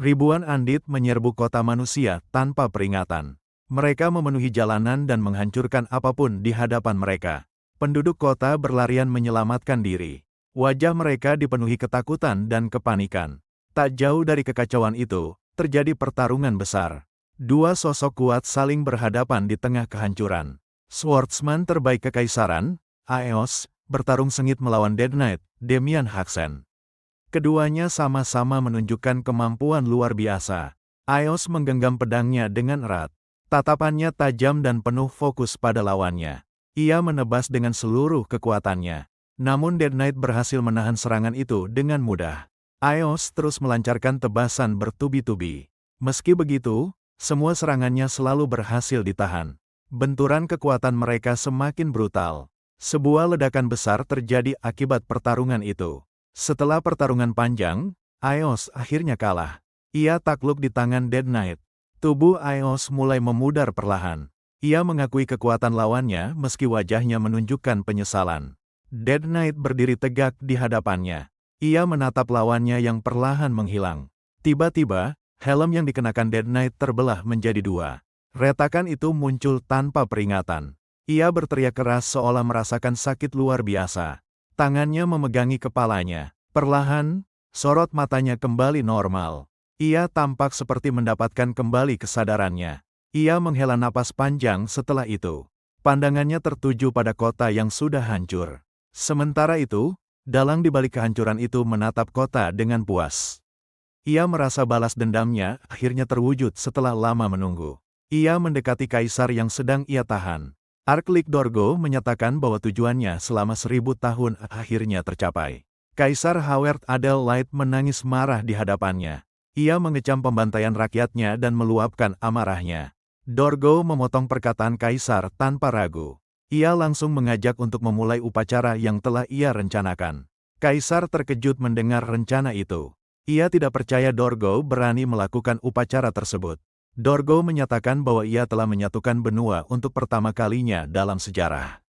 Ribuan Andit menyerbu kota manusia tanpa peringatan. Mereka memenuhi jalanan dan menghancurkan apapun di hadapan mereka. Penduduk kota berlarian menyelamatkan diri. Wajah mereka dipenuhi ketakutan dan kepanikan. Tak jauh dari kekacauan itu, terjadi pertarungan besar. Dua sosok kuat saling berhadapan di tengah kehancuran. Swordsman terbaik kekaisaran, Aeos, bertarung sengit melawan Dead Knight, Demian Haxen. Keduanya sama-sama menunjukkan kemampuan luar biasa. Aeos menggenggam pedangnya dengan erat. Tatapannya tajam dan penuh fokus pada lawannya. Ia menebas dengan seluruh kekuatannya. Namun Dead Knight berhasil menahan serangan itu dengan mudah. Aeos terus melancarkan tebasan bertubi-tubi. Meski begitu, semua serangannya selalu berhasil ditahan. Benturan kekuatan mereka semakin brutal. Sebuah ledakan besar terjadi akibat pertarungan itu. Setelah pertarungan panjang, Aeos akhirnya kalah. Ia takluk di tangan Dead Knight. Tubuh Aeos mulai memudar perlahan. Ia mengakui kekuatan lawannya meski wajahnya menunjukkan penyesalan. Dead Knight berdiri tegak di hadapannya. Ia menatap lawannya yang perlahan menghilang. Tiba-tiba, helm yang dikenakan Dead Knight terbelah menjadi dua. Retakan itu muncul tanpa peringatan. Ia berteriak keras seolah merasakan sakit luar biasa. Tangannya memegangi kepalanya. Perlahan, sorot matanya kembali normal. Ia tampak seperti mendapatkan kembali kesadarannya. Ia menghela napas panjang setelah itu. Pandangannya tertuju pada kota yang sudah hancur. Sementara itu, dalang di balik kehancuran itu menatap kota dengan puas. Ia merasa balas dendamnya akhirnya terwujud setelah lama menunggu. Ia mendekati kaisar yang sedang ia tahan. Arklik Dorgo menyatakan bahwa tujuannya selama 1000 tahun akhirnya tercapai. Kaisar Howard Adelaide menangis marah di hadapannya. Ia mengecam pembantaian rakyatnya dan meluapkan amarahnya. Dorgo memotong perkataan kaisar tanpa ragu. Ia langsung mengajak untuk memulai upacara yang telah ia rencanakan. Kaisar terkejut mendengar rencana itu. Ia tidak percaya Dorgo berani melakukan upacara tersebut. Dorgo menyatakan bahwa ia telah menyatukan benua untuk pertama kalinya dalam sejarah.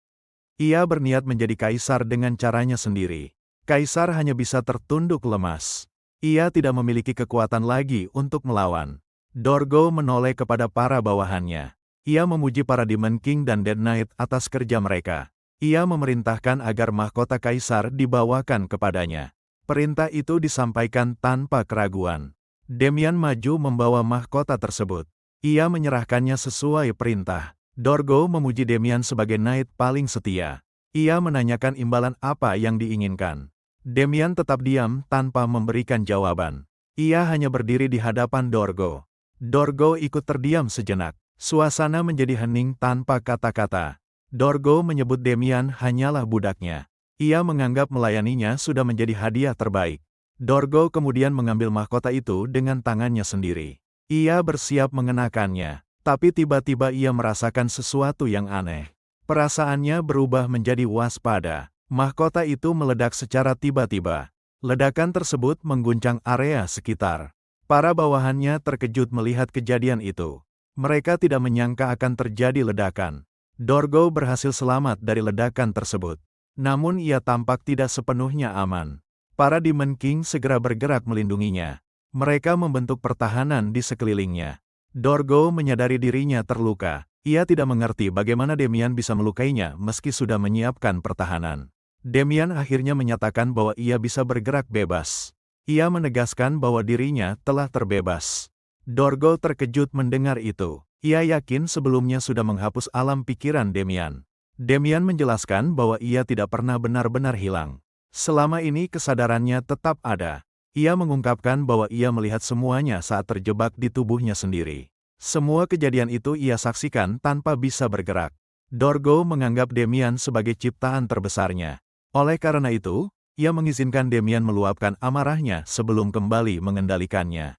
Ia berniat menjadi kaisar dengan caranya sendiri. Kaisar hanya bisa tertunduk lemas. Ia tidak memiliki kekuatan lagi untuk melawan. Dorgo menoleh kepada para bawahannya. Ia memuji para Demon King dan Dead Knight atas kerja mereka. Ia memerintahkan agar mahkota kaisar dibawakan kepadanya. Perintah itu disampaikan tanpa keraguan. Demian maju membawa mahkota tersebut. Ia menyerahkannya sesuai perintah. Dorgo memuji Demian sebagai knight paling setia. Ia menanyakan imbalan apa yang diinginkan. Demian tetap diam tanpa memberikan jawaban. Ia hanya berdiri di hadapan Dorgo. Dorgo ikut terdiam sejenak. Suasana menjadi hening tanpa kata-kata. Dorgo menyebut Demian hanyalah budaknya. Ia menganggap melayaninya sudah menjadi hadiah terbaik. Dorgo kemudian mengambil mahkota itu dengan tangannya sendiri. Ia bersiap mengenakannya, tapi tiba-tiba ia merasakan sesuatu yang aneh. Perasaannya berubah menjadi waspada. Mahkota itu meledak secara tiba-tiba. Ledakan tersebut mengguncang area sekitar. Para bawahannya terkejut melihat kejadian itu. Mereka tidak menyangka akan terjadi ledakan. Dorgo berhasil selamat dari ledakan tersebut. Namun ia tampak tidak sepenuhnya aman. Para Demon King segera bergerak melindunginya. Mereka membentuk pertahanan di sekelilingnya. Dorgo menyadari dirinya terluka. Ia tidak mengerti bagaimana Demian bisa melukainya meski sudah menyiapkan pertahanan. Demian akhirnya menyatakan bahwa ia bisa bergerak bebas. Ia menegaskan bahwa dirinya telah terbebas. Dorgo terkejut mendengar itu. Ia yakin sebelumnya sudah menghapus alam pikiran Demian. Demian menjelaskan bahwa ia tidak pernah benar-benar hilang. Selama ini kesadarannya tetap ada. Ia mengungkapkan bahwa ia melihat semuanya saat terjebak di tubuhnya sendiri. Semua kejadian itu ia saksikan tanpa bisa bergerak. Dorgo menganggap Demian sebagai ciptaan terbesarnya. Oleh karena itu, ia mengizinkan Demian meluapkan amarahnya sebelum kembali mengendalikannya.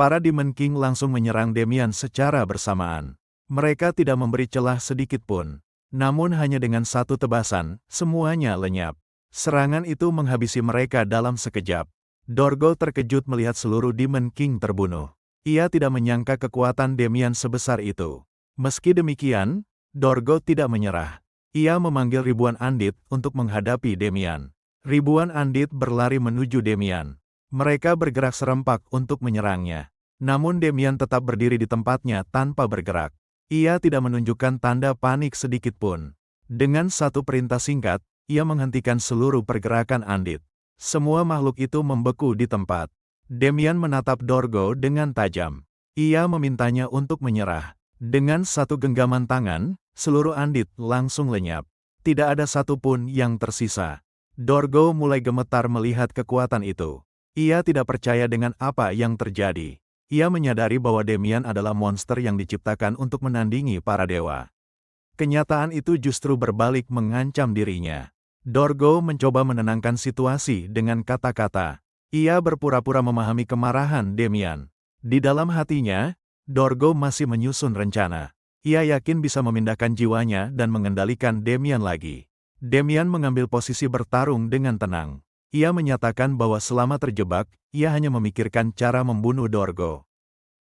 Para Demon King langsung menyerang Demian secara bersamaan. Mereka tidak memberi celah sedikit pun. Namun hanya dengan satu tebasan, semuanya lenyap. Serangan itu menghabisi mereka dalam sekejap. Dorgo terkejut melihat seluruh Demon King terbunuh. Ia tidak menyangka kekuatan Demian sebesar itu. Meski demikian, Dorgo tidak menyerah. Ia memanggil ribuan Andit untuk menghadapi Demian. Ribuan Andit berlari menuju Demian. Mereka bergerak serempak untuk menyerangnya. Namun Demian tetap berdiri di tempatnya tanpa bergerak. Ia tidak menunjukkan tanda panik sedikit pun. Dengan satu perintah singkat, ia menghentikan seluruh pergerakan Andit. Semua makhluk itu membeku di tempat. Demian menatap Dorgo dengan tajam. Ia memintanya untuk menyerah. Dengan satu genggaman tangan, seluruh Andit langsung lenyap. Tidak ada satupun yang tersisa. Dorgo mulai gemetar melihat kekuatan itu. Ia tidak percaya dengan apa yang terjadi. Ia menyadari bahwa Demian adalah monster yang diciptakan untuk menandingi para dewa. Kenyataan itu justru berbalik mengancam dirinya. Dorgo mencoba menenangkan situasi dengan kata-kata. Ia berpura-pura memahami kemarahan Demian. Di dalam hatinya, Dorgo masih menyusun rencana. Ia yakin bisa memindahkan jiwanya dan mengendalikan Demian lagi. Demian mengambil posisi bertarung dengan tenang. Ia menyatakan bahwa selama terjebak, ia hanya memikirkan cara membunuh Dorgo.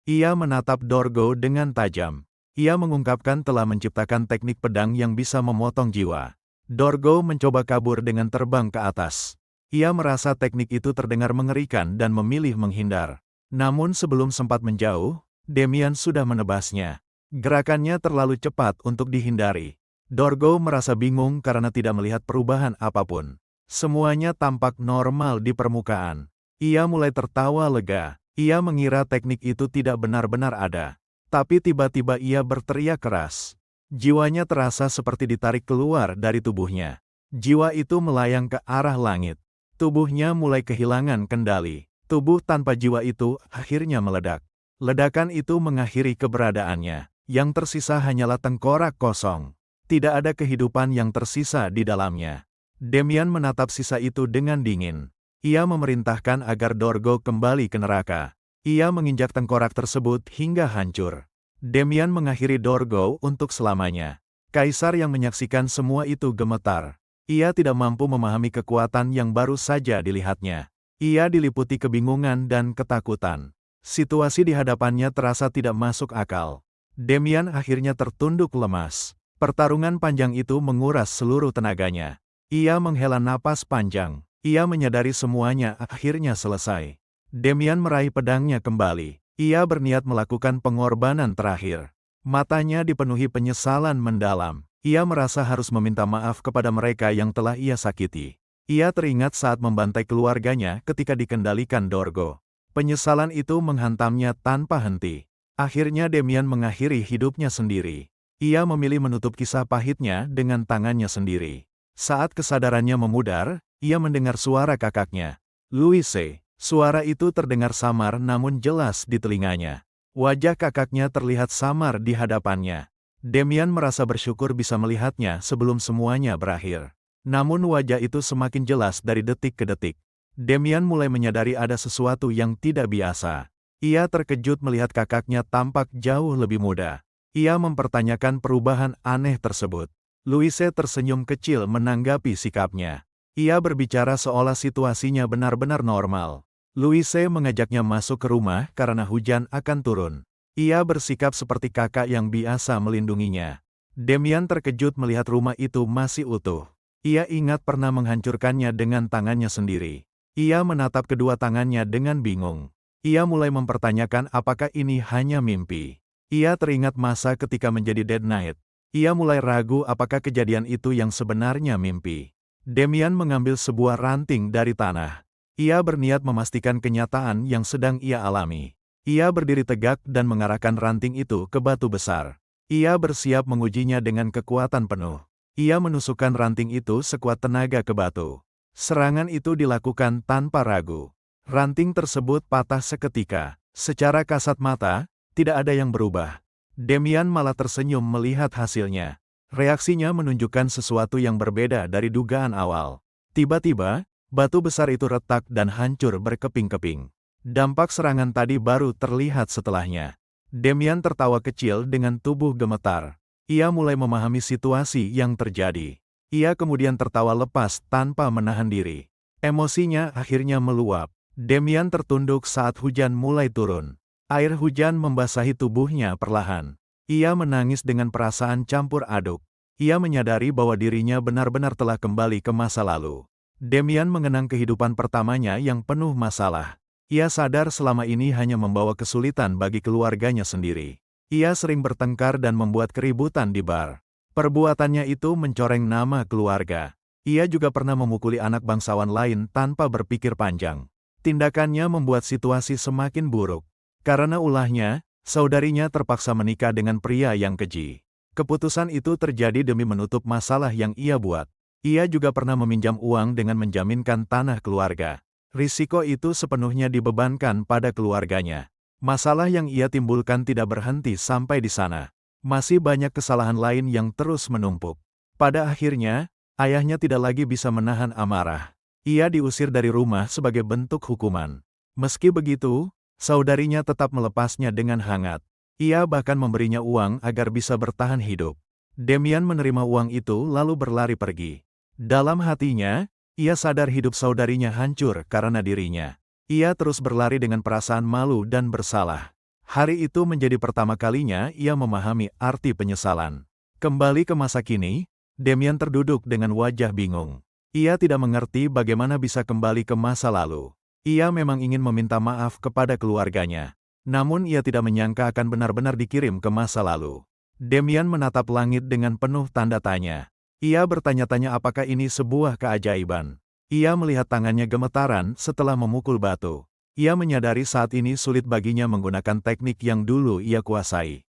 Ia menatap Dorgo dengan tajam. Ia mengungkapkan telah menciptakan teknik pedang yang bisa memotong jiwa. Dorgo mencoba kabur dengan terbang ke atas. Ia merasa teknik itu terdengar mengerikan dan memilih menghindar. Namun sebelum sempat menjauh, Demian sudah menebasnya. Gerakannya terlalu cepat untuk dihindari. Dorgo merasa bingung karena tidak melihat perubahan apapun. Semuanya tampak normal di permukaan. Ia mulai tertawa lega. Ia mengira teknik itu tidak benar-benar ada. Tapi tiba-tiba ia berteriak keras. Jiwanya terasa seperti ditarik keluar dari tubuhnya. Jiwa itu melayang ke arah langit. Tubuhnya mulai kehilangan kendali. Tubuh tanpa jiwa itu akhirnya meledak. Ledakan itu mengakhiri keberadaannya. Yang tersisa hanyalah tengkorak kosong. Tidak ada kehidupan yang tersisa di dalamnya. Demian menatap sisa itu dengan dingin. Ia memerintahkan agar Dorgo kembali ke neraka. Ia menginjak tengkorak tersebut hingga hancur. Demian mengakhiri Dorgo untuk selamanya. Kaisar yang menyaksikan semua itu gemetar. Ia tidak mampu memahami kekuatan yang baru saja dilihatnya. Ia diliputi kebingungan dan ketakutan. Situasi di hadapannya terasa tidak masuk akal. Demian akhirnya tertunduk lemas. Pertarungan panjang itu menguras seluruh tenaganya. Ia menghela napas panjang. Ia menyadari semuanya akhirnya selesai. Demian meraih pedangnya kembali. Ia berniat melakukan pengorbanan terakhir. Matanya dipenuhi penyesalan mendalam. Ia merasa harus meminta maaf kepada mereka yang telah ia sakiti. Ia teringat saat membantai keluarganya ketika dikendalikan Dorgo. Penyesalan itu menghantamnya tanpa henti. Akhirnya Demian mengakhiri hidupnya sendiri. Ia memilih menutup kisah pahitnya dengan tangannya sendiri. Saat kesadarannya memudar, ia mendengar suara kakaknya. Louise. Suara itu terdengar samar namun jelas di telinganya. Wajah kakaknya terlihat samar di hadapannya. Demian merasa bersyukur bisa melihatnya sebelum semuanya berakhir. Namun wajah itu semakin jelas dari detik ke detik. Demian mulai menyadari ada sesuatu yang tidak biasa. Ia terkejut melihat kakaknya tampak jauh lebih muda. Ia mempertanyakan perubahan aneh tersebut. Louise tersenyum kecil menanggapi sikapnya. Ia berbicara seolah situasinya benar-benar normal. Louise mengajaknya masuk ke rumah karena hujan akan turun. Ia bersikap seperti kakak yang biasa melindunginya. Demian terkejut melihat rumah itu masih utuh. Ia ingat pernah menghancurkannya dengan tangannya sendiri. Ia menatap kedua tangannya dengan bingung. Ia mulai mempertanyakan apakah ini hanya mimpi. Ia teringat masa ketika menjadi Dead Knight. Ia mulai ragu apakah kejadian itu yang sebenarnya mimpi. Demian mengambil sebuah ranting dari tanah. Ia berniat memastikan kenyataan yang sedang ia alami. Ia berdiri tegak dan mengarahkan ranting itu ke batu besar. Ia bersiap mengujinya dengan kekuatan penuh. Ia menusukkan ranting itu sekuat tenaga ke batu. Serangan itu dilakukan tanpa ragu. Ranting tersebut patah seketika. Secara kasat mata, tidak ada yang berubah. Demian malah tersenyum melihat hasilnya. Reaksinya menunjukkan sesuatu yang berbeda dari dugaan awal. Tiba-tiba, batu besar itu retak dan hancur berkeping-keping. Dampak serangan tadi baru terlihat setelahnya. Demian tertawa kecil dengan tubuh gemetar. Ia mulai memahami situasi yang terjadi. Ia kemudian tertawa lepas tanpa menahan diri. Emosinya akhirnya meluap. Demian tertunduk saat hujan mulai turun. Air hujan membasahi tubuhnya perlahan. Ia menangis dengan perasaan campur aduk. Ia menyadari bahwa dirinya benar-benar telah kembali ke masa lalu. Demian mengenang kehidupan pertamanya yang penuh masalah. Ia sadar selama ini hanya membawa kesulitan bagi keluarganya sendiri. Ia sering bertengkar dan membuat keributan di bar. Perbuatannya itu mencoreng nama keluarga. Ia juga pernah memukuli anak bangsawan lain tanpa berpikir panjang. Tindakannya membuat situasi semakin buruk. Karena ulahnya, saudarinya terpaksa menikah dengan pria yang keji. Keputusan itu terjadi demi menutup masalah yang ia buat. Ia juga pernah meminjam uang dengan menjaminkan tanah keluarga. Risiko itu sepenuhnya dibebankan pada keluarganya. Masalah yang ia timbulkan tidak berhenti sampai di sana. Masih banyak kesalahan lain yang terus menumpuk. Pada akhirnya, ayahnya tidak lagi bisa menahan amarah. Ia diusir dari rumah sebagai bentuk hukuman. Meski begitu, saudarinya tetap melepasnya dengan hangat. Ia bahkan memberinya uang agar bisa bertahan hidup. Demian menerima uang itu lalu berlari pergi. Dalam hatinya, ia sadar hidup saudarinya hancur karena dirinya. Ia terus berlari dengan perasaan malu dan bersalah. Hari itu menjadi pertama kalinya ia memahami arti penyesalan. Kembali ke masa kini, Demian terduduk dengan wajah bingung. Ia tidak mengerti bagaimana bisa kembali ke masa lalu. Ia memang ingin meminta maaf kepada keluarganya. Namun ia tidak menyangka akan benar-benar dikirim ke masa lalu. Demian menatap langit dengan penuh tanda tanya. Ia bertanya-tanya apakah ini sebuah keajaiban. Ia melihat tangannya gemetaran setelah memukul batu. Ia menyadari saat ini sulit baginya menggunakan teknik yang dulu ia kuasai.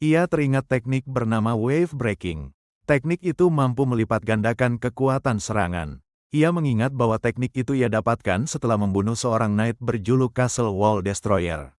Ia teringat teknik bernama wave breaking. Teknik itu mampu melipat gandakan kekuatan serangan. Ia mengingat bahwa teknik itu ia dapatkan setelah membunuh seorang knight berjuluk Castle Wall Destroyer.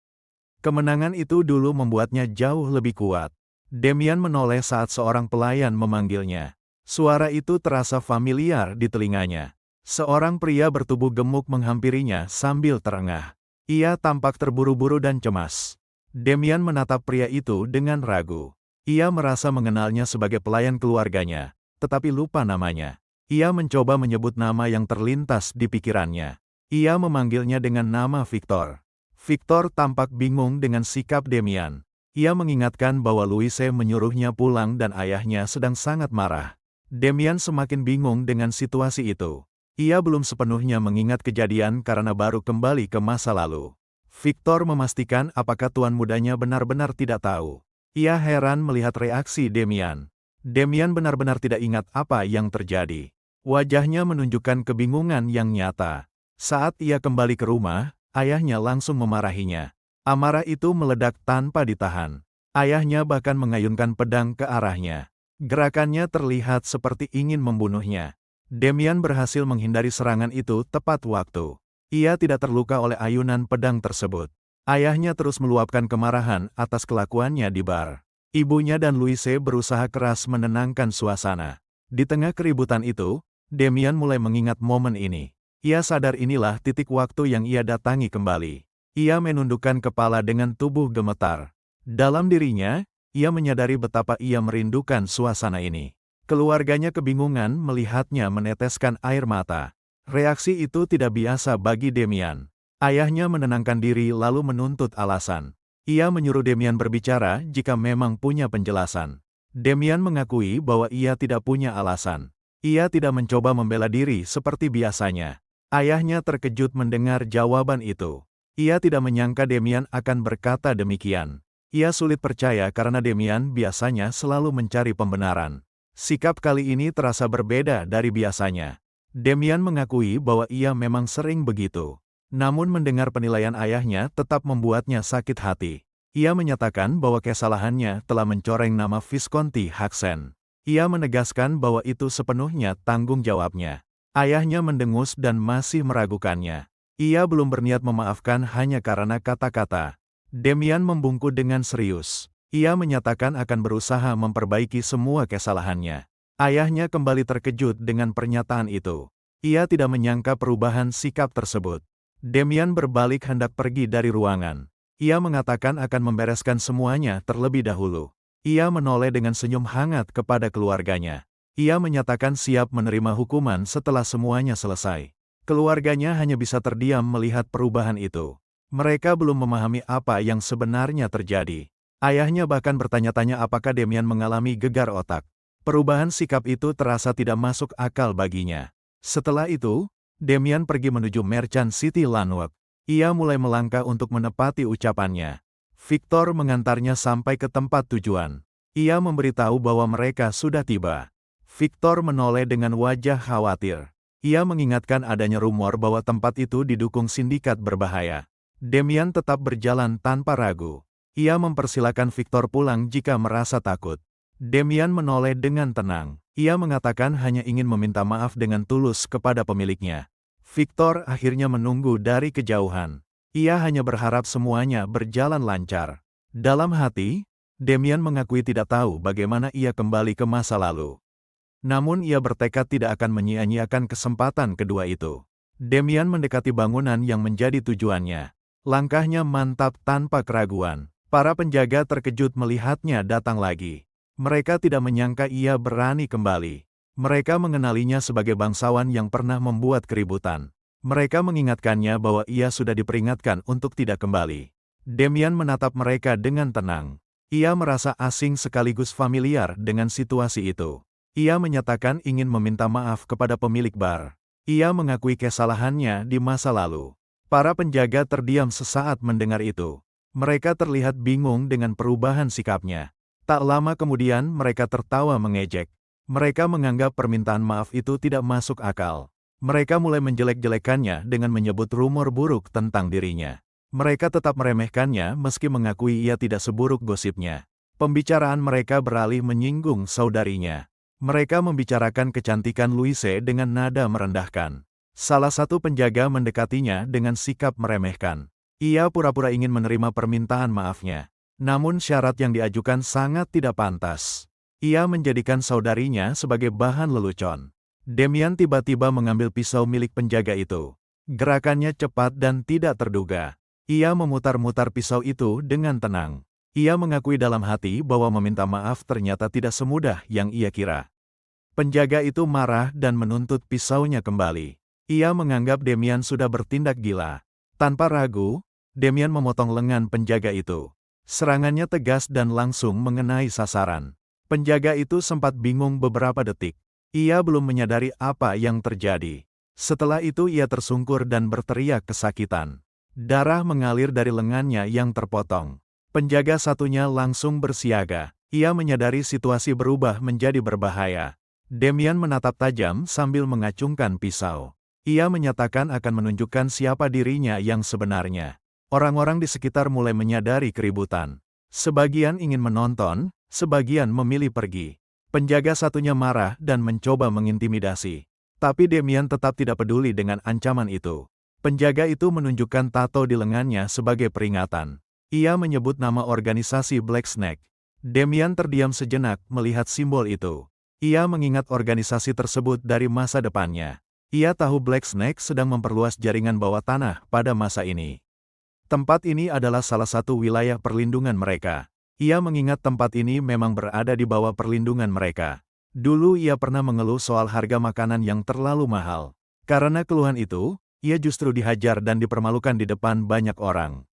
Kemenangan itu dulu membuatnya jauh lebih kuat. Demian menoleh saat seorang pelayan memanggilnya. Suara itu terasa familiar di telinganya. Seorang pria bertubuh gemuk menghampirinya sambil terengah. Ia tampak terburu-buru dan cemas. Demian menatap pria itu dengan ragu. Ia merasa mengenalnya sebagai pelayan keluarganya, tetapi lupa namanya. Ia mencoba menyebut nama yang terlintas di pikirannya. Ia memanggilnya dengan nama Victor. Victor tampak bingung dengan sikap Demian. Ia mengingatkan bahwa Louise menyuruhnya pulang dan ayahnya sedang sangat marah. Demian semakin bingung dengan situasi itu. Ia belum sepenuhnya mengingat kejadian karena baru kembali ke masa lalu. Victor memastikan apakah tuan mudanya benar-benar tidak tahu. Ia heran melihat reaksi Demian. Demian benar-benar tidak ingat apa yang terjadi. Wajahnya menunjukkan kebingungan yang nyata. Saat ia kembali ke rumah, ayahnya langsung memarahinya. Amarah itu meledak tanpa ditahan. Ayahnya bahkan mengayunkan pedang ke arahnya. Gerakannya terlihat seperti ingin membunuhnya. Demian berhasil menghindari serangan itu tepat waktu. Ia tidak terluka oleh ayunan pedang tersebut. Ayahnya terus meluapkan kemarahan atas kelakuannya di bar. Ibunya dan Louise berusaha keras menenangkan suasana. Di tengah keributan itu, Demian mulai mengingat momen ini. Ia sadar inilah titik waktu yang ia datangi kembali. Ia menundukkan kepala dengan tubuh gemetar. Dalam dirinya, ia menyadari betapa ia merindukan suasana ini. Keluarganya kebingungan melihatnya meneteskan air mata. Reaksi itu tidak biasa bagi Demian. Ayahnya menenangkan diri lalu menuntut alasan. Ia menyuruh Demian berbicara jika memang punya penjelasan. Demian mengakui bahwa ia tidak punya alasan. Ia tidak mencoba membela diri seperti biasanya. Ayahnya terkejut mendengar jawaban itu. Ia tidak menyangka Demian akan berkata demikian. Ia sulit percaya karena Demian biasanya selalu mencari pembenaran. Sikap kali ini terasa berbeda dari biasanya. Demian mengakui bahwa ia memang sering begitu. Namun mendengar penilaian ayahnya tetap membuatnya sakit hati. Ia menyatakan bahwa kesalahannya telah mencoreng nama Visconti Haxen. Ia menegaskan bahwa itu sepenuhnya tanggung jawabnya. Ayahnya mendengus dan masih meragukannya. Ia belum berniat memaafkan hanya karena kata-kata. Demian membungkuk dengan serius. Ia menyatakan akan berusaha memperbaiki semua kesalahannya. Ayahnya kembali terkejut dengan pernyataan itu. Ia tidak menyangka perubahan sikap tersebut. Demian berbalik hendak pergi dari ruangan. Ia mengatakan akan membereskan semuanya terlebih dahulu. Ia menoleh dengan senyum hangat kepada keluarganya. Ia menyatakan siap menerima hukuman setelah semuanya selesai. Keluarganya hanya bisa terdiam melihat perubahan itu. Mereka belum memahami apa yang sebenarnya terjadi. Ayahnya bahkan bertanya-tanya apakah Demian mengalami gegar otak. Perubahan sikap itu terasa tidak masuk akal baginya. Setelah itu, Demian pergi menuju Merchant City Lanwag. Ia mulai melangkah untuk menepati ucapannya. Victor mengantarnya sampai ke tempat tujuan. Ia memberitahu bahwa mereka sudah tiba. Victor menoleh dengan wajah khawatir. Ia mengingatkan adanya rumor bahwa tempat itu didukung sindikat berbahaya. Demian tetap berjalan tanpa ragu. Ia mempersilakan Victor pulang jika merasa takut. Demian menoleh dengan tenang. Ia mengatakan hanya ingin meminta maaf dengan tulus kepada pemiliknya. Victor akhirnya menunggu dari kejauhan. Ia hanya berharap semuanya berjalan lancar. Dalam hati, Demian mengakui tidak tahu bagaimana ia kembali ke masa lalu. Namun ia bertekad tidak akan menyia-nyiakan kesempatan kedua itu. Demian mendekati bangunan yang menjadi tujuannya. Langkahnya mantap tanpa keraguan. Para penjaga terkejut melihatnya datang lagi. Mereka tidak menyangka ia berani kembali. Mereka mengenalinya sebagai bangsawan yang pernah membuat keributan. Mereka mengingatkannya bahwa ia sudah diperingatkan untuk tidak kembali. Demian menatap mereka dengan tenang. Ia merasa asing sekaligus familiar dengan situasi itu. Ia menyatakan ingin meminta maaf kepada pemilik bar. Ia mengakui kesalahannya di masa lalu. Para penjaga terdiam sesaat mendengar itu. Mereka terlihat bingung dengan perubahan sikapnya. Tak lama kemudian mereka tertawa mengejek. Mereka menganggap permintaan maaf itu tidak masuk akal. Mereka mulai menjelek-jelekannya dengan menyebut rumor buruk tentang dirinya. Mereka tetap meremehkannya meski mengakui ia tidak seburuk gosipnya. Pembicaraan mereka beralih menyinggung saudarinya. Mereka membicarakan kecantikan Louise dengan nada merendahkan. Salah satu penjaga mendekatinya dengan sikap meremehkan. Ia pura-pura ingin menerima permintaan maafnya. Namun syarat yang diajukan sangat tidak pantas. Ia menjadikan saudarinya sebagai bahan lelucon. Demian tiba-tiba mengambil pisau milik penjaga itu. Gerakannya cepat dan tidak terduga. Ia memutar-mutar pisau itu dengan tenang. Ia mengakui dalam hati bahwa meminta maaf ternyata tidak semudah yang ia kira. Penjaga itu marah dan menuntut pisaunya kembali. Ia menganggap Demian sudah bertindak gila. Tanpa ragu, Demian memotong lengan penjaga itu. Serangannya tegas dan langsung mengenai sasaran. Penjaga itu sempat bingung beberapa detik. Ia belum menyadari apa yang terjadi. Setelah itu ia tersungkur dan berteriak kesakitan. Darah mengalir dari lengannya yang terpotong. Penjaga satunya langsung bersiaga. Ia menyadari situasi berubah menjadi berbahaya. Demian menatap tajam sambil mengacungkan pisau. Ia menyatakan akan menunjukkan siapa dirinya yang sebenarnya. Orang-orang di sekitar mulai menyadari keributan. Sebagian ingin menonton, sebagian memilih pergi. Penjaga satunya marah dan mencoba mengintimidasi. Tapi Demian tetap tidak peduli dengan ancaman itu. Penjaga itu menunjukkan tato di lengannya sebagai peringatan. Ia menyebut nama organisasi Black Snake. Demian terdiam sejenak melihat simbol itu. Ia mengingat organisasi tersebut dari masa depannya. Ia tahu Black Snake sedang memperluas jaringan bawah tanah pada masa ini. Tempat ini adalah salah satu wilayah perlindungan mereka. Ia mengingat tempat ini memang berada di bawah perlindungan mereka. Dulu ia pernah mengeluh soal harga makanan yang terlalu mahal. Karena keluhan itu, ia justru dihajar dan dipermalukan di depan banyak orang.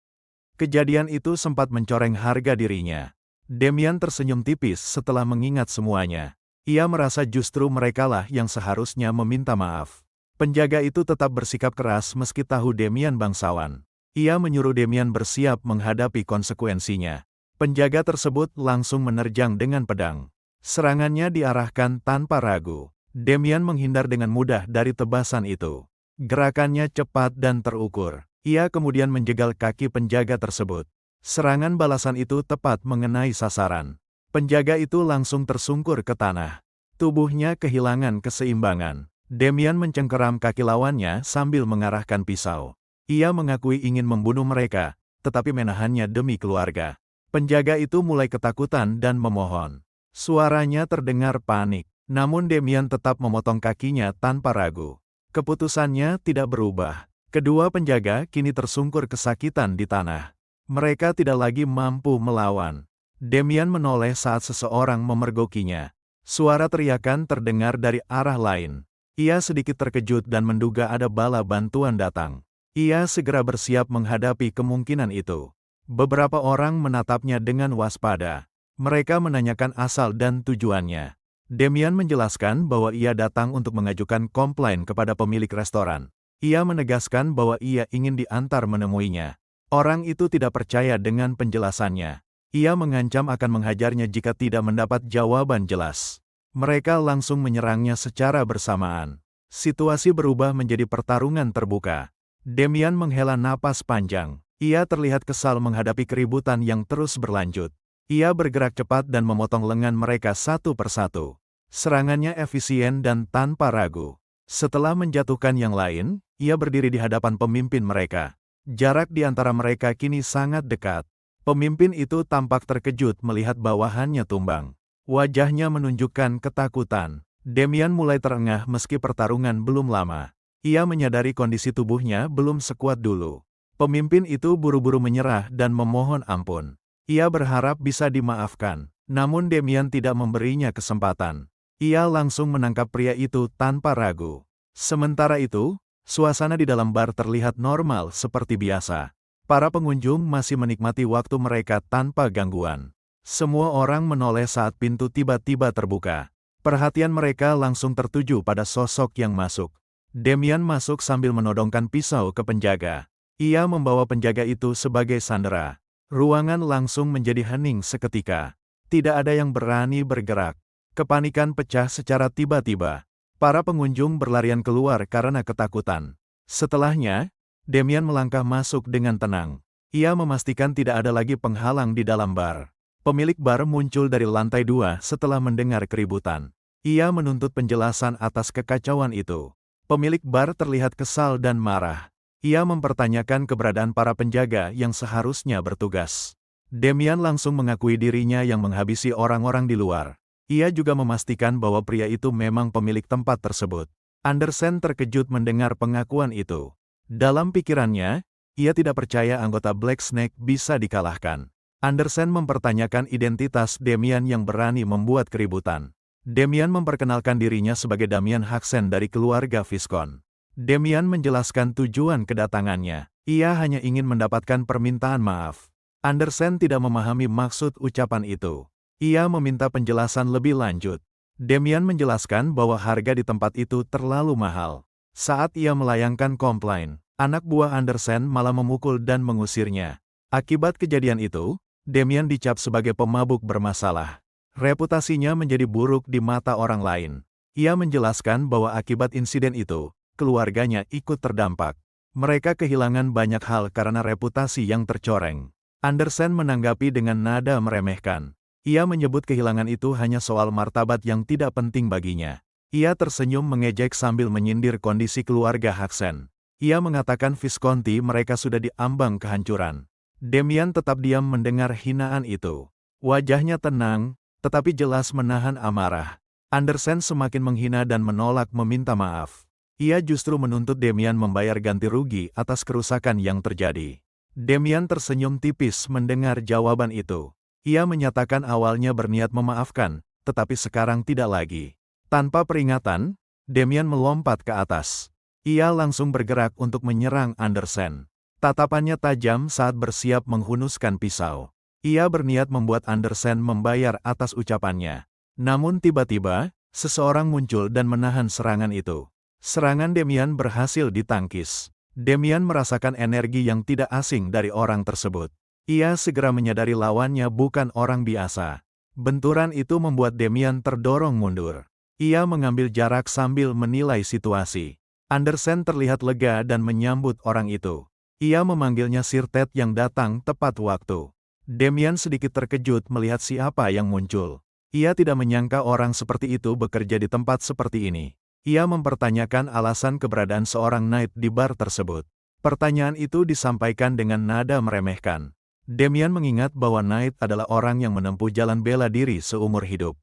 Kejadian itu sempat mencoreng harga dirinya. Demian tersenyum tipis setelah mengingat semuanya. Ia merasa justru merekalah yang seharusnya meminta maaf. Penjaga itu tetap bersikap keras meski tahu Demian bangsawan. Ia menyuruh Demian bersiap menghadapi konsekuensinya. Penjaga tersebut langsung menerjang dengan pedang. Serangannya diarahkan tanpa ragu. Demian menghindar dengan mudah dari tebasan itu. Gerakannya cepat dan terukur. Ia kemudian menjegal kaki penjaga tersebut. Serangan balasan itu tepat mengenai sasaran. Penjaga itu langsung tersungkur ke tanah. Tubuhnya kehilangan keseimbangan. Demian mencengkeram kaki lawannya sambil mengarahkan pisau. Ia mengakui ingin membunuh mereka, tetapi menahannya demi keluarga. Penjaga itu mulai ketakutan dan memohon. Suaranya terdengar panik, namun Demian tetap memotong kakinya tanpa ragu. Keputusannya tidak berubah. Kedua penjaga kini tersungkur kesakitan di tanah. Mereka tidak lagi mampu melawan. Demian menoleh saat seseorang memergokinya. Suara teriakan terdengar dari arah lain. Ia sedikit terkejut dan menduga ada bala bantuan datang. Ia segera bersiap menghadapi kemungkinan itu. Beberapa orang menatapnya dengan waspada. Mereka menanyakan asal dan tujuannya. Demian menjelaskan bahwa ia datang untuk mengajukan komplain kepada pemilik restoran. Ia menegaskan bahwa ia ingin diantar menemuinya. Orang itu tidak percaya dengan penjelasannya. Ia mengancam akan menghajarnya jika tidak mendapat jawaban jelas. Mereka langsung menyerangnya secara bersamaan. Situasi berubah menjadi pertarungan terbuka. Damian menghela napas panjang. Ia terlihat kesal menghadapi keributan yang terus berlanjut. Ia bergerak cepat dan memotong lengan mereka satu persatu. Serangannya efisien dan tanpa ragu. Setelah menjatuhkan yang lain, ia berdiri di hadapan pemimpin mereka. Jarak di antara mereka kini sangat dekat. Pemimpin itu tampak terkejut melihat bawahannya tumbang. Wajahnya menunjukkan ketakutan. Damian mulai terengah meski pertarungan belum lama. Ia menyadari kondisi tubuhnya belum sekuat dulu. Pemimpin itu buru-buru menyerah dan memohon ampun. Ia berharap bisa dimaafkan, namun Damian tidak memberinya kesempatan. Ia langsung menangkap pria itu tanpa ragu. Sementara itu, suasana di dalam bar terlihat normal seperti biasa. Para pengunjung masih menikmati waktu mereka tanpa gangguan. Semua orang menoleh saat pintu tiba-tiba terbuka. Perhatian mereka langsung tertuju pada sosok yang masuk. Damian masuk sambil menodongkan pisau ke penjaga. Ia membawa penjaga itu sebagai sandera. Ruangan langsung menjadi hening seketika. Tidak ada yang berani bergerak. Kepanikan pecah secara tiba-tiba. Para pengunjung berlarian keluar karena ketakutan. Setelahnya, Damian melangkah masuk dengan tenang. Ia memastikan tidak ada lagi penghalang di dalam bar. Pemilik bar muncul dari lantai 2 setelah mendengar keributan. Ia menuntut penjelasan atas kekacauan itu. Pemilik bar terlihat kesal dan marah. Ia mempertanyakan keberadaan para penjaga yang seharusnya bertugas. Damian langsung mengakui dirinya yang menghabisi orang-orang di luar. Ia juga memastikan bahwa pria itu memang pemilik tempat tersebut. Andersen terkejut mendengar pengakuan itu. Dalam pikirannya, ia tidak percaya anggota Black Snake bisa dikalahkan. Andersen mempertanyakan identitas Damian yang berani membuat keributan. Damian memperkenalkan dirinya sebagai Damian Haxen dari keluarga Viscount. Damian menjelaskan tujuan kedatangannya. Ia hanya ingin mendapatkan permintaan maaf. Andersen tidak memahami maksud ucapan itu. Ia meminta penjelasan lebih lanjut. Damian menjelaskan bahwa harga di tempat itu terlalu mahal. Saat ia melayangkan komplain, anak buah Andersen malah memukul dan mengusirnya. Akibat kejadian itu, Damian dicap sebagai pemabuk bermasalah. Reputasinya menjadi buruk di mata orang lain. Ia menjelaskan bahwa akibat insiden itu, keluarganya ikut terdampak. Mereka kehilangan banyak hal karena reputasi yang tercoreng. Andersen menanggapi dengan nada meremehkan. Ia menyebut kehilangan itu hanya soal martabat yang tidak penting baginya. Ia tersenyum mengejek sambil menyindir kondisi keluarga Haxen. Ia mengatakan Visconti mereka sudah diambang kehancuran. Damian tetap diam mendengar hinaan itu. Wajahnya tenang, tetapi jelas menahan amarah. Andersen semakin menghina dan menolak meminta maaf. Ia justru menuntut Damian membayar ganti rugi atas kerusakan yang terjadi. Damian tersenyum tipis mendengar jawaban itu. Ia menyatakan awalnya berniat memaafkan, tetapi sekarang tidak lagi. Tanpa peringatan, Damian melompat ke atas. Ia langsung bergerak untuk menyerang Andersen. Tatapannya tajam saat bersiap menghunuskan pisau. Ia berniat membuat Andersen membayar atas ucapannya. Namun tiba-tiba, seseorang muncul dan menahan serangan itu. Serangan Damian berhasil ditangkis. Damian merasakan energi yang tidak asing dari orang tersebut. Ia segera menyadari lawannya bukan orang biasa. Benturan itu membuat Damian terdorong mundur. Ia mengambil jarak sambil menilai situasi. Andersen terlihat lega dan menyambut orang itu. Ia memanggilnya Sir Ted yang datang tepat waktu. Damian sedikit terkejut melihat siapa yang muncul. Ia tidak menyangka orang seperti itu bekerja di tempat seperti ini. Ia mempertanyakan alasan keberadaan seorang knight di bar tersebut. Pertanyaan itu disampaikan dengan nada meremehkan. Damian mengingat bahwa knight adalah orang yang menempuh jalan bela diri seumur hidup.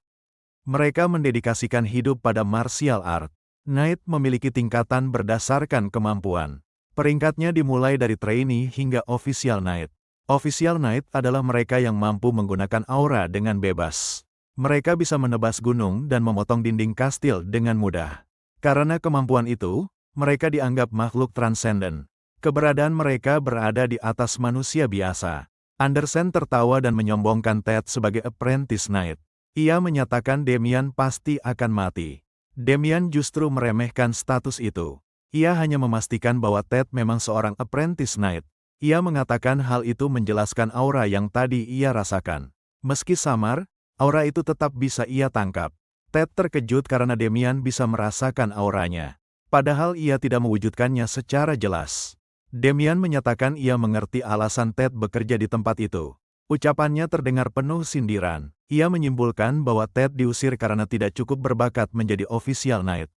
Mereka mendedikasikan hidup pada martial art. Knight memiliki tingkatan berdasarkan kemampuan. Peringkatnya dimulai dari trainee hingga official knight. Official knight adalah mereka yang mampu menggunakan aura dengan bebas. Mereka bisa menebas gunung dan memotong dinding kastil dengan mudah. Karena kemampuan itu, mereka dianggap makhluk transenden. Keberadaan mereka berada di atas manusia biasa. Andersen tertawa dan menyombongkan Ted sebagai apprentice knight. Ia menyatakan Damian pasti akan mati. Damian justru meremehkan status itu. Ia hanya memastikan bahwa Ted memang seorang apprentice knight. Ia mengatakan hal itu menjelaskan aura yang tadi ia rasakan. Meski samar, aura itu tetap bisa ia tangkap. Ted terkejut karena Demian bisa merasakan auranya. Padahal ia tidak mewujudkannya secara jelas. Demian menyatakan ia mengerti alasan Ted bekerja di tempat itu. Ucapannya terdengar penuh sindiran. Ia menyimpulkan bahwa Ted diusir karena tidak cukup berbakat menjadi official knight.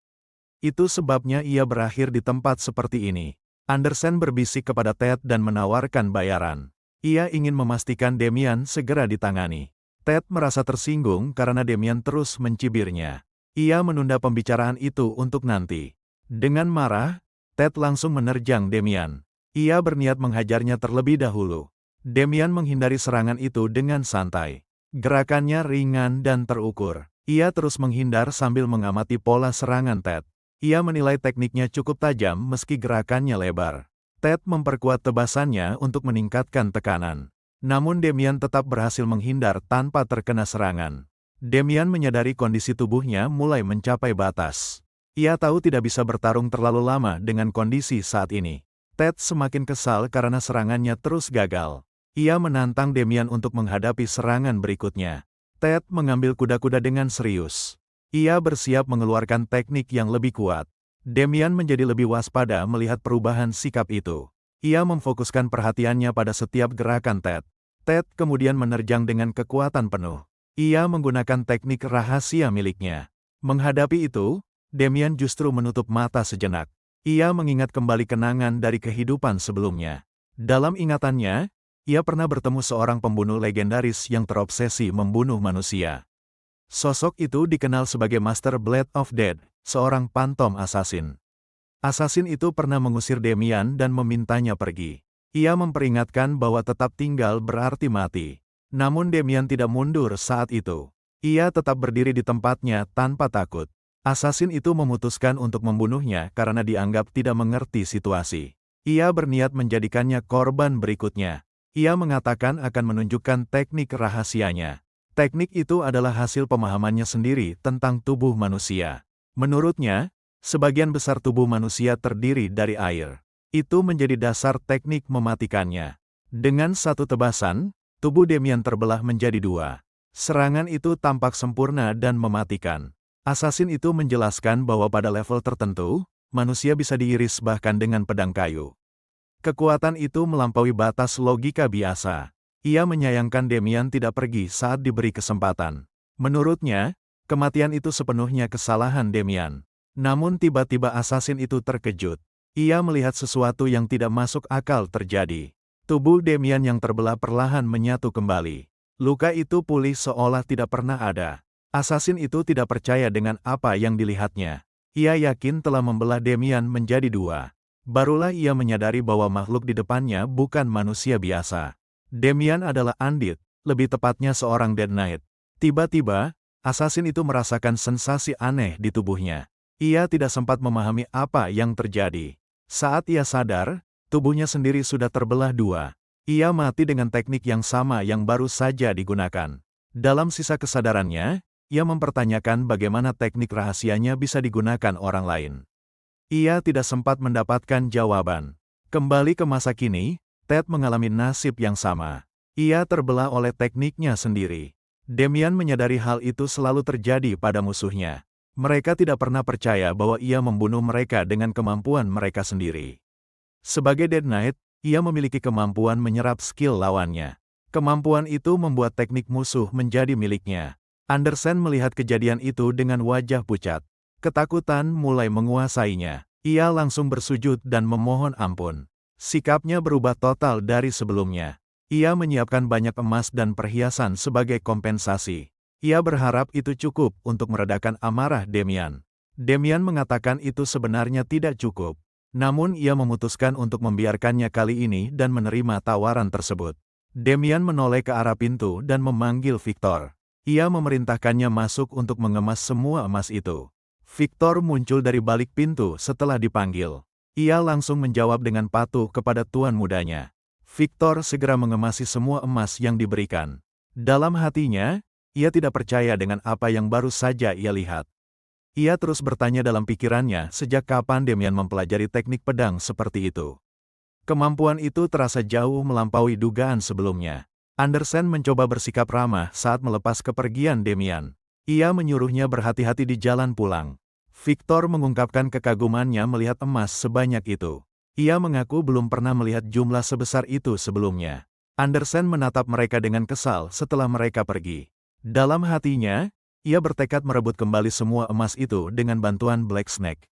Itu sebabnya ia berakhir di tempat seperti ini. Andersen berbisik kepada Ted dan menawarkan bayaran. Ia ingin memastikan Demian segera ditangani. Ted merasa tersinggung karena Demian terus mencibirnya. Ia menunda pembicaraan itu untuk nanti. Dengan marah, Ted langsung menerjang Demian. Ia berniat menghajarnya terlebih dahulu. Demian menghindari serangan itu dengan santai. Gerakannya ringan dan terukur. Ia terus menghindar sambil mengamati pola serangan Ted. Ia menilai tekniknya cukup tajam meski gerakannya lebar. Ted memperkuat tebasannya untuk meningkatkan tekanan. Namun Demian tetap berhasil menghindar tanpa terkena serangan. Demian menyadari kondisi tubuhnya mulai mencapai batas. Ia tahu tidak bisa bertarung terlalu lama dengan kondisi saat ini. Ted semakin kesal karena serangannya terus gagal. Ia menantang Demian untuk menghadapi serangan berikutnya. Ted mengambil kuda-kuda dengan serius. Ia bersiap mengeluarkan teknik yang lebih kuat. Demian menjadi lebih waspada melihat perubahan sikap itu. Ia memfokuskan perhatiannya pada setiap gerakan Ted. Ted kemudian menerjang dengan kekuatan penuh. Ia menggunakan teknik rahasia miliknya. Menghadapi itu, Demian justru menutup mata sejenak. Ia mengingat kembali kenangan dari kehidupan sebelumnya. Dalam ingatannya, ia pernah bertemu seorang pembunuh legendaris yang terobsesi membunuh manusia. Sosok itu dikenal sebagai Master Blade of Death, seorang pantom assassin. Assassin itu pernah mengusir Demian dan memintanya pergi. Ia memperingatkan bahwa tetap tinggal berarti mati. Namun Demian tidak mundur saat itu. Ia tetap berdiri di tempatnya tanpa takut. Assassin itu memutuskan untuk membunuhnya karena dianggap tidak mengerti situasi. Ia berniat menjadikannya korban berikutnya. Ia mengatakan akan menunjukkan teknik rahasianya. Teknik itu adalah hasil pemahamannya sendiri tentang tubuh manusia. Menurutnya, sebagian besar tubuh manusia terdiri dari air. Itu menjadi dasar teknik mematikannya. Dengan satu tebasan, tubuh Demian terbelah menjadi dua. Serangan itu tampak sempurna dan mematikan. Assassin itu menjelaskan bahwa pada level tertentu, manusia bisa diiris bahkan dengan pedang kayu. Kekuatan itu melampaui batas logika biasa. Ia menyayangkan Demian tidak pergi saat diberi kesempatan. Menurutnya, kematian itu sepenuhnya kesalahan Demian. Namun tiba-tiba assassin itu terkejut. Ia melihat sesuatu yang tidak masuk akal terjadi. Tubuh Demian yang terbelah perlahan menyatu kembali. Luka itu pulih seolah tidak pernah ada. Assassin itu tidak percaya dengan apa yang dilihatnya. Ia yakin telah membelah Demian menjadi dua. Barulah ia menyadari bahwa makhluk di depannya bukan manusia biasa. Demian adalah Undit, lebih tepatnya seorang Dead Knight. Tiba-tiba, assassin itu merasakan sensasi aneh di tubuhnya. Ia tidak sempat memahami apa yang terjadi. Saat ia sadar, tubuhnya sendiri sudah terbelah dua. Ia mati dengan teknik yang sama yang baru saja digunakan. Dalam sisa kesadarannya, ia mempertanyakan bagaimana teknik rahasianya bisa digunakan orang lain. Ia tidak sempat mendapatkan jawaban. Kembali ke masa kini, Ted mengalami nasib yang sama. Ia terbelah oleh tekniknya sendiri. Demian menyadari hal itu selalu terjadi pada musuhnya. Mereka tidak pernah percaya bahwa ia membunuh mereka dengan kemampuan mereka sendiri. Sebagai Dead Knight, ia memiliki kemampuan menyerap skill lawannya. Kemampuan itu membuat teknik musuh menjadi miliknya. Andersen melihat kejadian itu dengan wajah pucat. Ketakutan mulai menguasainya. Ia langsung bersujud dan memohon ampun. Sikapnya berubah total dari sebelumnya. Ia menyiapkan banyak emas dan perhiasan sebagai kompensasi. Ia berharap itu cukup untuk meredakan amarah Demian. Demian mengatakan itu sebenarnya tidak cukup. Namun ia memutuskan untuk membiarkannya kali ini dan menerima tawaran tersebut. Demian menoleh ke arah pintu dan memanggil Victor. Ia memerintahkannya masuk untuk mengemas semua emas itu. Victor muncul dari balik pintu setelah dipanggil. Ia langsung menjawab dengan patuh kepada tuan mudanya. Victor segera mengemasi semua emas yang diberikan. Dalam hatinya, ia tidak percaya dengan apa yang baru saja ia lihat. Ia terus bertanya dalam pikirannya sejak kapan Demian mempelajari teknik pedang seperti itu. Kemampuan itu terasa jauh melampaui dugaan sebelumnya. Andersen mencoba bersikap ramah saat melepas kepergian Demian. Ia menyuruhnya berhati-hati di jalan pulang. Victor mengungkapkan kekagumannya melihat emas sebanyak itu. Ia mengaku belum pernah melihat jumlah sebesar itu sebelumnya. Andersen menatap mereka dengan kesal setelah mereka pergi. Dalam hatinya, ia bertekad merebut kembali semua emas itu dengan bantuan Black Snake.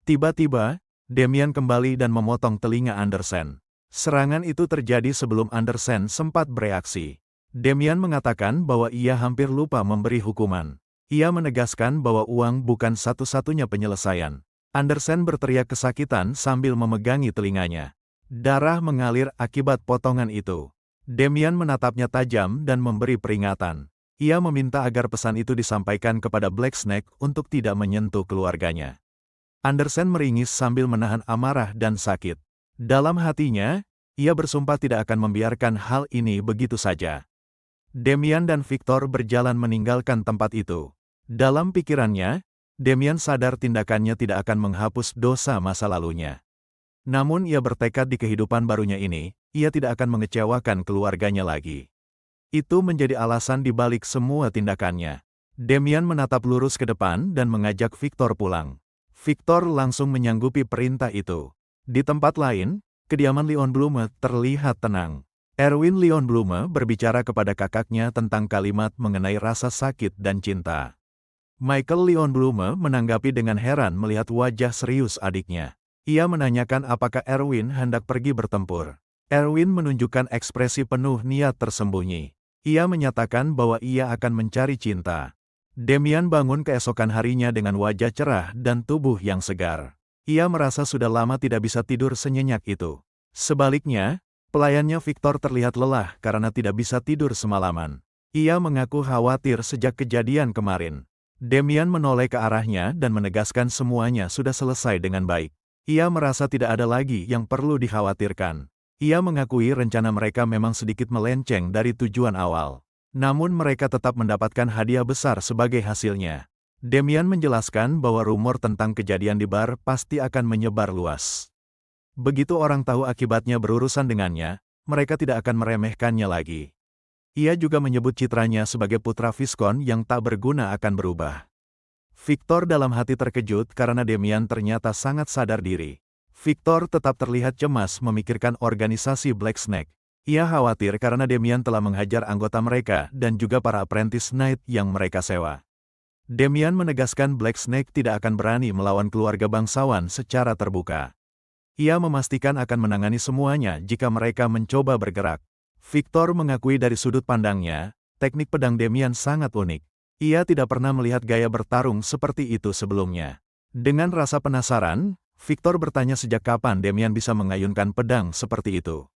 Tiba-tiba, Demian kembali dan memotong telinga Andersen. Serangan itu terjadi sebelum Andersen sempat bereaksi. Demian mengatakan bahwa ia hampir lupa memberi hukuman. Ia menegaskan bahwa uang bukan satu-satunya penyelesaian. Andersen berteriak kesakitan sambil memegangi telinganya. Darah mengalir akibat potongan itu. Demian menatapnya tajam dan memberi peringatan. Ia meminta agar pesan itu disampaikan kepada Black Snake untuk tidak menyentuh keluarganya. Andersen meringis sambil menahan amarah dan sakit. Dalam hatinya, ia bersumpah tidak akan membiarkan hal ini begitu saja. Demian dan Victor berjalan meninggalkan tempat itu. Dalam pikirannya, Demian sadar tindakannya tidak akan menghapus dosa masa lalunya. Namun ia bertekad di kehidupan barunya ini, ia tidak akan mengecewakan keluarganya lagi. Itu menjadi alasan di balik semua tindakannya. Demian menatap lurus ke depan dan mengajak Victor pulang. Victor langsung menyanggupi perintah itu. Di tempat lain, kediaman Leon Blume terlihat tenang. Erwin Leon Blume berbicara kepada kakaknya tentang kalimat mengenai rasa sakit dan cinta. Michael Leon Blume menanggapi dengan heran melihat wajah serius adiknya. Ia menanyakan apakah Erwin hendak pergi bertempur. Erwin menunjukkan ekspresi penuh niat tersembunyi. Ia menyatakan bahwa ia akan mencari cinta. Demian bangun keesokan harinya dengan wajah cerah dan tubuh yang segar. Ia merasa sudah lama tidak bisa tidur senyenyak itu. Sebaliknya, pelayannya Victor terlihat lelah karena tidak bisa tidur semalaman. Ia mengaku khawatir sejak kejadian kemarin. Demian menoleh ke arahnya dan menegaskan semuanya sudah selesai dengan baik. Ia merasa tidak ada lagi yang perlu dikhawatirkan. Ia mengakui rencana mereka memang sedikit melenceng dari tujuan awal. Namun mereka tetap mendapatkan hadiah besar sebagai hasilnya. Demian menjelaskan bahwa rumor tentang kejadian di bar pasti akan menyebar luas. Begitu orang tahu akibatnya berurusan dengannya, mereka tidak akan meremehkannya lagi. Ia juga menyebut citranya sebagai putra Viskon yang tak berguna akan berubah. Victor dalam hati terkejut karena Demian ternyata sangat sadar diri. Victor tetap terlihat cemas memikirkan organisasi Black Snake. Ia khawatir karena Demian telah menghajar anggota mereka dan juga para apprentice knight yang mereka sewa. Demian menegaskan Black Snake tidak akan berani melawan keluarga bangsawan secara terbuka. Ia memastikan akan menangani semuanya jika mereka mencoba bergerak. Victor mengakui dari sudut pandangnya, teknik pedang Demian sangat unik. Ia tidak pernah melihat gaya bertarung seperti itu sebelumnya. Dengan rasa penasaran, Victor bertanya sejak kapan Demian bisa mengayunkan pedang seperti itu.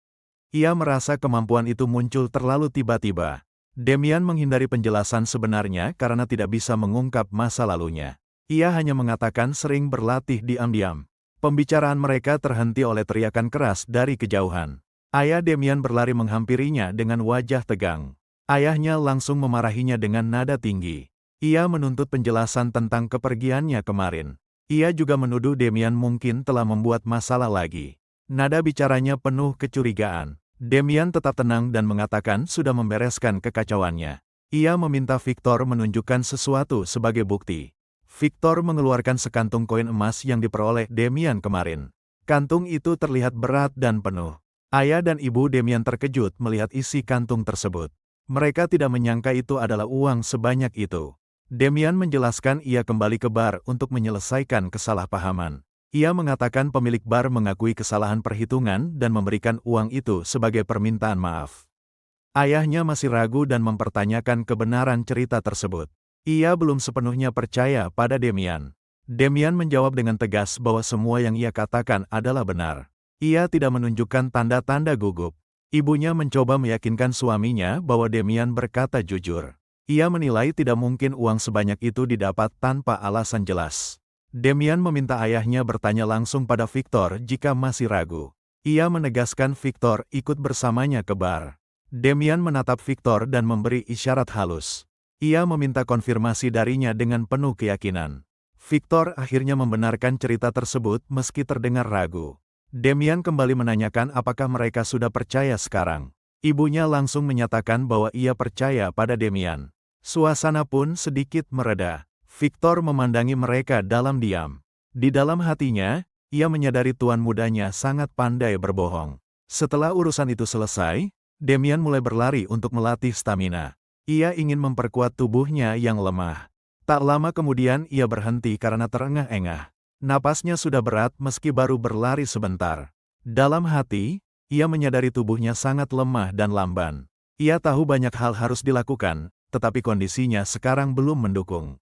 Ia merasa kemampuan itu muncul terlalu tiba-tiba. Demian menghindari penjelasan sebenarnya karena tidak bisa mengungkap masa lalunya. Ia hanya mengatakan sering berlatih diam-diam. Pembicaraan mereka terhenti oleh teriakan keras dari kejauhan. Ayah Demian berlari menghampirinya dengan wajah tegang. Ayahnya langsung memarahinya dengan nada tinggi. Ia menuntut penjelasan tentang kepergiannya kemarin. Ia juga menuduh Demian mungkin telah membuat masalah lagi. Nada bicaranya penuh kecurigaan. Demian tetap tenang dan mengatakan sudah membereskan kekacauannya. Ia meminta Victor menunjukkan sesuatu sebagai bukti. Victor mengeluarkan sekantung koin emas yang diperoleh Demian kemarin. Kantung itu terlihat berat dan penuh. Ayah dan ibu Demian terkejut melihat isi kantung tersebut. Mereka tidak menyangka itu adalah uang sebanyak itu. Demian menjelaskan ia kembali ke bar untuk menyelesaikan kesalahpahaman. Ia mengatakan pemilik bar mengakui kesalahan perhitungan dan memberikan uang itu sebagai permintaan maaf. Ayahnya masih ragu dan mempertanyakan kebenaran cerita tersebut. Ia belum sepenuhnya percaya pada Demian. Demian menjawab dengan tegas bahwa semua yang ia katakan adalah benar. Ia tidak menunjukkan tanda-tanda gugup. Ibunya mencoba meyakinkan suaminya bahwa Demian berkata jujur. Ia menilai tidak mungkin uang sebanyak itu didapat tanpa alasan jelas. Demian meminta ayahnya bertanya langsung pada Victor jika masih ragu. Ia menegaskan Victor ikut bersamanya ke bar. Demian menatap Victor dan memberi isyarat halus. Ia meminta konfirmasi darinya dengan penuh keyakinan. Victor akhirnya membenarkan cerita tersebut meski terdengar ragu. Damian kembali menanyakan apakah mereka sudah percaya sekarang. Ibunya langsung menyatakan bahwa ia percaya pada Damian. Suasana pun sedikit mereda. Victor memandangi mereka dalam diam. Di dalam hatinya, ia menyadari tuan mudanya sangat pandai berbohong. Setelah urusan itu selesai, Damian mulai berlari untuk melatih stamina. Ia ingin memperkuat tubuhnya yang lemah. Tak lama kemudian ia berhenti karena terengah-engah. Napasnya sudah berat meski baru berlari sebentar. Dalam hati, ia menyadari tubuhnya sangat lemah dan lamban. Ia tahu banyak hal harus dilakukan, tetapi kondisinya sekarang belum mendukung.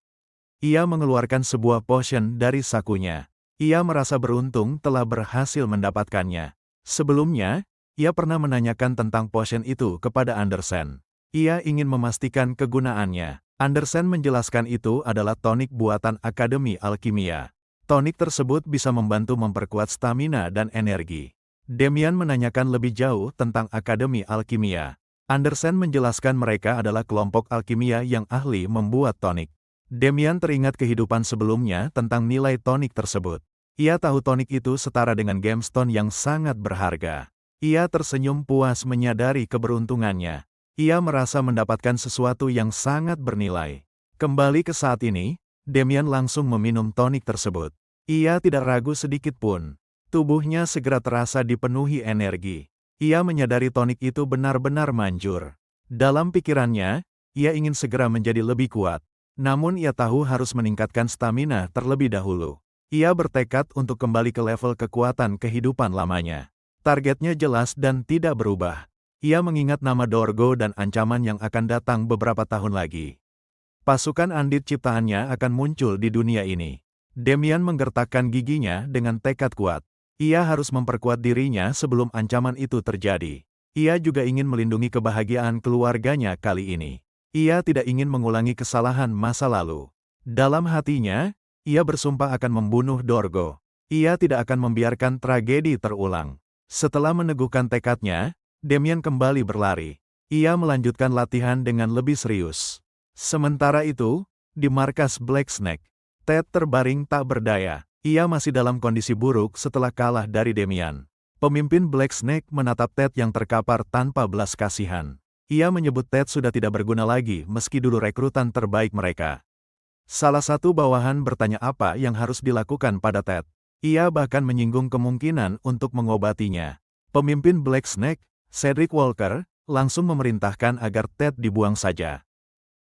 Ia mengeluarkan sebuah potion dari sakunya. Ia merasa beruntung telah berhasil mendapatkannya. Sebelumnya, ia pernah menanyakan tentang potion itu kepada Andersen. Ia ingin memastikan kegunaannya. Andersen menjelaskan itu adalah tonik buatan Akademi Alkimia. Tonik tersebut bisa membantu memperkuat stamina dan energi. Damian menanyakan lebih jauh tentang Akademi Alkimia. Andersen menjelaskan mereka adalah kelompok alkimia yang ahli membuat tonik. Damian teringat kehidupan sebelumnya tentang nilai tonik tersebut. Ia tahu tonik itu setara dengan gemstone yang sangat berharga. Ia tersenyum puas menyadari keberuntungannya. Ia merasa mendapatkan sesuatu yang sangat bernilai. Kembali ke saat ini, Damian langsung meminum tonik tersebut. Ia tidak ragu sedikit pun. Tubuhnya segera terasa dipenuhi energi. Ia menyadari tonik itu benar-benar manjur. Dalam pikirannya, ia ingin segera menjadi lebih kuat. Namun ia tahu harus meningkatkan stamina terlebih dahulu. Ia bertekad untuk kembali ke level kekuatan kehidupan lamanya. Targetnya jelas dan tidak berubah. Ia mengingat nama Dorgo dan ancaman yang akan datang beberapa tahun lagi. Pasukan Andit ciptaannya akan muncul di dunia ini. Damian menggertakkan giginya dengan tekad kuat. Ia harus memperkuat dirinya sebelum ancaman itu terjadi. Ia juga ingin melindungi kebahagiaan keluarganya kali ini. Ia tidak ingin mengulangi kesalahan masa lalu. Dalam hatinya, ia bersumpah akan membunuh Dorgo. Ia tidak akan membiarkan tragedi terulang. Setelah meneguhkan tekadnya, Damian kembali berlari. Ia melanjutkan latihan dengan lebih serius. Sementara itu, di markas Black Snake, Ted terbaring tak berdaya. Ia masih dalam kondisi buruk setelah kalah dari Damian. Pemimpin Black Snake menatap Ted yang terkapar tanpa belas kasihan. Ia menyebut Ted sudah tidak berguna lagi meski dulu rekrutan terbaik mereka. Salah satu bawahan bertanya apa yang harus dilakukan pada Ted. Ia bahkan menyinggung kemungkinan untuk mengobatinya. Pemimpin Black Snake, Cedric Walker, langsung memerintahkan agar Ted dibuang saja.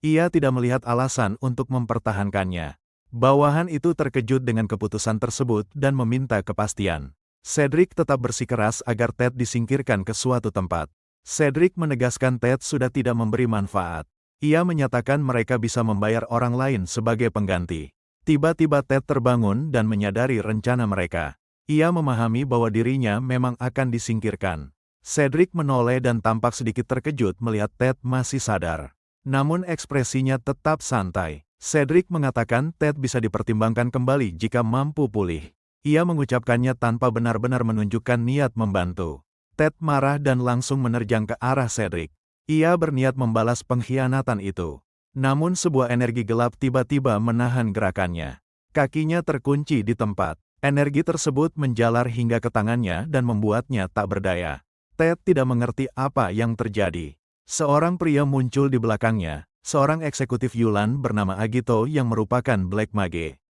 Ia tidak melihat alasan untuk mempertahankannya. Bawahan itu terkejut dengan keputusan tersebut dan meminta kepastian. Cedric tetap bersikeras agar Ted disingkirkan ke suatu tempat. Cedric menegaskan Ted sudah tidak memberi manfaat. Ia menyatakan mereka bisa membayar orang lain sebagai pengganti. Tiba-tiba Ted terbangun dan menyadari rencana mereka. Ia memahami bahwa dirinya memang akan disingkirkan. Cedric menoleh dan tampak sedikit terkejut melihat Ted masih sadar. Namun ekspresinya tetap santai. Cedric mengatakan Ted bisa dipertimbangkan kembali jika mampu pulih. Ia mengucapkannya tanpa benar-benar menunjukkan niat membantu. Ted marah dan langsung menerjang ke arah Cedric. Ia berniat membalas pengkhianatan itu. Namun sebuah energi gelap tiba-tiba menahan gerakannya. Kakinya terkunci di tempat. Energi tersebut menjalar hingga ke tangannya dan membuatnya tak berdaya. Ted tidak mengerti apa yang terjadi. Seorang pria muncul di belakangnya, seorang eksekutif Yulan bernama Agito yang merupakan Black Mage.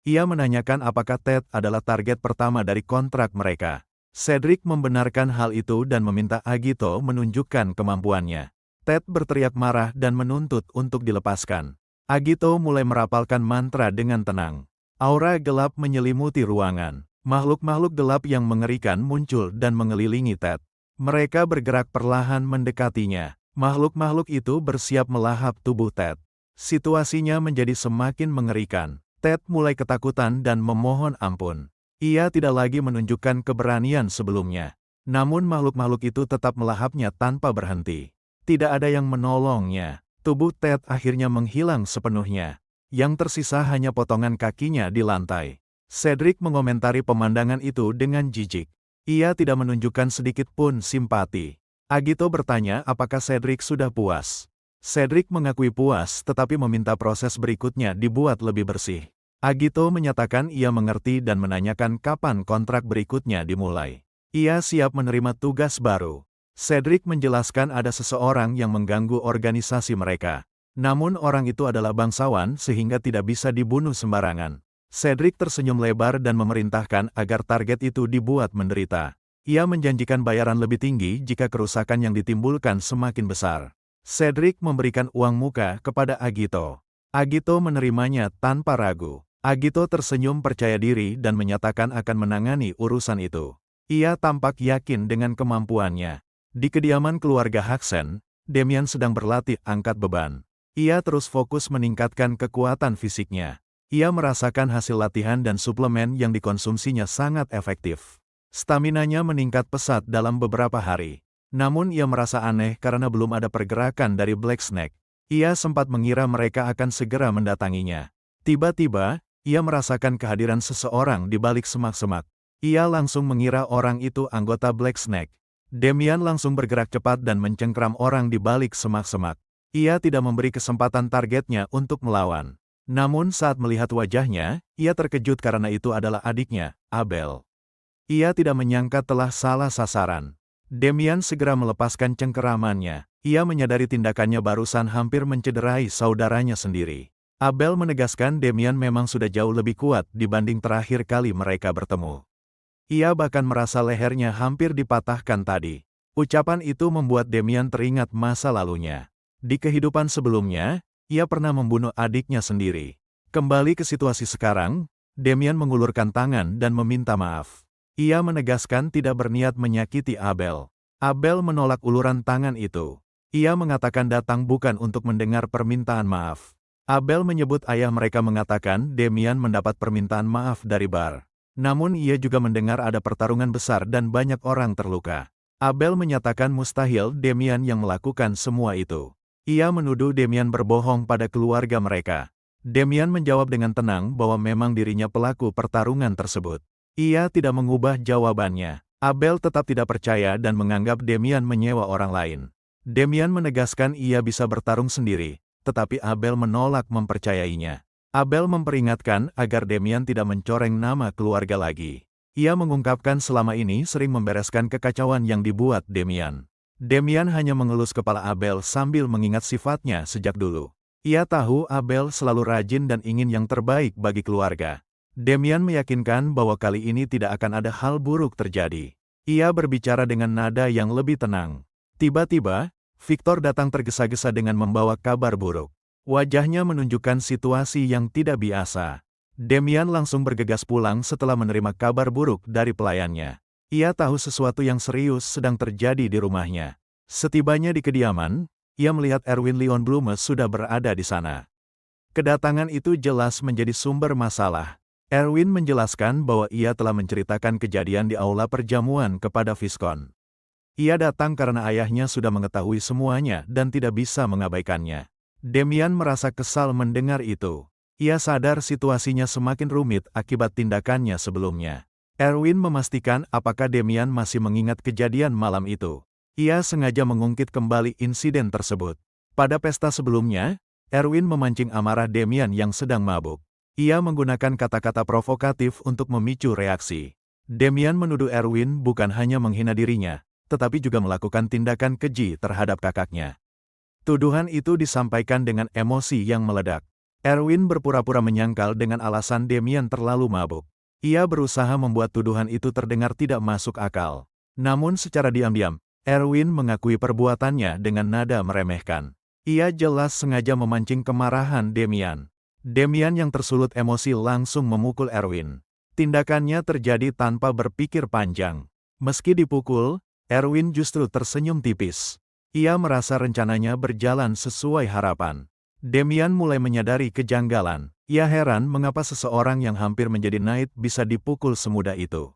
Ia menanyakan apakah Ted adalah target pertama dari kontrak mereka. Cedric membenarkan hal itu dan meminta Agito menunjukkan kemampuannya. Ted berteriak marah dan menuntut untuk dilepaskan. Agito mulai merapalkan mantra dengan tenang. Aura gelap menyelimuti ruangan. Makhluk-makhluk gelap yang mengerikan muncul dan mengelilingi Ted. Mereka bergerak perlahan mendekatinya. Makhluk-makhluk itu bersiap melahap tubuh Ted. Situasinya menjadi semakin mengerikan. Ted mulai ketakutan dan memohon ampun. Ia tidak lagi menunjukkan keberanian sebelumnya. Namun makhluk-makhluk itu tetap melahapnya tanpa berhenti. Tidak ada yang menolongnya. Tubuh Ted akhirnya menghilang sepenuhnya. Yang tersisa hanya potongan kakinya di lantai. Cedric mengomentari pemandangan itu dengan jijik. Ia tidak menunjukkan sedikit pun simpati. Agito bertanya apakah Cedric sudah puas. Cedric mengakui puas tetapi meminta proses berikutnya dibuat lebih bersih. Agito menyatakan ia mengerti dan menanyakan kapan kontrak berikutnya dimulai. Ia siap menerima tugas baru. Cedric menjelaskan ada seseorang yang mengganggu organisasi mereka. Namun orang itu adalah bangsawan sehingga tidak bisa dibunuh sembarangan. Cedric tersenyum lebar dan memerintahkan agar target itu dibuat menderita. Ia menjanjikan bayaran lebih tinggi jika kerusakan yang ditimbulkan semakin besar. Cedric memberikan uang muka kepada Agito. Agito menerimanya tanpa ragu. Agito tersenyum percaya diri dan menyatakan akan menangani urusan itu. Ia tampak yakin dengan kemampuannya. Di kediaman keluarga Haksen, Damian sedang berlatih angkat beban. Ia terus fokus meningkatkan kekuatan fisiknya. Ia merasakan hasil latihan dan suplemen yang dikonsumsinya sangat efektif. Staminanya meningkat pesat dalam beberapa hari. Namun ia merasa aneh karena belum ada pergerakan dari Black Snake. Ia sempat mengira mereka akan segera mendatanginya. Tiba-tiba, ia merasakan kehadiran seseorang di balik semak-semak. Ia langsung mengira orang itu anggota Black Snake. Damian langsung bergerak cepat dan mencengkram orang di balik semak-semak. Ia tidak memberi kesempatan targetnya untuk melawan. Namun saat melihat wajahnya, ia terkejut karena itu adalah adiknya, Abel. Ia tidak menyangka telah salah sasaran. Damian segera melepaskan cengkeramannya. Ia menyadari tindakannya barusan hampir mencederai saudaranya sendiri. Abel menegaskan Damian memang sudah jauh lebih kuat dibanding terakhir kali mereka bertemu. Ia bahkan merasa lehernya hampir dipatahkan tadi. Ucapan itu membuat Damian teringat masa lalunya. Di kehidupan sebelumnya, ia pernah membunuh adiknya sendiri. Kembali ke situasi sekarang, Damian mengulurkan tangan dan meminta maaf. Ia menegaskan tidak berniat menyakiti Abel. Abel menolak uluran tangan itu. Ia mengatakan datang bukan untuk mendengar permintaan maaf. Abel menyebut ayah mereka mengatakan Damian mendapat permintaan maaf dari Bar. Namun ia juga mendengar ada pertarungan besar dan banyak orang terluka. Abel menyatakan mustahil Damian yang melakukan semua itu. Ia menuduh Damian berbohong pada keluarga mereka. Damian menjawab dengan tenang bahwa memang dirinya pelaku pertarungan tersebut. Ia tidak mengubah jawabannya. Abel tetap tidak percaya dan menganggap Damian menyewa orang lain. Damian menegaskan ia bisa bertarung sendiri, tetapi Abel menolak mempercayainya. Abel memperingatkan agar Damian tidak mencoreng nama keluarga lagi. Ia mengungkapkan selama ini sering membereskan kekacauan yang dibuat Damian. Damian hanya mengelus kepala Abel sambil mengingat sifatnya sejak dulu. Ia tahu Abel selalu rajin dan ingin yang terbaik bagi keluarga. Damian meyakinkan bahwa kali ini tidak akan ada hal buruk terjadi. Ia berbicara dengan nada yang lebih tenang. Tiba-tiba, Victor datang tergesa-gesa dengan membawa kabar buruk. Wajahnya menunjukkan situasi yang tidak biasa. Damian langsung bergegas pulang setelah menerima kabar buruk dari pelayannya. Ia tahu sesuatu yang serius sedang terjadi di rumahnya. Setibanya di kediaman, ia melihat Erwin Leon Blume sudah berada di sana. Kedatangan itu jelas menjadi sumber masalah. Erwin menjelaskan bahwa ia telah menceritakan kejadian di aula perjamuan kepada Viscount. Ia datang karena ayahnya sudah mengetahui semuanya dan tidak bisa mengabaikannya. Damian merasa kesal mendengar itu. Ia sadar situasinya semakin rumit akibat tindakannya sebelumnya. Erwin memastikan apakah Damian masih mengingat kejadian malam itu. Ia sengaja mengungkit kembali insiden tersebut. Pada pesta sebelumnya, Erwin memancing amarah Damian yang sedang mabuk. Ia menggunakan kata-kata provokatif untuk memicu reaksi. Damian menuduh Erwin bukan hanya menghina dirinya, tetapi juga melakukan tindakan keji terhadap kakaknya. Tuduhan itu disampaikan dengan emosi yang meledak. Erwin berpura-pura menyangkal dengan alasan Damian terlalu mabuk. Ia berusaha membuat tuduhan itu terdengar tidak masuk akal. Namun secara diam-diam, Erwin mengakui perbuatannya dengan nada meremehkan. Ia jelas sengaja memancing kemarahan Damian. Damian yang tersulut emosi langsung memukul Erwin. Tindakannya terjadi tanpa berpikir panjang. Meski dipukul, Erwin justru tersenyum tipis. Ia merasa rencananya berjalan sesuai harapan. Damian mulai menyadari kejanggalan. Ia heran mengapa seseorang yang hampir menjadi knight bisa dipukul semudah itu.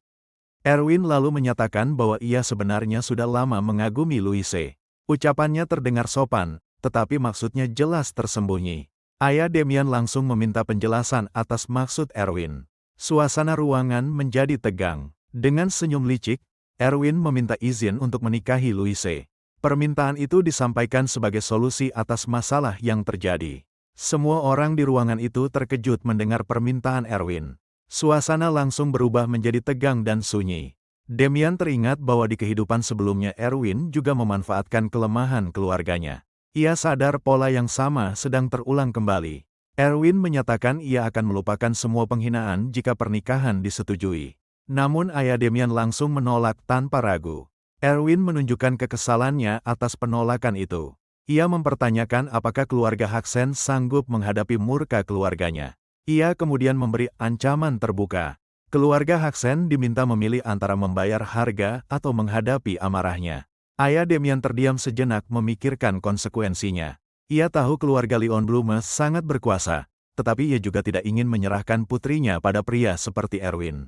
Erwin lalu menyatakan bahwa ia sebenarnya sudah lama mengagumi Louise. Ucapannya terdengar sopan, tetapi maksudnya jelas tersembunyi. Ayah Damian langsung meminta penjelasan atas maksud Erwin. Suasana ruangan menjadi tegang. Dengan senyum licik, Erwin meminta izin untuk menikahi Louise. Permintaan itu disampaikan sebagai solusi atas masalah yang terjadi. Semua orang di ruangan itu terkejut mendengar permintaan Erwin. Suasana langsung berubah menjadi tegang dan sunyi. Damian teringat bahwa di kehidupan sebelumnya Erwin juga memanfaatkan kelemahan keluarganya. Ia sadar pola yang sama sedang terulang kembali. Erwin menyatakan ia akan melupakan semua penghinaan jika pernikahan disetujui. Namun ayah Damian langsung menolak tanpa ragu. Erwin menunjukkan kekesalannya atas penolakan itu. Ia mempertanyakan apakah keluarga Haksen sanggup menghadapi murka keluarganya. Ia kemudian memberi ancaman terbuka. Keluarga Haksen diminta memilih antara membayar harga atau menghadapi amarahnya. Ayah Damian terdiam sejenak memikirkan konsekuensinya. Ia tahu keluarga Leon Blume sangat berkuasa, tetapi ia juga tidak ingin menyerahkan putrinya pada pria seperti Erwin.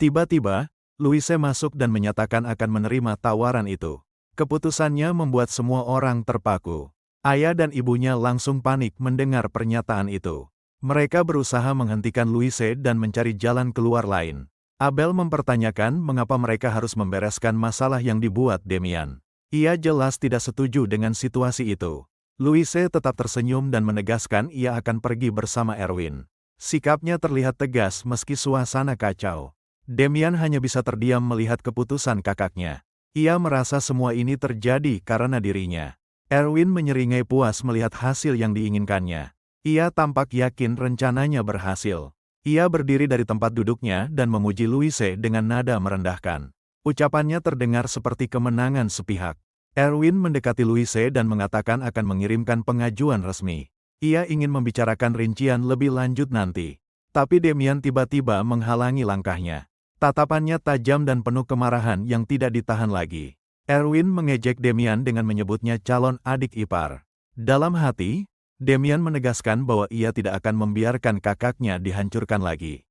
Tiba-tiba, Louise masuk dan menyatakan akan menerima tawaran itu. Keputusannya membuat semua orang terpaku. Ayah dan ibunya langsung panik mendengar pernyataan itu. Mereka berusaha menghentikan Louise dan mencari jalan keluar lain. Abel mempertanyakan mengapa mereka harus membereskan masalah yang dibuat Damian. Ia jelas tidak setuju dengan situasi itu. Louise tetap tersenyum dan menegaskan ia akan pergi bersama Erwin. Sikapnya terlihat tegas meski suasana kacau. Damian hanya bisa terdiam melihat keputusan kakaknya. Ia merasa semua ini terjadi karena dirinya. Erwin menyeringai puas melihat hasil yang diinginkannya. Ia tampak yakin rencananya berhasil. Ia berdiri dari tempat duduknya dan memuji Louise dengan nada merendahkan. Ucapannya terdengar seperti kemenangan sepihak. Erwin mendekati Louise dan mengatakan akan mengirimkan pengajuan resmi. Ia ingin membicarakan rincian lebih lanjut nanti. Tapi Damian tiba-tiba menghalangi langkahnya. Tatapannya tajam dan penuh kemarahan yang tidak ditahan lagi. Erwin mengejek Damian dengan menyebutnya calon adik ipar. Dalam hati, Damian menegaskan bahwa ia tidak akan membiarkan kakaknya dihancurkan lagi.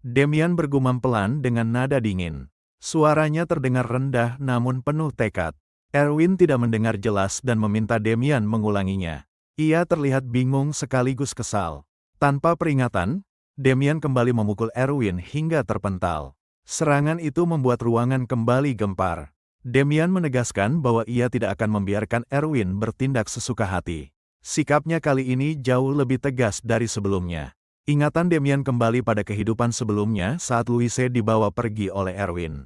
Damian bergumam pelan dengan nada dingin. Suaranya terdengar rendah namun penuh tekad. Erwin tidak mendengar jelas dan meminta Damian mengulanginya. Ia terlihat bingung sekaligus kesal. Tanpa peringatan, Damian kembali memukul Erwin hingga terpental. Serangan itu membuat ruangan kembali gempar. Damian menegaskan bahwa ia tidak akan membiarkan Erwin bertindak sesuka hati. Sikapnya kali ini jauh lebih tegas dari sebelumnya. Ingatan Damian kembali pada kehidupan sebelumnya saat Louise dibawa pergi oleh Erwin.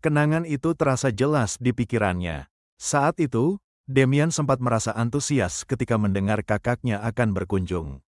Kenangan itu terasa jelas di pikirannya. Saat itu, Damian sempat merasa antusias ketika mendengar kakaknya akan berkunjung.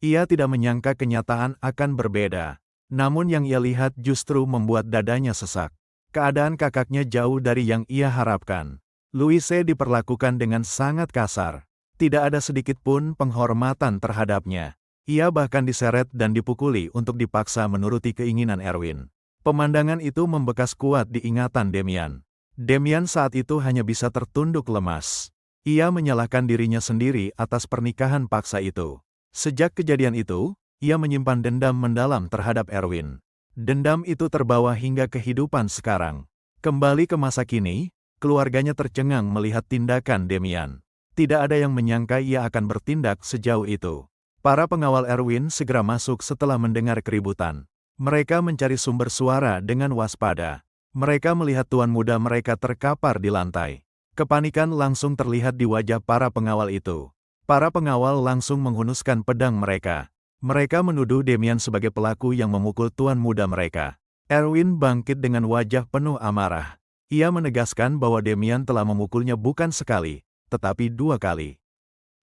Ia tidak menyangka kenyataan akan berbeda. Namun yang ia lihat justru membuat dadanya sesak. Keadaan kakaknya jauh dari yang ia harapkan. Louise diperlakukan dengan sangat kasar. Tidak ada sedikit pun penghormatan terhadapnya. Ia bahkan diseret dan dipukuli untuk dipaksa menuruti keinginan Erwin. Pemandangan itu membekas kuat di ingatan Damian. Damian saat itu hanya bisa tertunduk lemas. Ia menyalahkan dirinya sendiri atas pernikahan paksa itu. Sejak kejadian itu, ia menyimpan dendam mendalam terhadap Erwin. Dendam itu terbawa hingga kehidupan sekarang. Kembali ke masa kini, keluarganya tercengang melihat tindakan Damian. Tidak ada yang menyangka ia akan bertindak sejauh itu. Para pengawal Erwin segera masuk setelah mendengar keributan. Mereka mencari sumber suara dengan waspada. Mereka melihat tuan muda mereka terkapar di lantai. Kepanikan langsung terlihat di wajah para pengawal itu. Para pengawal langsung menghunuskan pedang mereka. Mereka menuduh Damian sebagai pelaku yang memukul tuan muda mereka. Erwin bangkit dengan wajah penuh amarah. Ia menegaskan bahwa Damian telah memukulnya bukan sekali, tetapi 2 kali.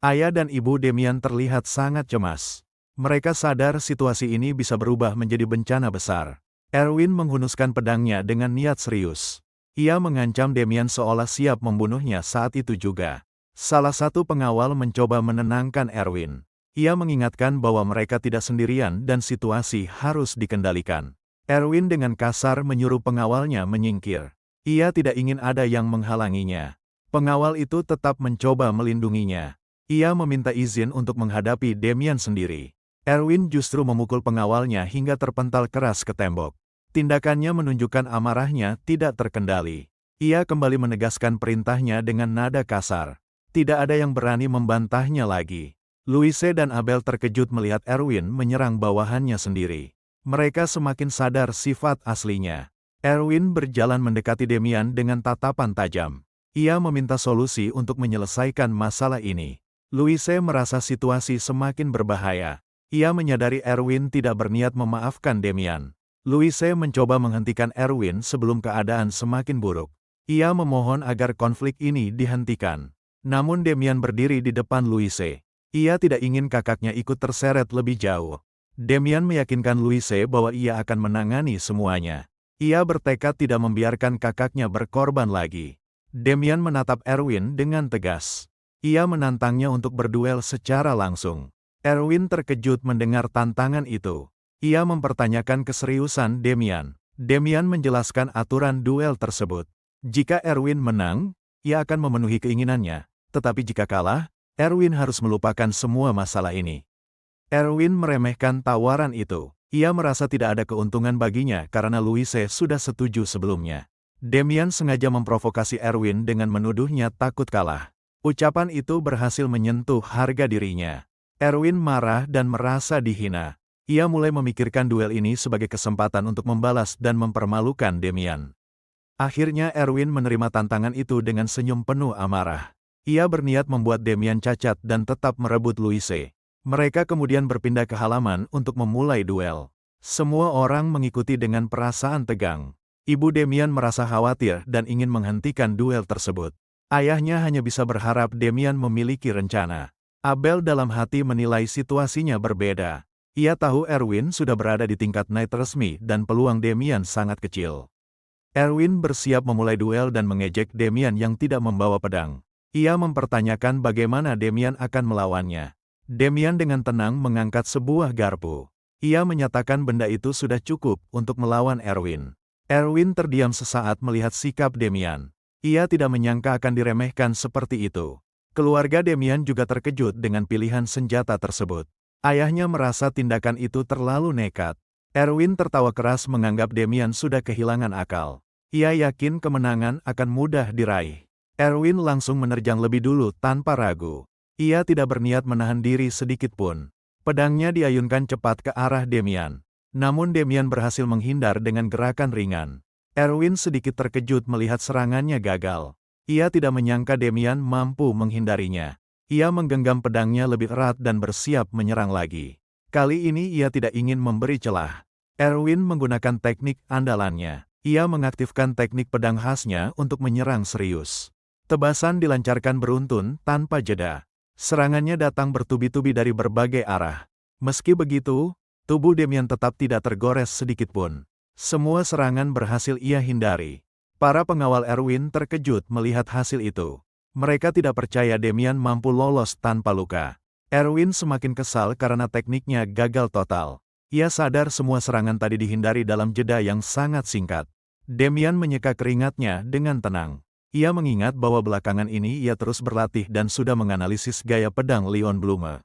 Ayah dan ibu Damian terlihat sangat cemas. Mereka sadar situasi ini bisa berubah menjadi bencana besar. Erwin menghunuskan pedangnya dengan niat serius. Ia mengancam Damian seolah siap membunuhnya saat itu juga. Salah satu pengawal mencoba menenangkan Erwin. Ia mengingatkan bahwa mereka tidak sendirian dan situasi harus dikendalikan. Erwin dengan kasar menyuruh pengawalnya menyingkir. Ia tidak ingin ada yang menghalanginya. Pengawal itu tetap mencoba melindunginya. Ia meminta izin untuk menghadapi Damian sendiri. Erwin justru memukul pengawalnya hingga terpental keras ke tembok. Tindakannya menunjukkan amarahnya tidak terkendali. Ia kembali menegaskan perintahnya dengan nada kasar. Tidak ada yang berani membantahnya lagi. Louise dan Abel terkejut melihat Erwin menyerang bawahannya sendiri. Mereka semakin sadar sifat aslinya. Erwin berjalan mendekati Damian dengan tatapan tajam. Ia meminta solusi untuk menyelesaikan masalah ini. Louise merasa situasi semakin berbahaya. Ia menyadari Erwin tidak berniat memaafkan Demian. Louise mencoba menghentikan Erwin sebelum keadaan semakin buruk. Ia memohon agar konflik ini dihentikan. Namun Demian berdiri di depan Louise. Ia tidak ingin kakaknya ikut terseret lebih jauh. Demian meyakinkan Louise bahwa ia akan menangani semuanya. Ia bertekad tidak membiarkan kakaknya berkorban lagi. Demian menatap Erwin dengan tegas. Ia menantangnya untuk berduel secara langsung. Erwin terkejut mendengar tantangan itu. Ia mempertanyakan keseriusan Demian. Demian menjelaskan aturan duel tersebut. Jika Erwin menang, ia akan memenuhi keinginannya. Tetapi jika kalah, Erwin harus melupakan semua masalah ini. Erwin meremehkan tawaran itu. Ia merasa tidak ada keuntungan baginya karena Louise sudah setuju sebelumnya. Demian sengaja memprovokasi Erwin dengan menuduhnya takut kalah. Ucapan itu berhasil menyentuh harga dirinya. Erwin marah dan merasa dihina. Ia mulai memikirkan duel ini sebagai kesempatan untuk membalas dan mempermalukan Demian. Akhirnya Erwin menerima tantangan itu dengan senyum penuh amarah. Ia berniat membuat Demian cacat dan tetap merebut Louise. Mereka kemudian berpindah ke halaman untuk memulai duel. Semua orang mengikuti dengan perasaan tegang. Ibu Demian merasa khawatir dan ingin menghentikan duel tersebut. Ayahnya hanya bisa berharap Demian memiliki rencana. Abel dalam hati menilai situasinya berbeda. Ia tahu Erwin sudah berada di tingkat knight resmi dan peluang Demian sangat kecil. Erwin bersiap memulai duel dan mengejek Demian yang tidak membawa pedang. Ia mempertanyakan bagaimana Demian akan melawannya. Demian dengan tenang mengangkat sebuah garpu. Ia menyatakan benda itu sudah cukup untuk melawan Erwin. Erwin terdiam sesaat melihat sikap Demian. Ia tidak menyangka akan diremehkan seperti itu. Keluarga Demian juga terkejut dengan pilihan senjata tersebut. Ayahnya merasa tindakan itu terlalu nekat. Erwin tertawa keras menganggap Demian sudah kehilangan akal. Ia yakin kemenangan akan mudah diraih. Erwin langsung menerjang lebih dulu tanpa ragu. Ia tidak berniat menahan diri sedikit pun. Pedangnya diayunkan cepat ke arah Demian. Namun Demian berhasil menghindar dengan gerakan ringan. Erwin sedikit terkejut melihat serangannya gagal. Ia tidak menyangka Demian mampu menghindarinya. Ia menggenggam pedangnya lebih erat dan bersiap menyerang lagi. Kali ini ia tidak ingin memberi celah. Erwin menggunakan teknik andalannya. Ia mengaktifkan teknik pedang khasnya untuk menyerang serius. Tebasan dilancarkan beruntun tanpa jeda. Serangannya datang bertubi-tubi dari berbagai arah. Meski begitu, tubuh Demian tetap tidak tergores sedikitpun. Semua serangan berhasil ia hindari. Para pengawal Erwin terkejut melihat hasil itu. Mereka tidak percaya Demian mampu lolos tanpa luka. Erwin semakin kesal karena tekniknya gagal total. Ia sadar semua serangan tadi dihindari dalam jeda yang sangat singkat. Demian menyeka keringatnya dengan tenang. Ia mengingat bahwa belakangan ini ia terus berlatih dan sudah menganalisis gaya pedang Leon Blume.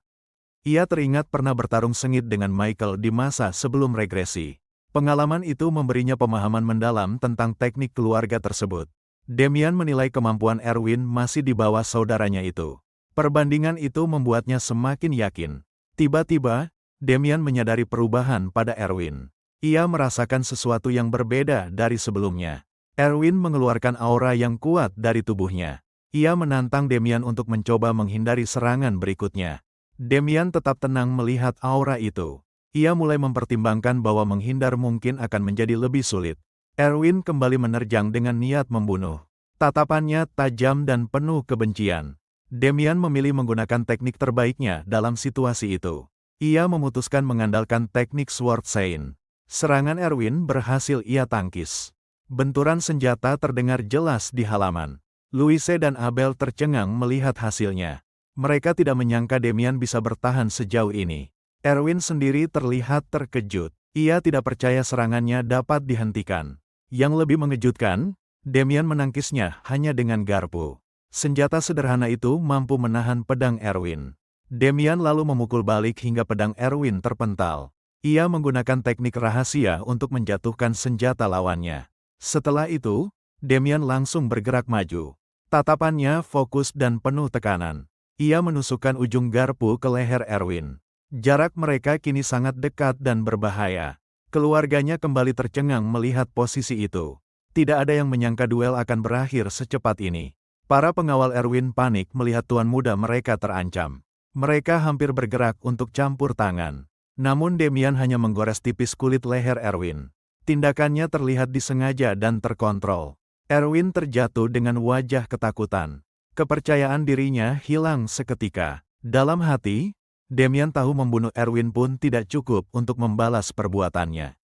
Ia teringat pernah bertarung sengit dengan Michael di masa sebelum regresi. Pengalaman itu memberinya pemahaman mendalam tentang teknik keluarga tersebut. Demian menilai kemampuan Erwin masih di bawah saudaranya itu. Perbandingan itu membuatnya semakin yakin. Tiba-tiba, Demian menyadari perubahan pada Erwin. Ia merasakan sesuatu yang berbeda dari sebelumnya. Erwin mengeluarkan aura yang kuat dari tubuhnya. Ia menantang Demian untuk mencoba menghindari serangan berikutnya. Demian tetap tenang melihat aura itu. Ia mulai mempertimbangkan bahwa menghindar mungkin akan menjadi lebih sulit. Erwin kembali menerjang dengan niat membunuh. Tatapannya tajam dan penuh kebencian. Demian memilih menggunakan teknik terbaiknya dalam situasi itu. Ia memutuskan mengandalkan teknik Sword Sein. Serangan Erwin berhasil ia tangkis. Benturan senjata terdengar jelas di halaman. Louise dan Abel tercengang melihat hasilnya. Mereka tidak menyangka Demian bisa bertahan sejauh ini. Erwin sendiri terlihat terkejut. Ia tidak percaya serangannya dapat dihentikan. Yang lebih mengejutkan, Demian menangkisnya hanya dengan garpu. Senjata sederhana itu mampu menahan pedang Erwin. Demian lalu memukul balik hingga pedang Erwin terpental. Ia menggunakan teknik rahasia untuk menjatuhkan senjata lawannya. Setelah itu, Demian langsung bergerak maju. Tatapannya fokus dan penuh tekanan. Ia menusukkan ujung garpu ke leher Erwin. Jarak mereka kini sangat dekat dan berbahaya. Keluarganya kembali tercengang melihat posisi itu. Tidak ada yang menyangka duel akan berakhir secepat ini. Para pengawal Erwin panik melihat tuan muda mereka terancam. Mereka hampir bergerak untuk campur tangan. Namun Demian hanya menggores tipis kulit leher Erwin. Tindakannya terlihat disengaja dan terkontrol. Erwin terjatuh dengan wajah ketakutan. Kepercayaan dirinya hilang seketika. Dalam hati, Demian tahu membunuh Erwin pun tidak cukup untuk membalas perbuatannya.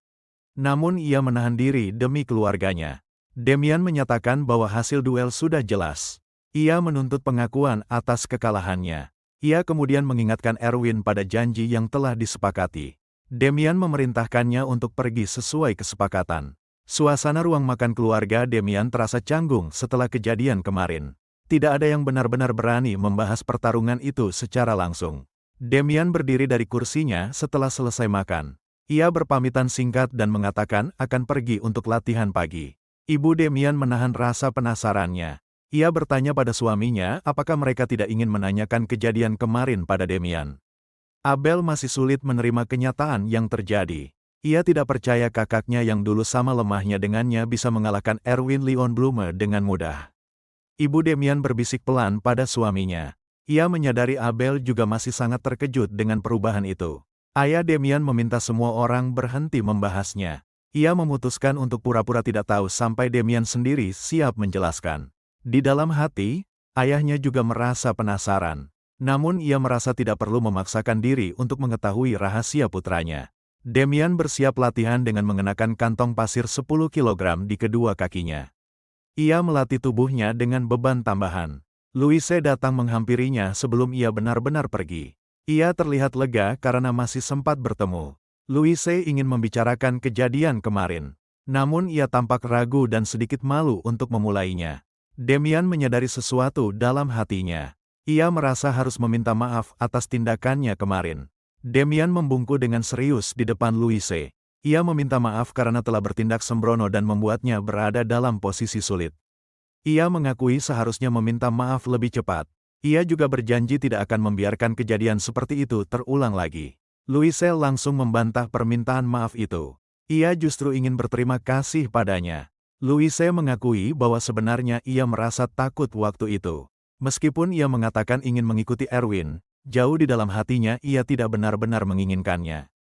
Namun ia menahan diri demi keluarganya. Demian menyatakan bahwa hasil duel sudah jelas. Ia menuntut pengakuan atas kekalahannya. Ia kemudian mengingatkan Erwin pada janji yang telah disepakati. Demian memerintahkannya untuk pergi sesuai kesepakatan. Suasana ruang makan keluarga Demian terasa canggung setelah kejadian kemarin. Tidak ada yang benar-benar berani membahas pertarungan itu secara langsung. Demian berdiri dari kursinya setelah selesai makan. Ia berpamitan singkat dan mengatakan akan pergi untuk latihan pagi. Ibu Demian menahan rasa penasarannya. Ia bertanya pada suaminya apakah mereka tidak ingin menanyakan kejadian kemarin pada Demian. Abel masih sulit menerima kenyataan yang terjadi. Ia tidak percaya kakaknya yang dulu sama lemahnya dengannya bisa mengalahkan Erwin Leon Blume dengan mudah. Ibu Demian berbisik pelan pada suaminya. Ia menyadari Abel juga masih sangat terkejut dengan perubahan itu. Ayah Demian meminta semua orang berhenti membahasnya. Ia memutuskan untuk pura-pura tidak tahu sampai Demian sendiri siap menjelaskan. Di dalam hati, ayahnya juga merasa penasaran. Namun ia merasa tidak perlu memaksakan diri untuk mengetahui rahasia putranya. Demian bersiap latihan dengan mengenakan kantong pasir 10 kg di kedua kakinya. Ia melatih tubuhnya dengan beban tambahan. Louise datang menghampirinya sebelum ia benar-benar pergi. Ia terlihat lega karena masih sempat bertemu. Louise ingin membicarakan kejadian kemarin. Namun ia tampak ragu dan sedikit malu untuk memulainya. Demian menyadari sesuatu dalam hatinya. Ia merasa harus meminta maaf atas tindakannya kemarin. Demian membungkuk dengan serius di depan Louise. Ia meminta maaf karena telah bertindak sembrono dan membuatnya berada dalam posisi sulit. Ia mengakui seharusnya meminta maaf lebih cepat. Ia juga berjanji tidak akan membiarkan kejadian seperti itu terulang lagi. Louise langsung membantah permintaan maaf itu. Ia justru ingin berterima kasih padanya. Louise mengakui bahwa sebenarnya ia merasa takut waktu itu. Meskipun ia mengatakan ingin mengikuti Erwin, jauh di dalam hatinya ia tidak benar-benar menginginkannya.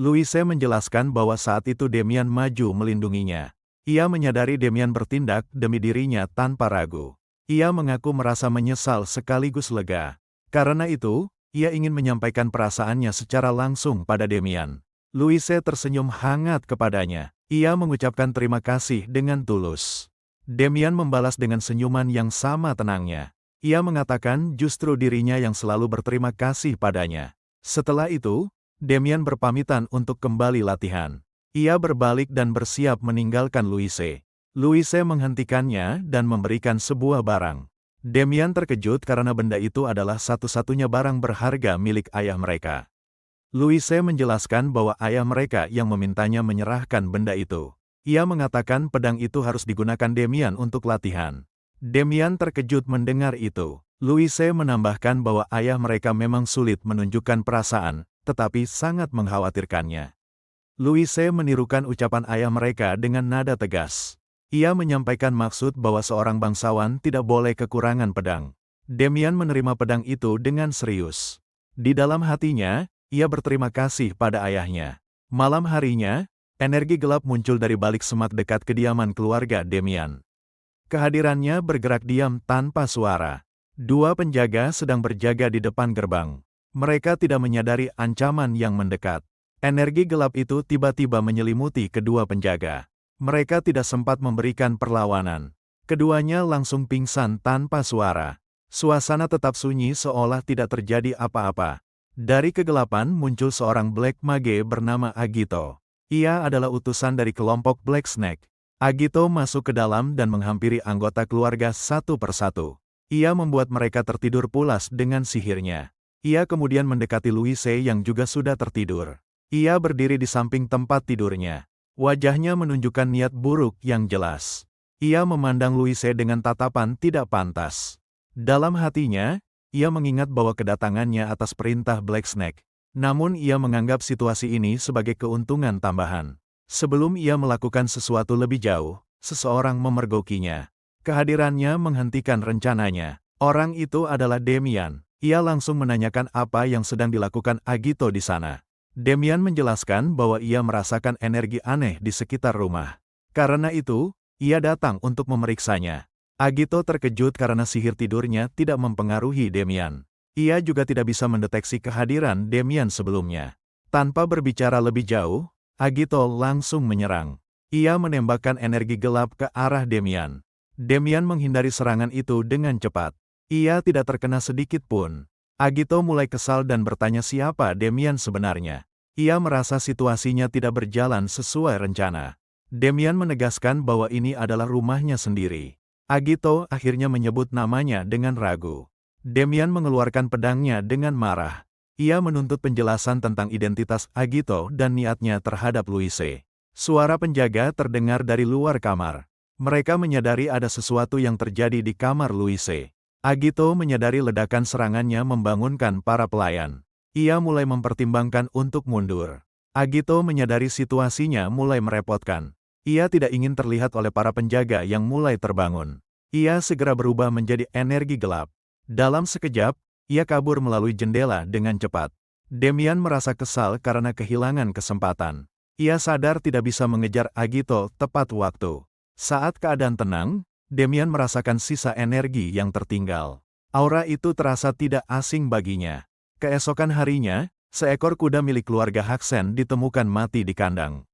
Louise menjelaskan bahwa saat itu Demian maju melindunginya. Ia menyadari Demian bertindak demi dirinya tanpa ragu. Ia mengaku merasa menyesal sekaligus lega. Karena itu, ia ingin menyampaikan perasaannya secara langsung pada Demian. Louise tersenyum hangat kepadanya. Ia mengucapkan terima kasih dengan tulus. Demian membalas dengan senyuman yang sama tenangnya. Ia mengatakan justru dirinya yang selalu berterima kasih padanya. Setelah itu, Demian berpamitan untuk kembali latihan. Ia berbalik dan bersiap meninggalkan Louise. Louise menghentikannya dan memberikan sebuah barang. Demian terkejut karena benda itu adalah satu-satunya barang berharga milik ayah mereka. Louise menjelaskan bahwa ayah mereka yang memintanya menyerahkan benda itu. Ia mengatakan pedang itu harus digunakan Demian untuk latihan. Demian terkejut mendengar itu. Louise menambahkan bahwa ayah mereka memang sulit menunjukkan perasaan, tetapi sangat mengkhawatirkannya. Louise menirukan ucapan ayah mereka dengan nada tegas. Ia menyampaikan maksud bahwa seorang bangsawan tidak boleh kekurangan pedang. Demian menerima pedang itu dengan serius. Di dalam hatinya, ia berterima kasih pada ayahnya. Malam harinya, energi gelap muncul dari balik semak dekat kediaman keluarga Demian. Kehadirannya bergerak diam tanpa suara. Dua penjaga sedang berjaga di depan gerbang. Mereka tidak menyadari ancaman yang mendekat. Energi gelap itu tiba-tiba menyelimuti kedua penjaga. Mereka tidak sempat memberikan perlawanan. Keduanya langsung pingsan tanpa suara. Suasana tetap sunyi seolah tidak terjadi apa-apa. Dari kegelapan muncul seorang Black Mage bernama Agito. Ia adalah utusan dari kelompok Black Snake. Agito masuk ke dalam dan menghampiri anggota keluarga satu persatu. Ia membuat mereka tertidur pulas dengan sihirnya. Ia kemudian mendekati Louise yang juga sudah tertidur. Ia berdiri di samping tempat tidurnya. Wajahnya menunjukkan niat buruk yang jelas. Ia memandang Louise dengan tatapan tidak pantas. Dalam hatinya, ia mengingat bahwa kedatangannya atas perintah Black Snake. Namun ia menganggap situasi ini sebagai keuntungan tambahan. Sebelum ia melakukan sesuatu lebih jauh, seseorang memergokinya. Kehadirannya menghentikan rencananya. Orang itu adalah Demian. Ia langsung menanyakan apa yang sedang dilakukan Agito di sana. Demian menjelaskan bahwa ia merasakan energi aneh di sekitar rumah. Karena itu, ia datang untuk memeriksanya. Agito terkejut karena sihir tidurnya tidak mempengaruhi Demian. Ia juga tidak bisa mendeteksi kehadiran Demian sebelumnya. Tanpa berbicara lebih jauh, Agito langsung menyerang. Ia menembakkan energi gelap ke arah Demian. Demian menghindari serangan itu dengan cepat. Ia tidak terkena sedikit pun. Agito mulai kesal dan bertanya siapa Demian sebenarnya. Ia merasa situasinya tidak berjalan sesuai rencana. Demian menegaskan bahwa ini adalah rumahnya sendiri. Agito akhirnya menyebut namanya dengan ragu. Demian mengeluarkan pedangnya dengan marah. Ia menuntut penjelasan tentang identitas Agito dan niatnya terhadap Louise. Suara penjaga terdengar dari luar kamar. Mereka menyadari ada sesuatu yang terjadi di kamar Louise. Agito menyadari ledakan serangannya membangunkan para pelayan. Ia mulai mempertimbangkan untuk mundur. Agito menyadari situasinya mulai merepotkan. Ia tidak ingin terlihat oleh para penjaga yang mulai terbangun. Ia segera berubah menjadi energi gelap. Dalam sekejap, ia kabur melalui jendela dengan cepat. Demian merasa kesal karena kehilangan kesempatan. Ia sadar tidak bisa mengejar Agito tepat waktu. Saat keadaan tenang, Demian merasakan sisa energi yang tertinggal. Aura itu terasa tidak asing baginya. Keesokan harinya, seekor kuda milik keluarga Haksen ditemukan mati di kandang.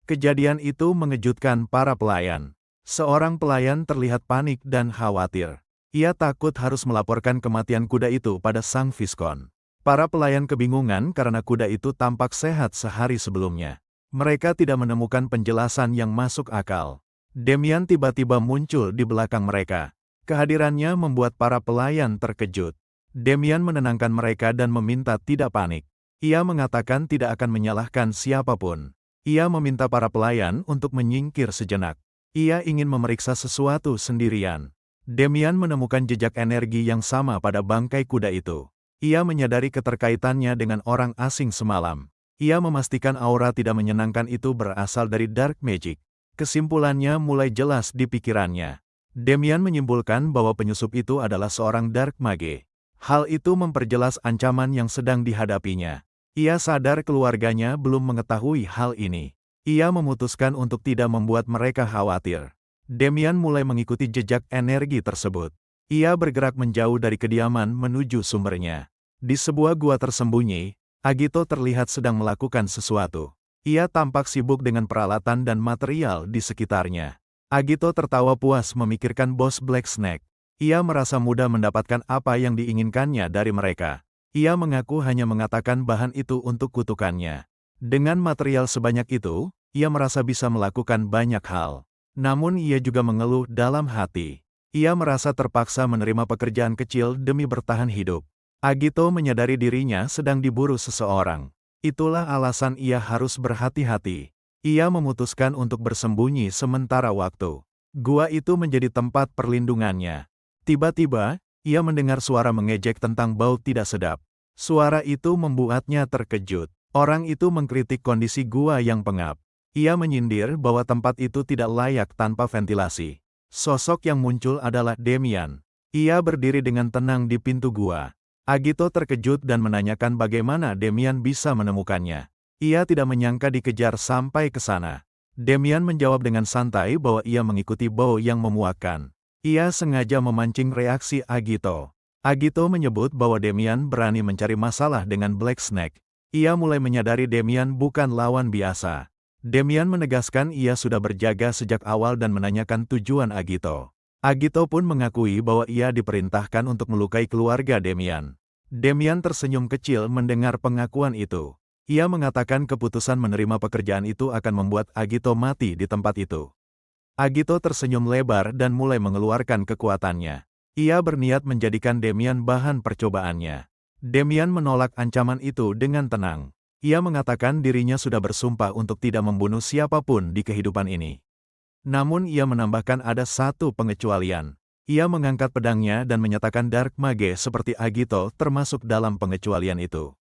Kejadian itu mengejutkan para pelayan. Seorang pelayan terlihat panik dan khawatir. Ia takut harus melaporkan kematian kuda itu pada sang Viskon. Para pelayan kebingungan karena kuda itu tampak sehat sehari sebelumnya. Mereka tidak menemukan penjelasan yang masuk akal. Demian tiba-tiba muncul di belakang mereka. Kehadirannya membuat para pelayan terkejut. Demian menenangkan mereka dan meminta tidak panik. Ia mengatakan tidak akan menyalahkan siapapun. Ia meminta para pelayan untuk menyingkir sejenak. Ia ingin memeriksa sesuatu sendirian. Demian menemukan jejak energi yang sama pada bangkai kuda itu. Ia menyadari keterkaitannya dengan orang asing semalam. Ia memastikan aura tidak menyenangkan itu berasal dari dark magic. Kesimpulannya mulai jelas di pikirannya. Demian menyimpulkan bahwa penyusup itu adalah seorang dark mage. Hal itu memperjelas ancaman yang sedang dihadapinya. Ia sadar keluarganya belum mengetahui hal ini. Ia memutuskan untuk tidak membuat mereka khawatir. Demian mulai mengikuti jejak energi tersebut. Ia bergerak menjauh dari kediaman menuju sumbernya. Di sebuah gua tersembunyi, Agito terlihat sedang melakukan sesuatu. Ia tampak sibuk dengan peralatan dan material di sekitarnya. Agito tertawa puas memikirkan bos Black Snake. Ia merasa mudah mendapatkan apa yang diinginkannya dari mereka. Ia mengaku hanya mengatakan bahan itu untuk kutukannya. Dengan material sebanyak itu, ia merasa bisa melakukan banyak hal. Namun ia juga mengeluh dalam hati. Ia merasa terpaksa menerima pekerjaan kecil demi bertahan hidup. Agito menyadari dirinya sedang diburu seseorang. Itulah alasan ia harus berhati-hati. Ia memutuskan untuk bersembunyi sementara waktu. Gua itu menjadi tempat perlindungannya. Tiba-tiba, ia mendengar suara mengejek tentang bau tidak sedap. Suara itu membuatnya terkejut. Orang itu mengkritik kondisi gua yang pengap. Ia menyindir bahwa tempat itu tidak layak tanpa ventilasi. Sosok yang muncul adalah Demian. Ia berdiri dengan tenang di pintu gua. Agito terkejut dan menanyakan bagaimana Demian bisa menemukannya. Ia tidak menyangka dikejar sampai ke sana. Demian menjawab dengan santai bahwa ia mengikuti bau yang memuakkan. Ia sengaja memancing reaksi Agito. Agito menyebut bahwa Demian berani mencari masalah dengan Black Snake. Ia mulai menyadari Demian bukan lawan biasa. Demian menegaskan ia sudah berjaga sejak awal dan menanyakan tujuan Agito. Agito pun mengakui bahwa ia diperintahkan untuk melukai keluarga Demian. Demian tersenyum kecil mendengar pengakuan itu. Ia mengatakan keputusan menerima pekerjaan itu akan membuat Agito mati di tempat itu. Agito tersenyum lebar dan mulai mengeluarkan kekuatannya. Ia berniat menjadikan Demian bahan percobaannya. Demian menolak ancaman itu dengan tenang. Ia mengatakan dirinya sudah bersumpah untuk tidak membunuh siapapun di kehidupan ini. Namun ia menambahkan ada satu pengecualian. Ia mengangkat pedangnya dan menyatakan Dark Mage seperti Agito termasuk dalam pengecualian itu.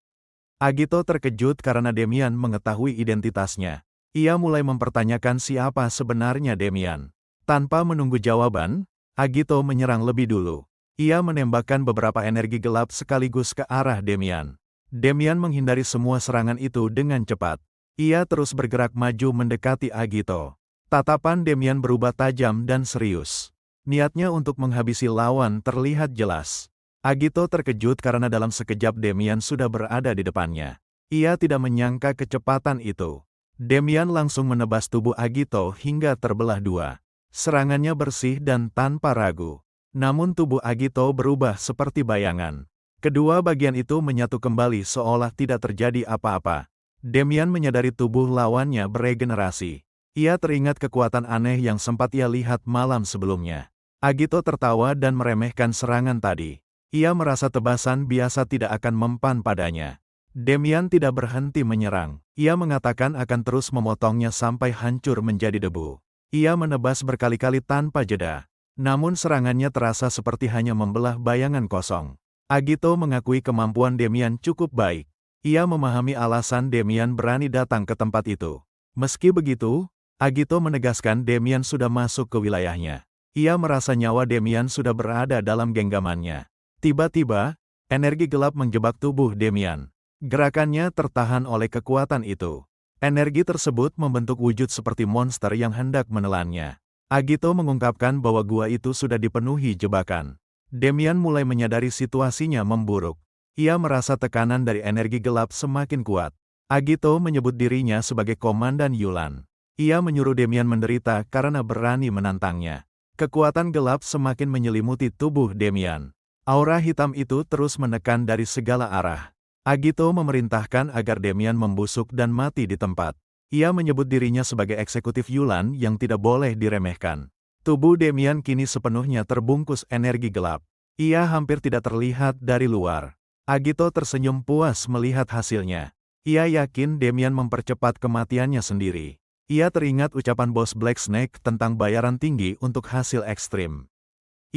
Agito terkejut karena Demian mengetahui identitasnya. Ia mulai mempertanyakan siapa sebenarnya Demian. Tanpa menunggu jawaban, Agito menyerang lebih dulu. Ia menembakkan beberapa energi gelap sekaligus ke arah Demian. Demian menghindari semua serangan itu dengan cepat. Ia terus bergerak maju mendekati Agito. Tatapan Demian berubah tajam dan serius. Niatnya untuk menghabisi lawan terlihat jelas. Agito terkejut karena dalam sekejap Demian sudah berada di depannya. Ia tidak menyangka kecepatan itu. Demian langsung menebas tubuh Agito hingga terbelah dua. Serangannya bersih dan tanpa ragu. Namun tubuh Agito berubah seperti bayangan. Kedua bagian itu menyatu kembali seolah tidak terjadi apa-apa. Demian menyadari tubuh lawannya beregenerasi. Ia teringat kekuatan aneh yang sempat ia lihat malam sebelumnya. Agito tertawa dan meremehkan serangan tadi. Ia merasa tebasan biasa tidak akan mempan padanya. Demian tidak berhenti menyerang. Ia mengatakan akan terus memotongnya sampai hancur menjadi debu. Ia menebas berkali-kali tanpa jeda. Namun serangannya terasa seperti hanya membelah bayangan kosong. Agito mengakui kemampuan Demian cukup baik. Ia memahami alasan Demian berani datang ke tempat itu. Meski begitu, Agito menegaskan Demian sudah masuk ke wilayahnya. Ia merasa nyawa Demian sudah berada dalam genggamannya. Tiba-tiba, energi gelap menjebak tubuh Demian. Gerakannya tertahan oleh kekuatan itu. Energi tersebut membentuk wujud seperti monster yang hendak menelannya. Agito mengungkapkan bahwa gua itu sudah dipenuhi jebakan. Demian mulai menyadari situasinya memburuk. Ia merasa tekanan dari energi gelap semakin kuat. Agito menyebut dirinya sebagai Komandan Yulan. Ia menyuruh Demian menderita karena berani menantangnya. Kekuatan gelap semakin menyelimuti tubuh Demian. Aura hitam itu terus menekan dari segala arah. Agito memerintahkan agar Demian membusuk dan mati di tempat. Ia menyebut dirinya sebagai eksekutif Yulan yang tidak boleh diremehkan. Tubuh Demian kini sepenuhnya terbungkus energi gelap. Ia hampir tidak terlihat dari luar. Agito tersenyum puas melihat hasilnya. Ia yakin Demian mempercepat kematiannya sendiri. Ia teringat ucapan bos Black Snake tentang bayaran tinggi untuk hasil ekstrim.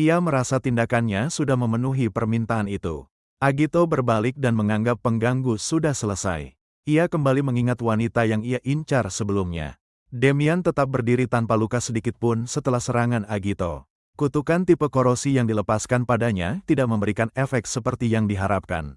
Ia merasa tindakannya sudah memenuhi permintaan itu. Agito berbalik dan menganggap pengganggu sudah selesai. Ia kembali mengingat wanita yang ia incar sebelumnya. Demian tetap berdiri tanpa luka sedikit pun setelah serangan Agito. Kutukan tipe korosi yang dilepaskan padanya tidak memberikan efek seperti yang diharapkan.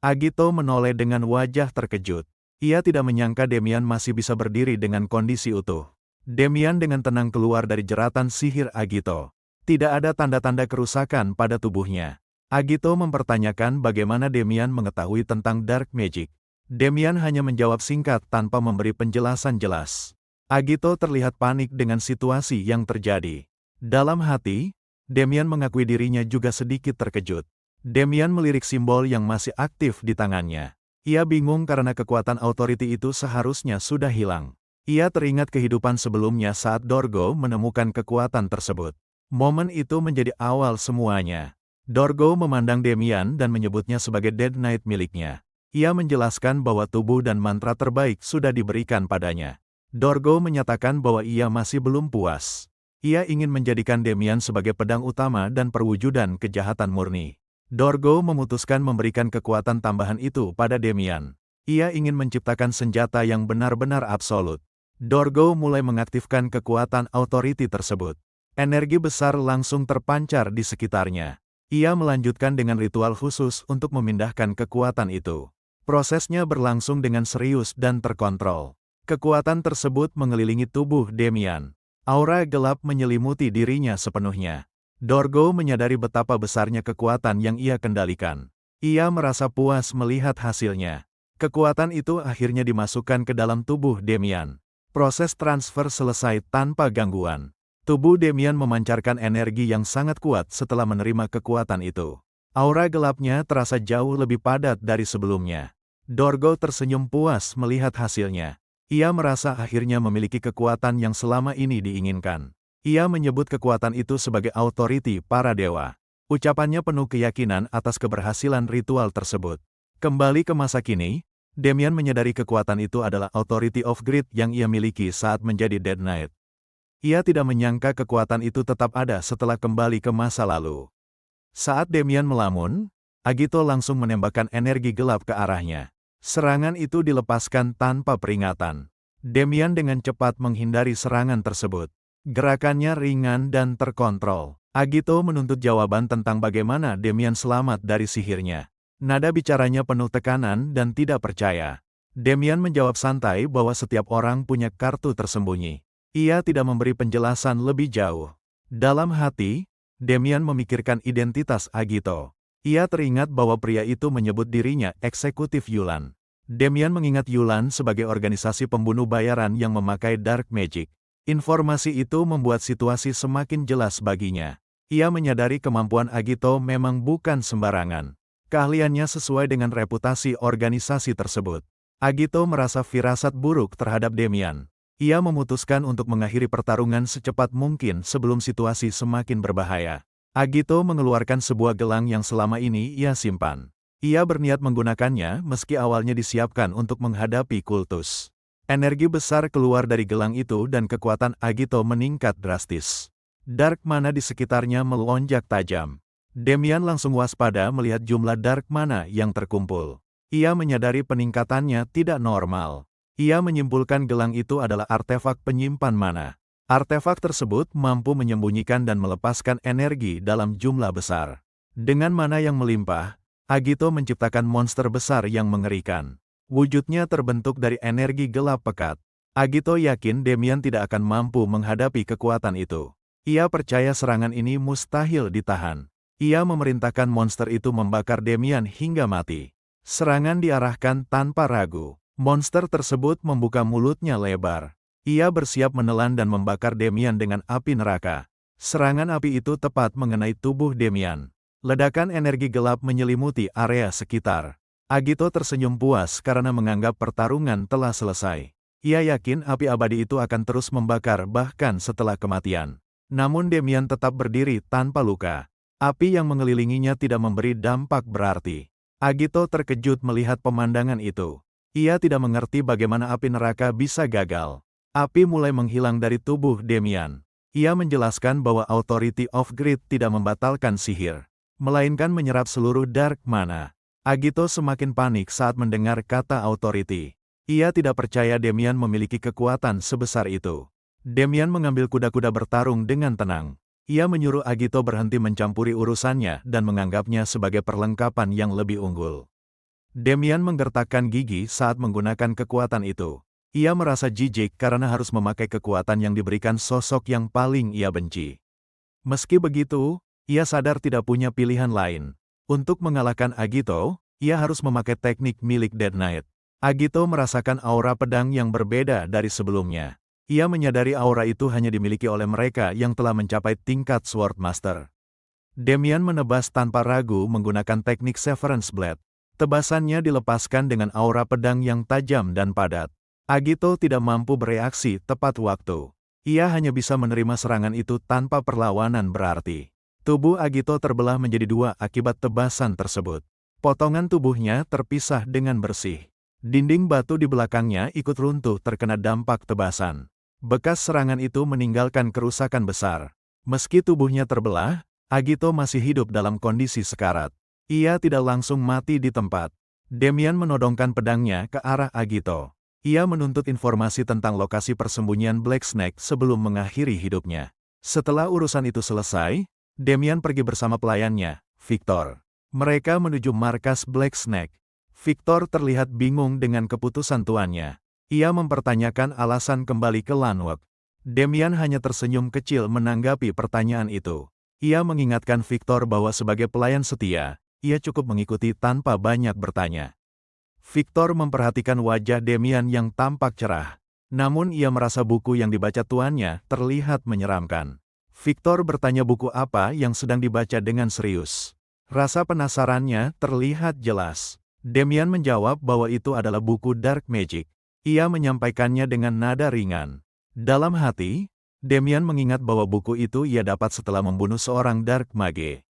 Agito menoleh dengan wajah terkejut. Ia tidak menyangka Demian masih bisa berdiri dengan kondisi utuh. Demian dengan tenang keluar dari jeratan sihir Agito. Tidak ada tanda-tanda kerusakan pada tubuhnya. Agito mempertanyakan bagaimana Demian mengetahui tentang dark magic. Demian hanya menjawab singkat tanpa memberi penjelasan jelas. Agito terlihat panik dengan situasi yang terjadi. Dalam hati, Demian mengakui dirinya juga sedikit terkejut. Demian melirik simbol yang masih aktif di tangannya. Ia bingung karena kekuatan authority itu seharusnya sudah hilang. Ia teringat kehidupan sebelumnya saat Dorgo menemukan kekuatan tersebut. Momen itu menjadi awal semuanya. Dorgo memandang Demian dan menyebutnya sebagai Dead Knight miliknya. Ia menjelaskan bahwa tubuh dan mantra terbaik sudah diberikan padanya. Dorgo menyatakan bahwa ia masih belum puas. Ia ingin menjadikan Demian sebagai pedang utama dan perwujudan kejahatan murni. Dorgo memutuskan memberikan kekuatan tambahan itu pada Demian. Ia ingin menciptakan senjata yang benar-benar absolut. Dorgo mulai mengaktifkan kekuatan authority tersebut. Energi besar langsung terpancar di sekitarnya. Ia melanjutkan dengan ritual khusus untuk memindahkan kekuatan itu. Prosesnya berlangsung dengan serius dan terkontrol. Kekuatan tersebut mengelilingi tubuh Demian. Aura gelap menyelimuti dirinya sepenuhnya. Dorgo menyadari betapa besarnya kekuatan yang ia kendalikan. Ia merasa puas melihat hasilnya. Kekuatan itu akhirnya dimasukkan ke dalam tubuh Demian. Proses transfer selesai tanpa gangguan. Tubuh Demian memancarkan energi yang sangat kuat setelah menerima kekuatan itu. Aura gelapnya terasa jauh lebih padat dari sebelumnya. Dorgo tersenyum puas melihat hasilnya. Ia merasa akhirnya memiliki kekuatan yang selama ini diinginkan. Ia menyebut kekuatan itu sebagai authority para dewa. Ucapannya penuh keyakinan atas keberhasilan ritual tersebut. Kembali ke masa kini, Demian menyadari kekuatan itu adalah authority of greed yang ia miliki saat menjadi Dead Knight. Ia tidak menyangka kekuatan itu tetap ada setelah kembali ke masa lalu. Saat Demian melamun, Agito langsung menembakkan energi gelap ke arahnya. Serangan itu dilepaskan tanpa peringatan. Demian dengan cepat menghindari serangan tersebut. Gerakannya ringan dan terkontrol. Agito menuntut jawaban tentang bagaimana Demian selamat dari sihirnya. Nada bicaranya penuh tekanan dan tidak percaya. Demian menjawab santai bahwa setiap orang punya kartu tersembunyi. Ia tidak memberi penjelasan lebih jauh. Dalam hati, Demian memikirkan identitas Agito. Ia teringat bahwa pria itu menyebut dirinya eksekutif Yulan. Demian mengingat Yulan sebagai organisasi pembunuh bayaran yang memakai dark magic. Informasi itu membuat situasi semakin jelas baginya. Ia menyadari kemampuan Agito memang bukan sembarangan. Keahliannya sesuai dengan reputasi organisasi tersebut. Agito merasa firasat buruk terhadap Demian. Ia memutuskan untuk mengakhiri pertarungan secepat mungkin sebelum situasi semakin berbahaya. Agito mengeluarkan sebuah gelang yang selama ini ia simpan. Ia berniat menggunakannya meski awalnya disiapkan untuk menghadapi kultus. Energi besar keluar dari gelang itu dan kekuatan Agito meningkat drastis. Dark mana di sekitarnya melonjak tajam. Demian langsung waspada melihat jumlah dark mana yang terkumpul. Ia menyadari peningkatannya tidak normal. Ia menyimpulkan gelang itu adalah artefak penyimpan mana. Artefak tersebut mampu menyembunyikan dan melepaskan energi dalam jumlah besar. Dengan mana yang melimpah, Agito menciptakan monster besar yang mengerikan. Wujudnya terbentuk dari energi gelap pekat. Agito yakin Demian tidak akan mampu menghadapi kekuatan itu. Ia percaya serangan ini mustahil ditahan. Ia memerintahkan monster itu membakar Demian hingga mati. Serangan diarahkan tanpa ragu. Monster tersebut membuka mulutnya lebar. Ia bersiap menelan dan membakar Demian dengan api neraka. Serangan api itu tepat mengenai tubuh Demian. Ledakan energi gelap menyelimuti area sekitar. Agito tersenyum puas karena menganggap pertarungan telah selesai. Ia yakin api abadi itu akan terus membakar bahkan setelah kematian. Namun Demian tetap berdiri tanpa luka. Api yang mengelilinginya tidak memberi dampak berarti. Agito terkejut melihat pemandangan itu. Ia tidak mengerti bagaimana api neraka bisa gagal. Api mulai menghilang dari tubuh Demian. Ia menjelaskan bahwa Authority of Greed tidak membatalkan sihir, melainkan menyerap seluruh dark mana. Agito semakin panik saat mendengar kata Authority. Ia tidak percaya Demian memiliki kekuatan sebesar itu. Demian mengambil kuda-kuda bertarung dengan tenang. Ia menyuruh Agito berhenti mencampuri urusannya dan menganggapnya sebagai perlengkapan yang lebih unggul. Demian menggertakkan gigi saat menggunakan kekuatan itu. Ia merasa jijik karena harus memakai kekuatan yang diberikan sosok yang paling ia benci. Meski begitu, ia sadar tidak punya pilihan lain. Untuk mengalahkan Agito, ia harus memakai teknik milik Dead Knight. Agito merasakan aura pedang yang berbeda dari sebelumnya. Ia menyadari aura itu hanya dimiliki oleh mereka yang telah mencapai tingkat Sword Master. Demian menebas tanpa ragu menggunakan teknik Severance Blade. Tebasannya dilepaskan dengan aura pedang yang tajam dan padat. Agito tidak mampu bereaksi tepat waktu. Ia hanya bisa menerima serangan itu tanpa perlawanan berarti. Tubuh Agito terbelah menjadi dua akibat tebasan tersebut. Potongan tubuhnya terpisah dengan bersih. Dinding batu di belakangnya ikut runtuh terkena dampak tebasan. Bekas serangan itu meninggalkan kerusakan besar. Meski tubuhnya terbelah, Agito masih hidup dalam kondisi sekarat. Ia tidak langsung mati di tempat. Demian menodongkan pedangnya ke arah Agito. Ia menuntut informasi tentang lokasi persembunyian Black Snake sebelum mengakhiri hidupnya. Setelah urusan itu selesai, Demian pergi bersama pelayannya, Victor. Mereka menuju markas Black Snake. Victor terlihat bingung dengan keputusan tuannya. Ia mempertanyakan alasan kembali ke Lanwok. Demian hanya tersenyum kecil menanggapi pertanyaan itu. Ia mengingatkan Victor bahwa sebagai pelayan setia, ia cukup mengikuti tanpa banyak bertanya. Victor memperhatikan wajah Demian yang tampak cerah. Namun ia merasa buku yang dibaca tuannya terlihat menyeramkan. Victor bertanya buku apa yang sedang dibaca dengan serius. Rasa penasarannya terlihat jelas. Demian menjawab bahwa itu adalah buku Dark Magic. Ia menyampaikannya dengan nada ringan. Dalam hati, Demian mengingat bahwa buku itu ia dapat setelah membunuh seorang Dark Mage.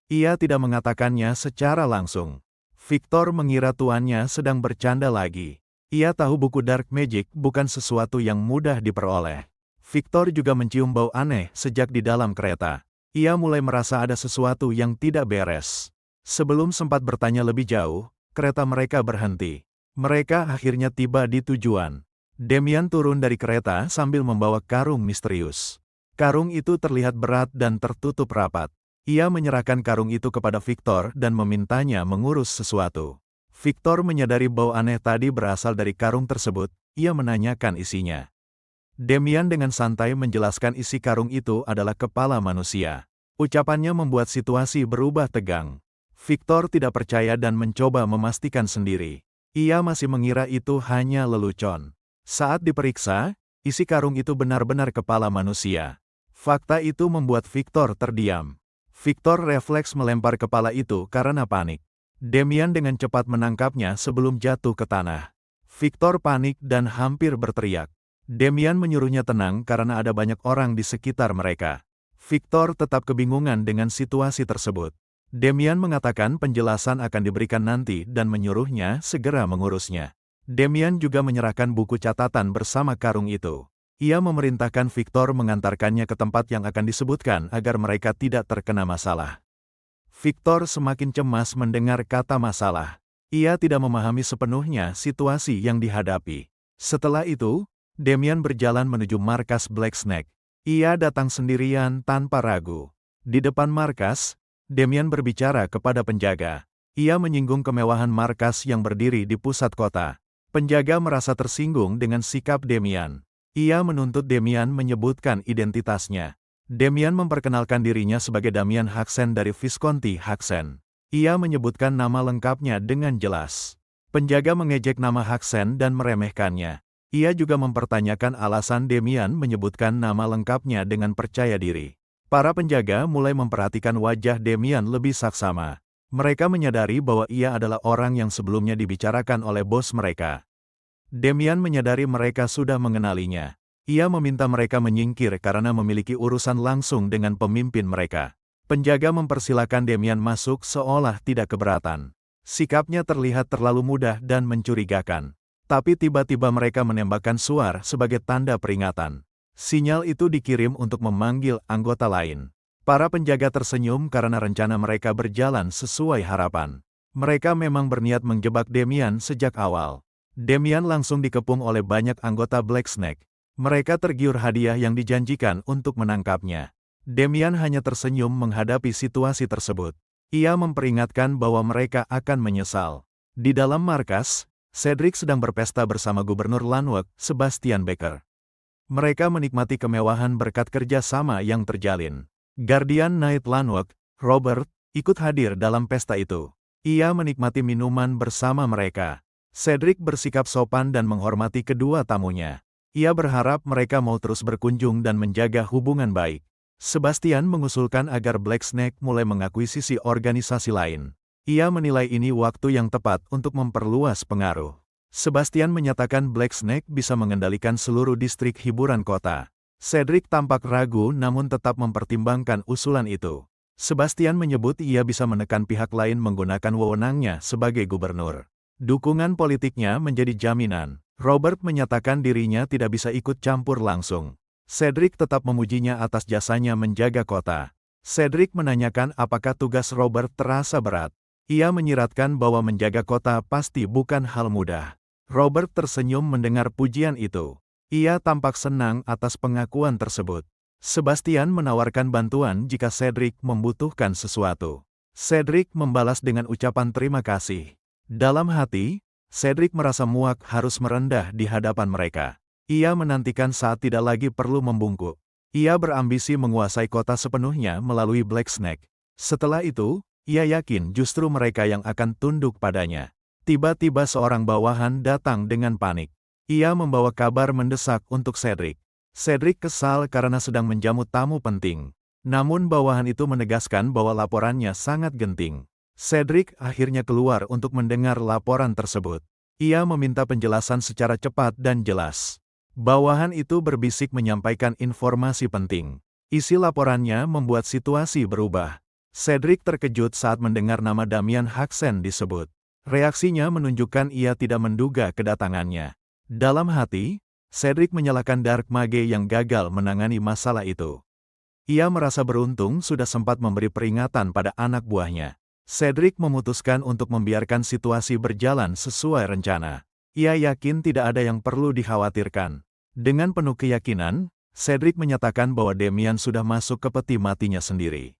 Ia tidak mengatakannya secara langsung. Victor mengira tuannya sedang bercanda lagi. Ia tahu buku Dark Magic bukan sesuatu yang mudah diperoleh. Victor juga mencium bau aneh sejak di dalam kereta. Ia mulai merasa ada sesuatu yang tidak beres. Sebelum sempat bertanya lebih jauh, kereta mereka berhenti. Mereka akhirnya tiba di tujuan. Demian turun dari kereta sambil membawa karung misterius. Karung itu terlihat berat dan tertutup rapat. Ia menyerahkan karung itu kepada Victor dan memintanya mengurus sesuatu. Victor menyadari bau aneh tadi berasal dari karung tersebut. Ia menanyakan isinya. Demian dengan santai menjelaskan isi karung itu adalah kepala manusia. Ucapannya membuat situasi berubah tegang. Victor tidak percaya dan mencoba memastikan sendiri. Ia masih mengira itu hanya lelucon. Saat diperiksa, isi karung itu benar-benar kepala manusia. Fakta itu membuat Victor terdiam. Victor refleks melempar kepala itu karena panik. Demian dengan cepat menangkapnya sebelum jatuh ke tanah. Victor panik dan hampir berteriak. Demian menyuruhnya tenang karena ada banyak orang di sekitar mereka. Victor tetap kebingungan dengan situasi tersebut. Demian mengatakan penjelasan akan diberikan nanti dan menyuruhnya segera mengurusnya. Demian juga menyerahkan buku catatan bersama karung itu. Ia memerintahkan Victor mengantarkannya ke tempat yang akan disebutkan agar mereka tidak terkena masalah. Victor semakin cemas mendengar kata masalah. Ia tidak memahami sepenuhnya situasi yang dihadapi. Setelah itu, Demian berjalan menuju markas Black Snake. Ia datang sendirian tanpa ragu. Di depan markas, Demian berbicara kepada penjaga. Ia menyinggung kemewahan markas yang berdiri di pusat kota. Penjaga merasa tersinggung dengan sikap Demian. Ia menuntut Demian menyebutkan identitasnya. Demian memperkenalkan dirinya sebagai Damian Haxen dari Visconti Haxen. Ia menyebutkan nama lengkapnya dengan jelas. Penjaga mengejek nama Haxen dan meremehkannya. Ia juga mempertanyakan alasan Demian menyebutkan nama lengkapnya dengan percaya diri. Para penjaga mulai memperhatikan wajah Demian lebih saksama. Mereka menyadari bahwa ia adalah orang yang sebelumnya dibicarakan oleh bos mereka. Demian menyadari mereka sudah mengenalinya. Ia meminta mereka menyingkir karena memiliki urusan langsung dengan pemimpin mereka. Penjaga mempersilakan Demian masuk seolah tidak keberatan. Sikapnya terlihat terlalu mudah dan mencurigakan. Tapi tiba-tiba mereka menembakkan suar sebagai tanda peringatan. Sinyal itu dikirim untuk memanggil anggota lain. Para penjaga tersenyum karena rencana mereka berjalan sesuai harapan. Mereka memang berniat menjebak Demian sejak awal. Demian langsung dikepung oleh banyak anggota Black Snake. Mereka tergiur hadiah yang dijanjikan untuk menangkapnya. Demian hanya tersenyum menghadapi situasi tersebut. Ia memperingatkan bahwa mereka akan menyesal. Di dalam markas, Cedric sedang berpesta bersama Gubernur Lanwag, Sebastian Baker. Mereka menikmati kemewahan berkat kerjasama yang terjalin. Guardian Knight Lanwag, Robert, ikut hadir dalam pesta itu. Ia menikmati minuman bersama mereka. Cedric bersikap sopan dan menghormati kedua tamunya. Ia berharap mereka mau terus berkunjung dan menjaga hubungan baik. Sebastian mengusulkan agar Black Snake mulai mengakuisisi organisasi lain. Ia menilai ini waktu yang tepat untuk memperluas pengaruh. Sebastian menyatakan Black Snake bisa mengendalikan seluruh distrik hiburan kota. Cedric tampak ragu namun tetap mempertimbangkan usulan itu. Sebastian menyebut ia bisa menekan pihak lain menggunakan wewenangnya sebagai gubernur. Dukungan politiknya menjadi jaminan. Robert menyatakan dirinya tidak bisa ikut campur langsung. Cedric tetap memujinya atas jasanya menjaga kota. Cedric menanyakan apakah tugas Robert terasa berat. Ia menyiratkan bahwa menjaga kota pasti bukan hal mudah. Robert tersenyum mendengar pujian itu. Ia tampak senang atas pengakuan tersebut. Sebastian menawarkan bantuan jika Cedric membutuhkan sesuatu. Cedric membalas dengan ucapan terima kasih. Dalam hati, Cedric merasa muak harus merendah di hadapan mereka. Ia menantikan saat tidak lagi perlu membungkuk. Ia berambisi menguasai kota sepenuhnya melalui Black Snake. Setelah itu, ia yakin justru mereka yang akan tunduk padanya. Tiba-tiba seorang bawahan datang dengan panik. Ia membawa kabar mendesak untuk Cedric. Cedric kesal karena sedang menjamu tamu penting. Namun bawahan itu menegaskan bahwa laporannya sangat genting. Cedric akhirnya keluar untuk mendengar laporan tersebut. Ia meminta penjelasan secara cepat dan jelas. Bawahan itu berbisik menyampaikan informasi penting. Isi laporannya membuat situasi berubah. Cedric terkejut saat mendengar nama Damian Haxen disebut. Reaksinya menunjukkan ia tidak menduga kedatangannya. Dalam hati, Cedric menyalahkan Dark Mage yang gagal menangani masalah itu. Ia merasa beruntung sudah sempat memberi peringatan pada anak buahnya. Cedric memutuskan untuk membiarkan situasi berjalan sesuai rencana. Ia yakin tidak ada yang perlu dikhawatirkan. Dengan penuh keyakinan, Cedric menyatakan bahwa Damian sudah masuk ke peti matinya sendiri.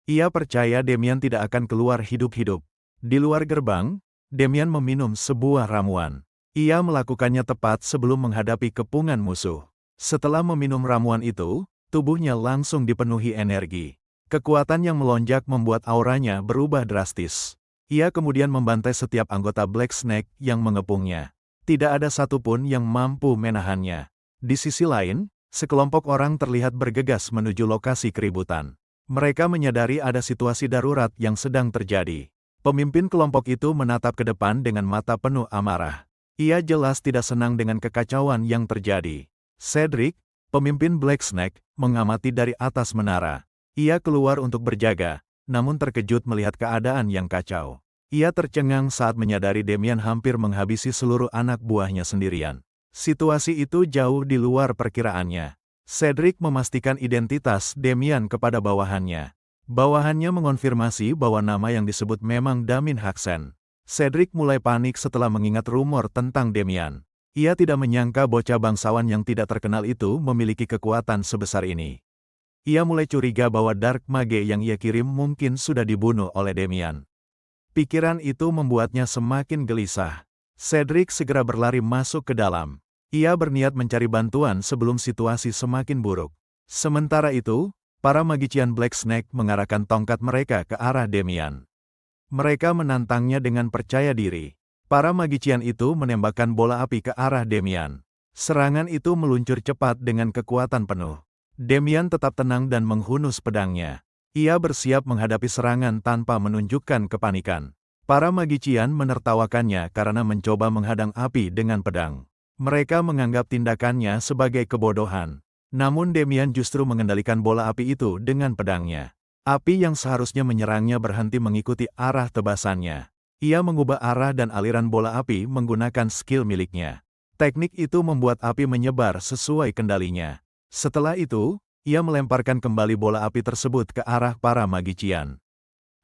Ia percaya Damian tidak akan keluar hidup-hidup. Di luar gerbang, Damian meminum sebuah ramuan. Ia melakukannya tepat sebelum menghadapi kepungan musuh. Setelah meminum ramuan itu, tubuhnya langsung dipenuhi energi. Kekuatan yang melonjak membuat auranya berubah drastis. Ia kemudian membantai setiap anggota Black Snake yang mengepungnya. Tidak ada satupun yang mampu menahannya. Di sisi lain, sekelompok orang terlihat bergegas menuju lokasi keributan. Mereka menyadari ada situasi darurat yang sedang terjadi. Pemimpin kelompok itu menatap ke depan dengan mata penuh amarah. Ia jelas tidak senang dengan kekacauan yang terjadi. Cedric, pemimpin Black Snake, mengamati dari atas menara. Ia keluar untuk berjaga, namun terkejut melihat keadaan yang kacau. Ia tercengang saat menyadari Damian hampir menghabisi seluruh anak buahnya sendirian. Situasi itu jauh di luar perkiraannya. Cedric memastikan identitas Damian kepada bawahannya. Bawahannya mengonfirmasi bahwa nama yang disebut memang Damin Haksen. Cedric mulai panik setelah mengingat rumor tentang Damian. Ia tidak menyangka bocah bangsawan yang tidak terkenal itu memiliki kekuatan sebesar ini. Ia mulai curiga bahwa Dark Mage yang ia kirim mungkin sudah dibunuh oleh Damian. Pikiran itu membuatnya semakin gelisah. Cedric segera berlari masuk ke dalam. Ia berniat mencari bantuan sebelum situasi semakin buruk. Sementara itu, para magician Black Snake mengarahkan tongkat mereka ke arah Damian. Mereka menantangnya dengan percaya diri. Para magician itu menembakkan bola api ke arah Damian. Serangan itu meluncur cepat dengan kekuatan penuh. Damian tetap tenang dan menghunus pedangnya. Ia bersiap menghadapi serangan tanpa menunjukkan kepanikan. Para magician menertawakannya karena mencoba menghadang api dengan pedang. Mereka menganggap tindakannya sebagai kebodohan. Namun Damian justru mengendalikan bola api itu dengan pedangnya. Api yang seharusnya menyerangnya berhenti mengikuti arah tebasannya. Ia mengubah arah dan aliran bola api menggunakan skill miliknya. Teknik itu membuat api menyebar sesuai kendalinya. Setelah itu, ia melemparkan kembali bola api tersebut ke arah para magician.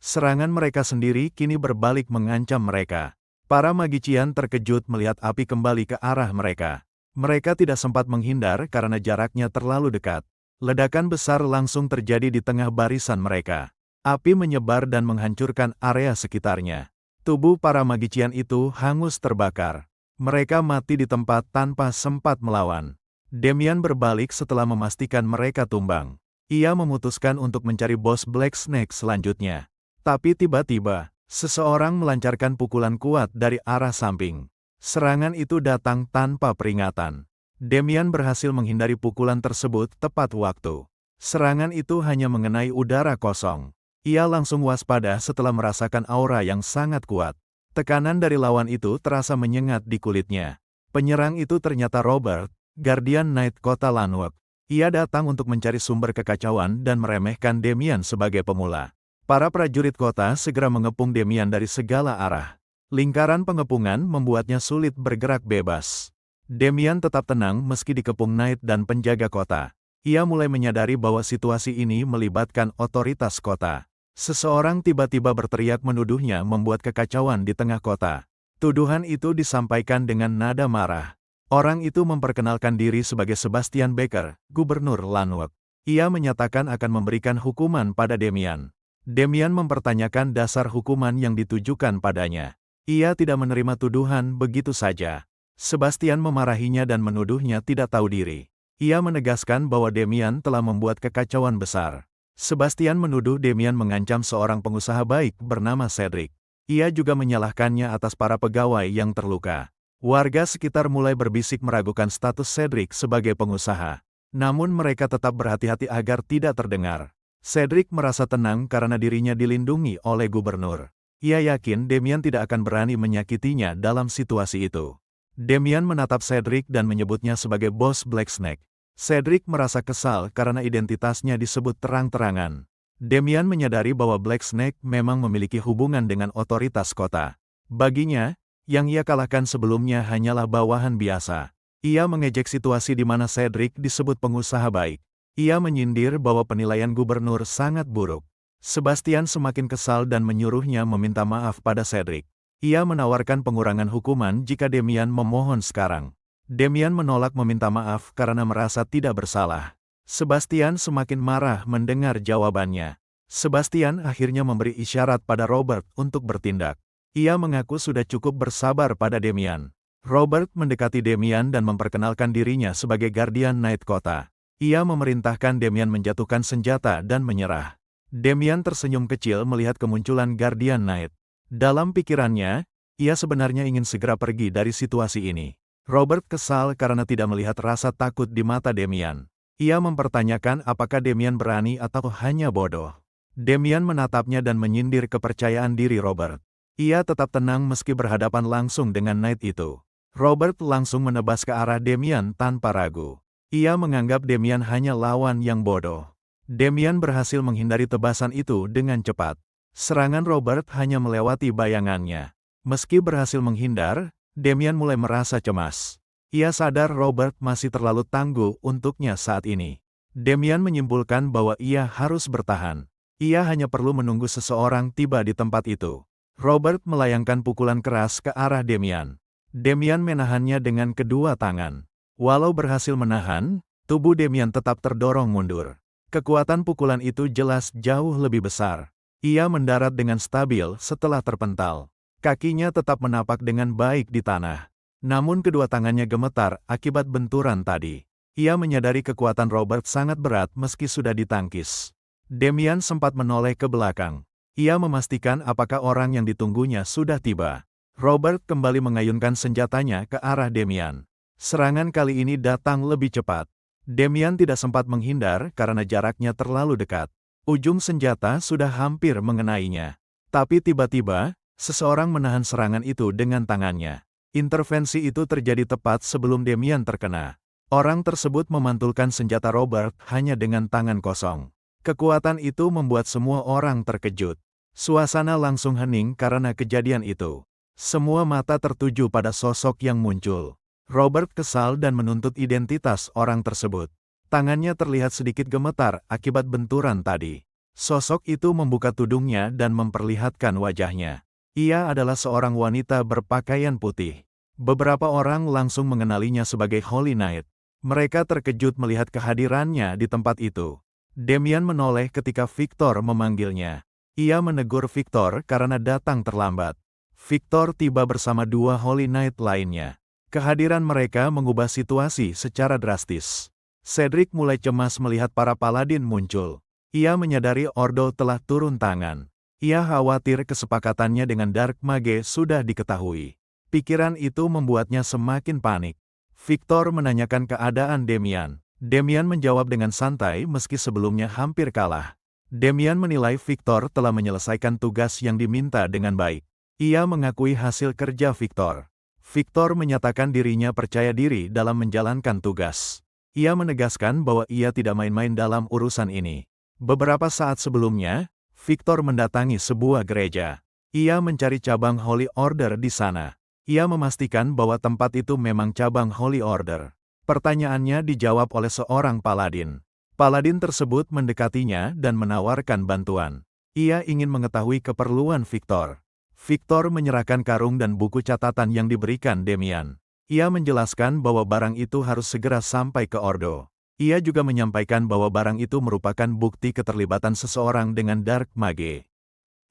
Serangan mereka sendiri kini berbalik mengancam mereka. Para magician terkejut melihat api kembali ke arah mereka. Mereka tidak sempat menghindar karena jaraknya terlalu dekat. Ledakan besar langsung terjadi di tengah barisan mereka. Api menyebar dan menghancurkan area sekitarnya. Tubuh para magician itu hangus terbakar. Mereka mati di tempat tanpa sempat melawan. Damian berbalik setelah memastikan mereka tumbang. Ia memutuskan untuk mencari bos Black Snake selanjutnya. Tapi tiba-tiba, seseorang melancarkan pukulan kuat dari arah samping. Serangan itu datang tanpa peringatan. Damian berhasil menghindari pukulan tersebut tepat waktu. Serangan itu hanya mengenai udara kosong. Ia langsung waspada setelah merasakan aura yang sangat kuat. Tekanan dari lawan itu terasa menyengat di kulitnya. Penyerang itu ternyata Robert, Guardian Knight Kota Lanwok. Ia datang untuk mencari sumber kekacauan dan meremehkan Damian sebagai pemula. Para prajurit kota segera mengepung Damian dari segala arah. Lingkaran pengepungan membuatnya sulit bergerak bebas. Damian tetap tenang meski dikepung Knight dan penjaga kota. Ia mulai menyadari bahwa situasi ini melibatkan otoritas kota. Seseorang tiba-tiba berteriak menuduhnya membuat kekacauan di tengah kota. Tuduhan itu disampaikan dengan nada marah. Orang itu memperkenalkan diri sebagai Sebastian Baker, Gubernur Lanwok. Ia menyatakan akan memberikan hukuman pada Damian. Damian mempertanyakan dasar hukuman yang ditujukan padanya. Ia tidak menerima tuduhan begitu saja. Sebastian memarahinya dan menuduhnya tidak tahu diri. Ia menegaskan bahwa Damian telah membuat kekacauan besar. Sebastian menuduh Damian mengancam seorang pengusaha baik bernama Cedric. Ia juga menyalahkannya atas para pegawai yang terluka. Warga sekitar mulai berbisik meragukan status Cedric sebagai pengusaha. Namun mereka tetap berhati-hati agar tidak terdengar. Cedric merasa tenang karena dirinya dilindungi oleh gubernur. Ia yakin Damian tidak akan berani menyakitinya dalam situasi itu. Damian menatap Cedric dan menyebutnya sebagai bos Black Snake. Cedric merasa kesal karena identitasnya disebut terang-terangan. Damian menyadari bahwa Black Snake memang memiliki hubungan dengan otoritas kota. Baginya, yang ia kalahkan sebelumnya hanyalah bawahan biasa. Ia mengejek situasi di mana Cedric disebut pengusaha baik. Ia menyindir bahwa penilaian gubernur sangat buruk. Sebastian semakin kesal dan menyuruhnya meminta maaf pada Cedric. Ia menawarkan pengurangan hukuman jika Damian memohon sekarang. Damian menolak meminta maaf karena merasa tidak bersalah. Sebastian semakin marah mendengar jawabannya. Sebastian akhirnya memberi isyarat pada Robert untuk bertindak. Ia mengaku sudah cukup bersabar pada Damian. Robert mendekati Damian dan memperkenalkan dirinya sebagai Guardian Knight Kota. Ia memerintahkan Damian menjatuhkan senjata dan menyerah. Damian tersenyum kecil melihat kemunculan Guardian Knight. Dalam pikirannya, ia sebenarnya ingin segera pergi dari situasi ini. Robert kesal karena tidak melihat rasa takut di mata Damian. Ia mempertanyakan apakah Damian berani atau hanya bodoh. Damian menatapnya dan menyindir kepercayaan diri Robert. Ia tetap tenang meski berhadapan langsung dengan Knight itu. Robert langsung menebas ke arah Damian tanpa ragu. Ia menganggap Damian hanya lawan yang bodoh. Damian berhasil menghindari tebasan itu dengan cepat. Serangan Robert hanya melewati bayangannya. Meski berhasil menghindar, Damian mulai merasa cemas. Ia sadar Robert masih terlalu tangguh untuknya saat ini. Damian menyimpulkan bahwa ia harus bertahan. Ia hanya perlu menunggu seseorang tiba di tempat itu. Robert melayangkan pukulan keras ke arah Damian. Damian menahannya dengan kedua tangan. Walau berhasil menahan, tubuh Damian tetap terdorong mundur. Kekuatan pukulan itu jelas jauh lebih besar. Ia mendarat dengan stabil setelah terpental. Kakinya tetap menapak dengan baik di tanah. Namun kedua tangannya gemetar akibat benturan tadi. Ia menyadari kekuatan Robert sangat berat meski sudah ditangkis. Damian sempat menoleh ke belakang. Ia memastikan apakah orang yang ditunggunya sudah tiba. Robert kembali mengayunkan senjatanya ke arah Damian. Serangan kali ini datang lebih cepat. Damian tidak sempat menghindar karena jaraknya terlalu dekat. Ujung senjata sudah hampir mengenainya. Tapi tiba-tiba, seseorang menahan serangan itu dengan tangannya. Intervensi itu terjadi tepat sebelum Damian terkena. Orang tersebut memantulkan senjata Robert hanya dengan tangan kosong. Kekuatan itu membuat semua orang terkejut. Suasana langsung hening karena kejadian itu. Semua mata tertuju pada sosok yang muncul. Robert kesal dan menuntut identitas orang tersebut. Tangannya terlihat sedikit gemetar akibat benturan tadi. Sosok itu membuka tudungnya dan memperlihatkan wajahnya. Ia adalah seorang wanita berpakaian putih. Beberapa orang langsung mengenalinya sebagai Holy Knight. Mereka terkejut melihat kehadirannya di tempat itu. Damian menoleh ketika Victor memanggilnya. Ia menegur Victor karena datang terlambat. Victor tiba bersama dua Holy Knight lainnya. Kehadiran mereka mengubah situasi secara drastis. Cedric mulai cemas melihat para paladin muncul. Ia menyadari Ordo telah turun tangan. Ia khawatir kesepakatannya dengan Dark Mage sudah diketahui. Pikiran itu membuatnya semakin panik. Victor menanyakan keadaan Damian. Damian menjawab dengan santai meski sebelumnya hampir kalah. Damian menilai Victor telah menyelesaikan tugas yang diminta dengan baik. Ia mengakui hasil kerja Victor. Victor menyatakan dirinya percaya diri dalam menjalankan tugas. Ia menegaskan bahwa ia tidak main-main dalam urusan ini. Beberapa saat sebelumnya, Victor mendatangi sebuah gereja. Ia mencari cabang Holy Order di sana. Ia memastikan bahwa tempat itu memang cabang Holy Order. Pertanyaannya dijawab oleh seorang paladin. Paladin tersebut mendekatinya dan menawarkan bantuan. Ia ingin mengetahui keperluan Victor. Victor menyerahkan karung dan buku catatan yang diberikan Damian. Ia menjelaskan bahwa barang itu harus segera sampai ke Ordo. Ia juga menyampaikan bahwa barang itu merupakan bukti keterlibatan seseorang dengan Dark Mage.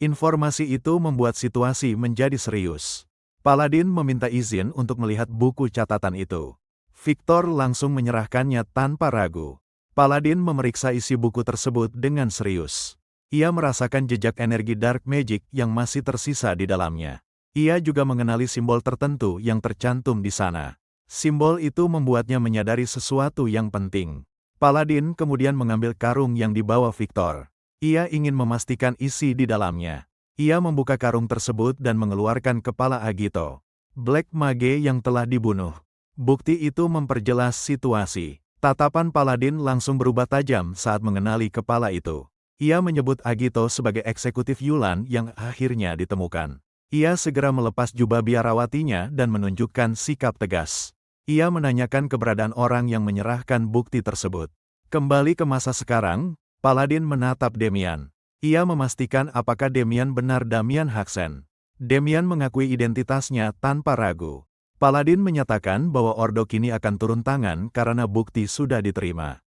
Informasi itu membuat situasi menjadi serius. Paladin meminta izin untuk melihat buku catatan itu. Victor langsung menyerahkannya tanpa ragu. Paladin memeriksa isi buku tersebut dengan serius. Ia merasakan jejak energi Dark Magic yang masih tersisa di dalamnya. Ia juga mengenali simbol tertentu yang tercantum di sana. Simbol itu membuatnya menyadari sesuatu yang penting. Paladin kemudian mengambil karung yang dibawa Victor. Ia ingin memastikan isi di dalamnya. Ia membuka karung tersebut dan mengeluarkan kepala Agito, Black Mage yang telah dibunuh. Bukti itu memperjelas situasi. Tatapan Paladin langsung berubah tajam saat mengenali kepala itu. Ia menyebut Agito sebagai eksekutif Yulan yang akhirnya ditemukan. Ia segera melepas jubah biarawatinya dan menunjukkan sikap tegas. Ia menanyakan keberadaan orang yang menyerahkan bukti tersebut. Kembali ke masa sekarang, Paladin menatap Damian. Ia memastikan apakah Damian benar Damian Haxen. Damian mengakui identitasnya tanpa ragu. Paladin menyatakan bahwa Ordo kini akan turun tangan karena bukti sudah diterima.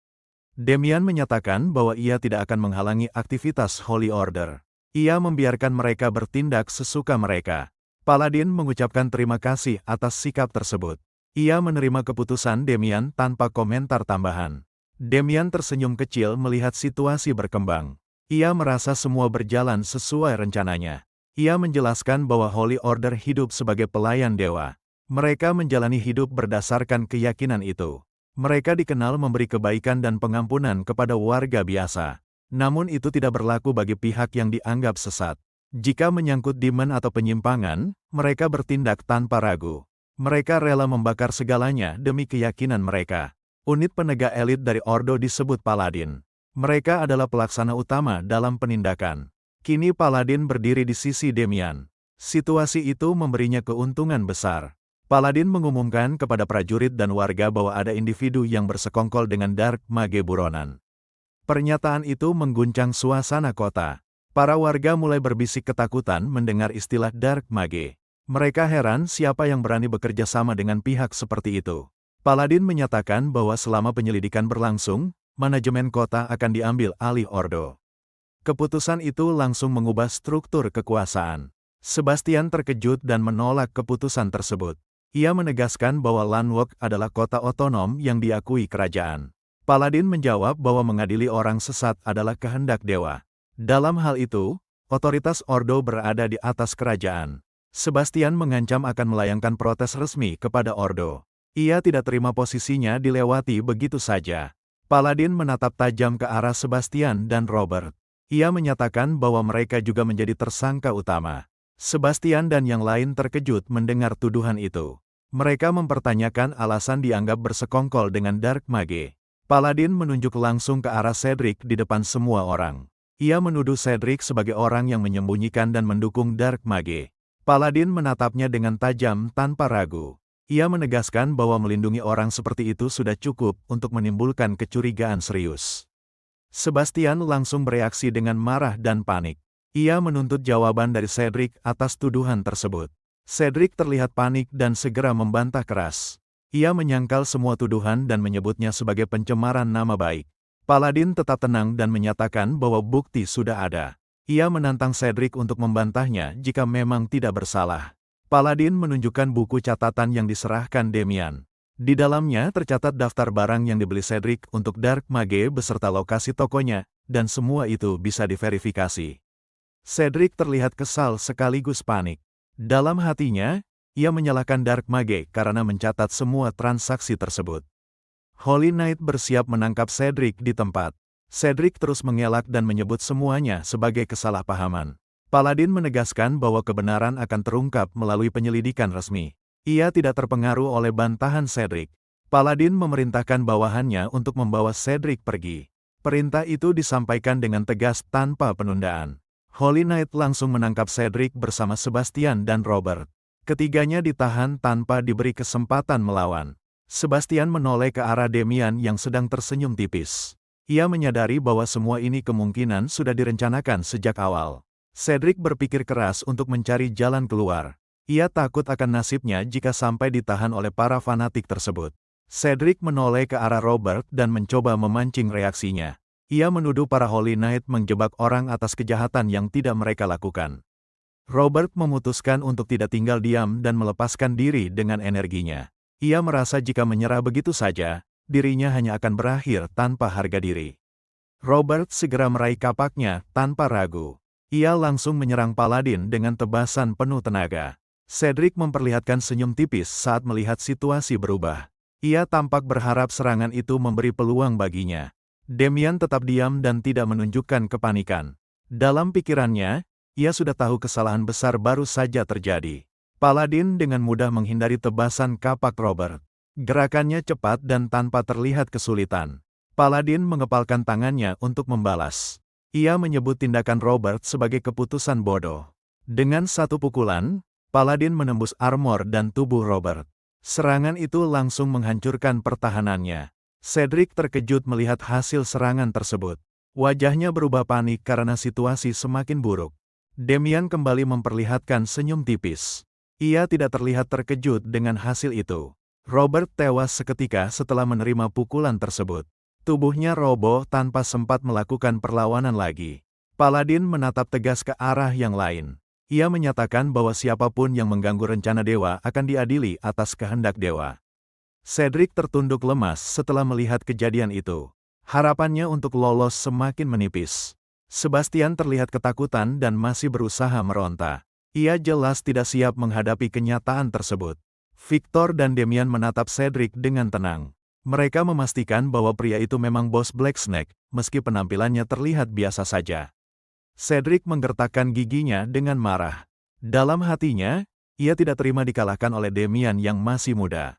Demian menyatakan bahwa ia tidak akan menghalangi aktivitas Holy Order. Ia membiarkan mereka bertindak sesuka mereka. Paladin mengucapkan terima kasih atas sikap tersebut. Ia menerima keputusan Demian tanpa komentar tambahan. Demian tersenyum kecil melihat situasi berkembang. Ia merasa semua berjalan sesuai rencananya. Ia menjelaskan bahwa Holy Order hidup sebagai pelayan dewa. Mereka menjalani hidup berdasarkan keyakinan itu. Mereka dikenal memberi kebaikan dan pengampunan kepada warga biasa. Namun itu tidak berlaku bagi pihak yang dianggap sesat. Jika menyangkut demon atau penyimpangan, mereka bertindak tanpa ragu. Mereka rela membakar segalanya demi keyakinan mereka. Unit penegak elit dari Ordo disebut Paladin. Mereka adalah pelaksana utama dalam penindakan. Kini Paladin berdiri di sisi Demian. Situasi itu memberinya keuntungan besar. Paladin mengumumkan kepada prajurit dan warga bahwa ada individu yang bersekongkol dengan Dark Mage buronan. Pernyataan itu mengguncang suasana kota. Para warga mulai berbisik ketakutan mendengar istilah Dark Mage. Mereka heran siapa yang berani bekerja sama dengan pihak seperti itu. Paladin menyatakan bahwa selama penyelidikan berlangsung, manajemen kota akan diambil alih Ordo. Keputusan itu langsung mengubah struktur kekuasaan. Sebastian terkejut dan menolak keputusan tersebut. Ia menegaskan bahwa Landwalk adalah kota otonom yang diakui kerajaan. Paladin menjawab bahwa mengadili orang sesat adalah kehendak dewa. Dalam hal itu, otoritas Ordo berada di atas kerajaan. Sebastian mengancam akan melayangkan protes resmi kepada Ordo. Ia tidak terima posisinya dilewati begitu saja. Paladin menatap tajam ke arah Sebastian dan Robert. Ia menyatakan bahwa mereka juga menjadi tersangka utama. Sebastian dan yang lain terkejut mendengar tuduhan itu. Mereka mempertanyakan alasan dianggap bersekongkol dengan Dark Mage. Paladin menunjuk langsung ke arah Cedric di depan semua orang. Ia menuduh Cedric sebagai orang yang menyembunyikan dan mendukung Dark Mage. Paladin menatapnya dengan tajam tanpa ragu. Ia menegaskan bahwa melindungi orang seperti itu sudah cukup untuk menimbulkan kecurigaan serius. Sebastian langsung bereaksi dengan marah dan panik. Ia menuntut jawaban dari Cedric atas tuduhan tersebut. Cedric terlihat panik dan segera membantah keras. Ia menyangkal semua tuduhan dan menyebutnya sebagai pencemaran nama baik. Paladin tetap tenang dan menyatakan bahwa bukti sudah ada. Ia menantang Cedric untuk membantahnya jika memang tidak bersalah. Paladin menunjukkan buku catatan yang diserahkan Demian. Di dalamnya tercatat daftar barang yang dibeli Cedric untuk Dark Mage beserta lokasi tokonya, dan semua itu bisa diverifikasi. Cedric terlihat kesal sekaligus panik. Dalam hatinya, ia menyalahkan Dark Mage karena mencatat semua transaksi tersebut. Holy Knight bersiap menangkap Cedric di tempat. Cedric terus mengelak dan menyebut semuanya sebagai kesalahpahaman. Paladin menegaskan bahwa kebenaran akan terungkap melalui penyelidikan resmi. Ia tidak terpengaruh oleh bantahan Cedric. Paladin memerintahkan bawahannya untuk membawa Cedric pergi. Perintah itu disampaikan dengan tegas tanpa penundaan. Holy Knight langsung menangkap Cedric bersama Sebastian dan Robert. Ketiganya ditahan tanpa diberi kesempatan melawan. Sebastian menoleh ke arah Demian yang sedang tersenyum tipis. Ia menyadari bahwa semua ini kemungkinan sudah direncanakan sejak awal. Cedric berpikir keras untuk mencari jalan keluar. Ia takut akan nasibnya jika sampai ditahan oleh para fanatik tersebut. Cedric menoleh ke arah Robert dan mencoba memancing reaksinya. Ia menuduh para Holy Knight menjebak orang atas kejahatan yang tidak mereka lakukan. Robert memutuskan untuk tidak tinggal diam dan melepaskan diri dengan energinya. Ia merasa jika menyerah begitu saja, dirinya hanya akan berakhir tanpa harga diri. Robert segera meraih kapaknya tanpa ragu. Ia langsung menyerang Paladin dengan tebasan penuh tenaga. Cedric memperlihatkan senyum tipis saat melihat situasi berubah. Ia tampak berharap serangan itu memberi peluang baginya. Demian tetap diam dan tidak menunjukkan kepanikan. Dalam pikirannya, ia sudah tahu kesalahan besar baru saja terjadi. Paladin dengan mudah menghindari tebasan kapak Robert. Gerakannya cepat dan tanpa terlihat kesulitan. Paladin mengepalkan tangannya untuk membalas. Ia menyebut tindakan Robert sebagai keputusan bodoh. Dengan satu pukulan, Paladin menembus armor dan tubuh Robert. Serangan itu langsung menghancurkan pertahanannya. Cedric terkejut melihat hasil serangan tersebut. Wajahnya berubah panik karena situasi semakin buruk. Demian kembali memperlihatkan senyum tipis. Ia tidak terlihat terkejut dengan hasil itu. Robert tewas seketika setelah menerima pukulan tersebut. Tubuhnya roboh tanpa sempat melakukan perlawanan lagi. Paladin menatap tegas ke arah yang lain. Ia menyatakan bahwa siapapun yang mengganggu rencana dewa akan diadili atas kehendak dewa. Cedric tertunduk lemas setelah melihat kejadian itu. Harapannya untuk lolos semakin menipis. Sebastian terlihat ketakutan dan masih berusaha meronta. Ia jelas tidak siap menghadapi kenyataan tersebut. Victor dan Damian menatap Cedric dengan tenang. Mereka memastikan bahwa pria itu memang bos Black Snake, meski penampilannya terlihat biasa saja. Cedric menggertakkan giginya dengan marah. Dalam hatinya, ia tidak terima dikalahkan oleh Damian yang masih muda.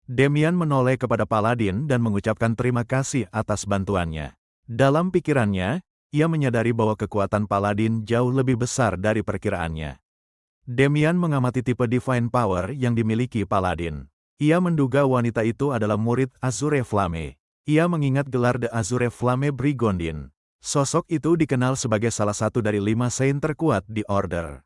Damian menoleh kepada Paladin dan mengucapkan terima kasih atas bantuannya. Dalam pikirannya, ia menyadari bahwa kekuatan Paladin jauh lebih besar dari perkiraannya. Damian mengamati tipe Divine Power yang dimiliki Paladin. Ia menduga wanita itu adalah murid Azure Flame. Ia mengingat gelar The Azure Flame Brigandine. Sosok itu dikenal sebagai salah satu dari 5 Saint terkuat di Order.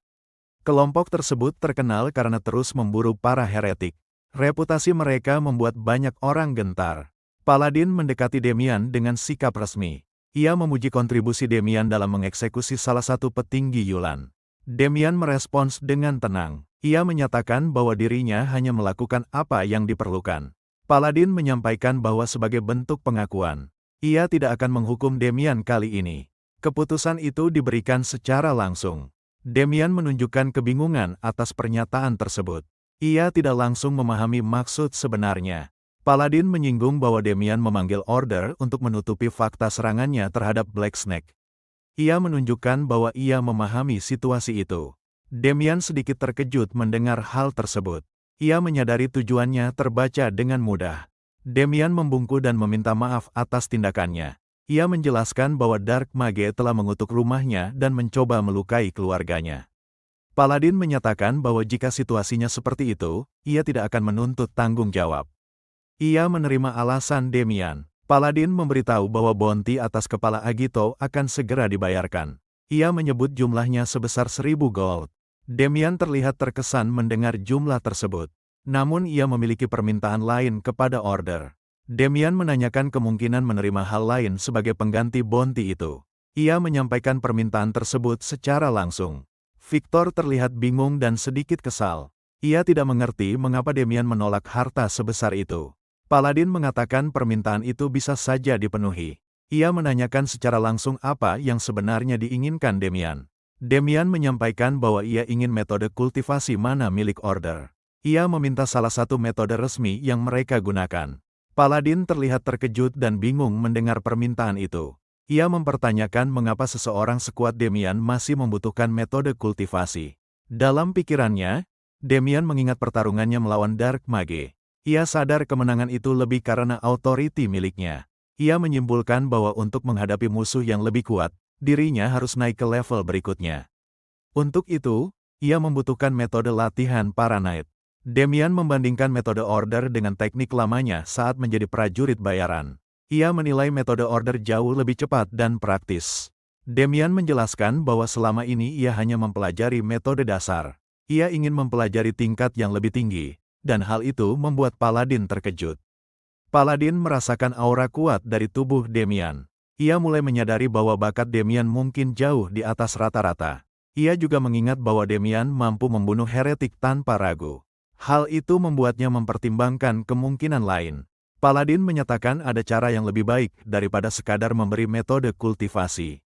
Kelompok tersebut terkenal karena terus memburu para heretik. Reputasi mereka membuat banyak orang gentar. Paladin mendekati Damian dengan sikap resmi. Ia memuji kontribusi Damian dalam mengeksekusi salah satu petinggi Yulan. Damian merespons dengan tenang. Ia menyatakan bahwa dirinya hanya melakukan apa yang diperlukan. Paladin menyampaikan bahwa sebagai bentuk pengakuan, ia tidak akan menghukum Damian kali ini. Keputusan itu diberikan secara langsung. Damian menunjukkan kebingungan atas pernyataan tersebut. Ia tidak langsung memahami maksud sebenarnya. Paladin menyinggung bahwa Damian memanggil Order untuk menutupi fakta serangannya terhadap Black Snake. Ia menunjukkan bahwa ia memahami situasi itu. Damian sedikit terkejut mendengar hal tersebut. Ia menyadari tujuannya terbaca dengan mudah. Damian membungkuk dan meminta maaf atas tindakannya. Ia menjelaskan bahwa Dark Mage telah mengutuk rumahnya dan mencoba melukai keluarganya. Paladin menyatakan bahwa jika situasinya seperti itu, ia tidak akan menuntut tanggung jawab. Ia menerima alasan Damian. Paladin memberitahu bahwa bounty atas kepala Agito akan segera dibayarkan. Ia menyebut jumlahnya sebesar 1000 gold. Damian terlihat terkesan mendengar jumlah tersebut. Namun ia memiliki permintaan lain kepada Order. Damian menanyakan kemungkinan menerima hal lain sebagai pengganti bounty itu. Ia menyampaikan permintaan tersebut secara langsung. Victor terlihat bingung dan sedikit kesal. Ia tidak mengerti mengapa Damian menolak harta sebesar itu. Paladin mengatakan permintaan itu bisa saja dipenuhi. Ia menanyakan secara langsung apa yang sebenarnya diinginkan Damian. Damian menyampaikan bahwa ia ingin metode kultivasi mana milik Order. Ia meminta salah satu metode resmi yang mereka gunakan. Paladin terlihat terkejut dan bingung mendengar permintaan itu. Ia mempertanyakan mengapa seseorang sekuat Damian masih membutuhkan metode kultivasi. Dalam pikirannya, Damian mengingat pertarungannya melawan Dark Mage. Ia sadar kemenangan itu lebih karena authority miliknya. Ia menyimpulkan bahwa untuk menghadapi musuh yang lebih kuat, dirinya harus naik ke level berikutnya. Untuk itu, ia membutuhkan metode latihan para knight. Damian membandingkan metode Order dengan teknik lamanya saat menjadi prajurit bayaran. Ia menilai metode Order jauh lebih cepat dan praktis. Damian menjelaskan bahwa selama ini ia hanya mempelajari metode dasar. Ia ingin mempelajari tingkat yang lebih tinggi, dan hal itu membuat Paladin terkejut. Paladin merasakan aura kuat dari tubuh Damian. Ia mulai menyadari bahwa bakat Damian mungkin jauh di atas rata-rata. Ia juga mengingat bahwa Damian mampu membunuh heretik tanpa ragu. Hal itu membuatnya mempertimbangkan kemungkinan lain. Paladin menyatakan ada cara yang lebih baik daripada sekadar memberi metode kultivasi.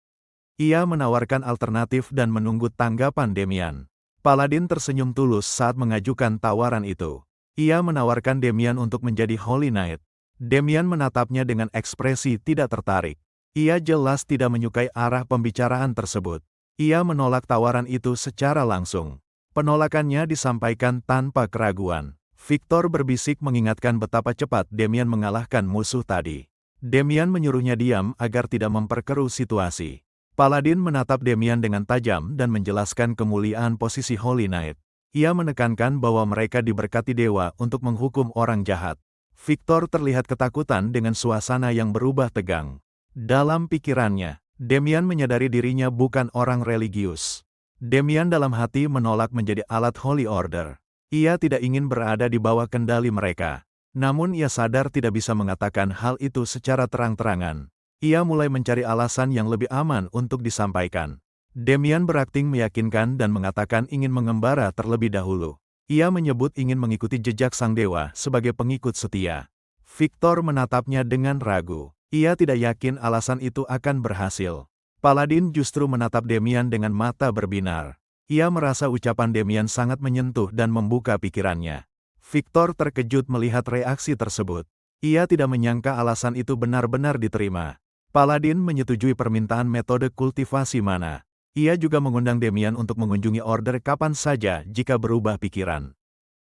Ia menawarkan alternatif dan menunggu tanggapan Damian. Paladin tersenyum tulus saat mengajukan tawaran itu. Ia menawarkan Damian untuk menjadi Holy Knight. Damian menatapnya dengan ekspresi tidak tertarik. Ia jelas tidak menyukai arah pembicaraan tersebut. Ia menolak tawaran itu secara langsung. Penolakannya disampaikan tanpa keraguan. Victor berbisik mengingatkan betapa cepat Damian mengalahkan musuh tadi. Damian menyuruhnya diam agar tidak memperkeruh situasi. Paladin menatap Damian dengan tajam dan menjelaskan kemuliaan posisi Holy Knight. Ia menekankan bahwa mereka diberkati dewa untuk menghukum orang jahat. Victor terlihat ketakutan dengan suasana yang berubah tegang. Dalam pikirannya, Damian menyadari dirinya bukan orang religius. Demian dalam hati menolak menjadi alat Holy Order. Ia tidak ingin berada di bawah kendali mereka. Namun ia sadar tidak bisa mengatakan hal itu secara terang-terangan. Ia mulai mencari alasan yang lebih aman untuk disampaikan. Demian berakting meyakinkan dan mengatakan ingin mengembara terlebih dahulu. Ia menyebut ingin mengikuti jejak sang dewa sebagai pengikut setia. Victor menatapnya dengan ragu. Ia tidak yakin alasan itu akan berhasil. Paladin justru menatap Demian dengan mata berbinar. Ia merasa ucapan Demian sangat menyentuh dan membuka pikirannya. Victor terkejut melihat reaksi tersebut. Ia tidak menyangka alasan itu benar-benar diterima. Paladin menyetujui permintaan metode kultivasi mana. Ia juga mengundang Demian untuk mengunjungi order kapan saja jika berubah pikiran.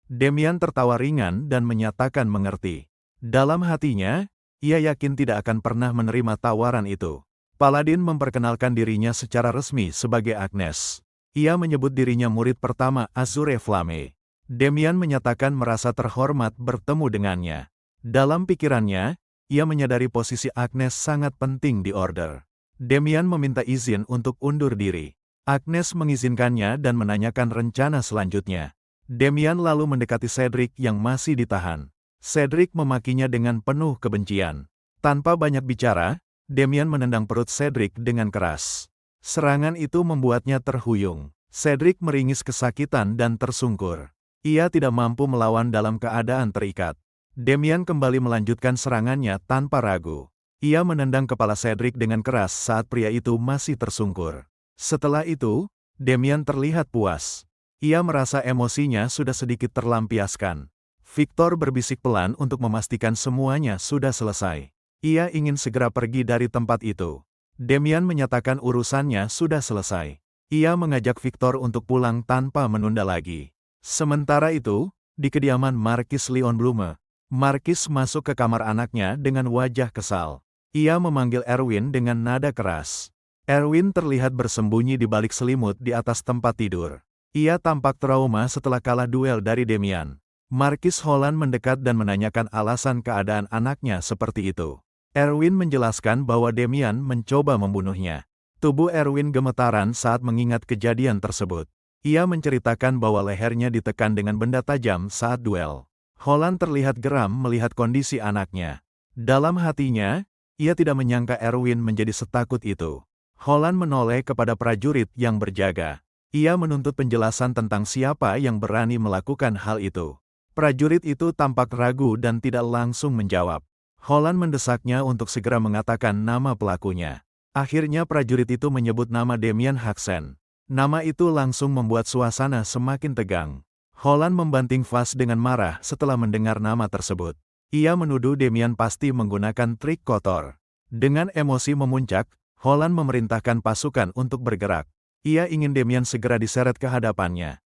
Demian tertawa ringan dan menyatakan mengerti. Dalam hatinya, ia yakin tidak akan pernah menerima tawaran itu. Paladin memperkenalkan dirinya secara resmi sebagai Agnes. Ia menyebut dirinya murid pertama Azure Flame. Demian menyatakan merasa terhormat bertemu dengannya. Dalam pikirannya, ia menyadari posisi Agnes sangat penting di order. Demian meminta izin untuk undur diri. Agnes mengizinkannya dan menanyakan rencana selanjutnya. Demian lalu mendekati Cedric yang masih ditahan. Cedric memakinya dengan penuh kebencian. Tanpa banyak bicara, Demian menendang perut Cedric dengan keras. Serangan itu membuatnya terhuyung. Cedric meringis kesakitan dan tersungkur. Ia tidak mampu melawan dalam keadaan terikat. Demian kembali melanjutkan serangannya tanpa ragu. Ia menendang kepala Cedric dengan keras saat pria itu masih tersungkur. Setelah itu, Demian terlihat puas. Ia merasa emosinya sudah sedikit terlampiaskan. Victor berbisik pelan untuk memastikan semuanya sudah selesai. Ia ingin segera pergi dari tempat itu. Demian menyatakan urusannya sudah selesai. Ia mengajak Victor untuk pulang tanpa menunda lagi. Sementara itu, di kediaman Markis Leon Blume, Markis masuk ke kamar anaknya dengan wajah kesal. Ia memanggil Erwin dengan nada keras. Erwin terlihat bersembunyi di balik selimut di atas tempat tidur. Ia tampak trauma setelah kalah duel dari Demian. Markis Holland mendekat dan menanyakan alasan keadaan anaknya seperti itu. Erwin menjelaskan bahwa Demian mencoba membunuhnya. Tubuh Erwin gemetaran saat mengingat kejadian tersebut. Ia menceritakan bahwa lehernya ditekan dengan benda tajam saat duel. Holland terlihat geram melihat kondisi anaknya. Dalam hatinya, ia tidak menyangka Erwin menjadi setakut itu. Holland menoleh kepada prajurit yang berjaga. Ia menuntut penjelasan tentang siapa yang berani melakukan hal itu. Prajurit itu tampak ragu dan tidak langsung menjawab. Holland mendesaknya untuk segera mengatakan nama pelakunya. Akhirnya prajurit itu menyebut nama Demian Haxen. Nama itu langsung membuat suasana semakin tegang. Holland membanting Vas dengan marah setelah mendengar nama tersebut. Ia menuduh Demian pasti menggunakan trik kotor. Dengan emosi memuncak, Holland memerintahkan pasukan untuk bergerak. Ia ingin Demian segera diseret ke hadapannya.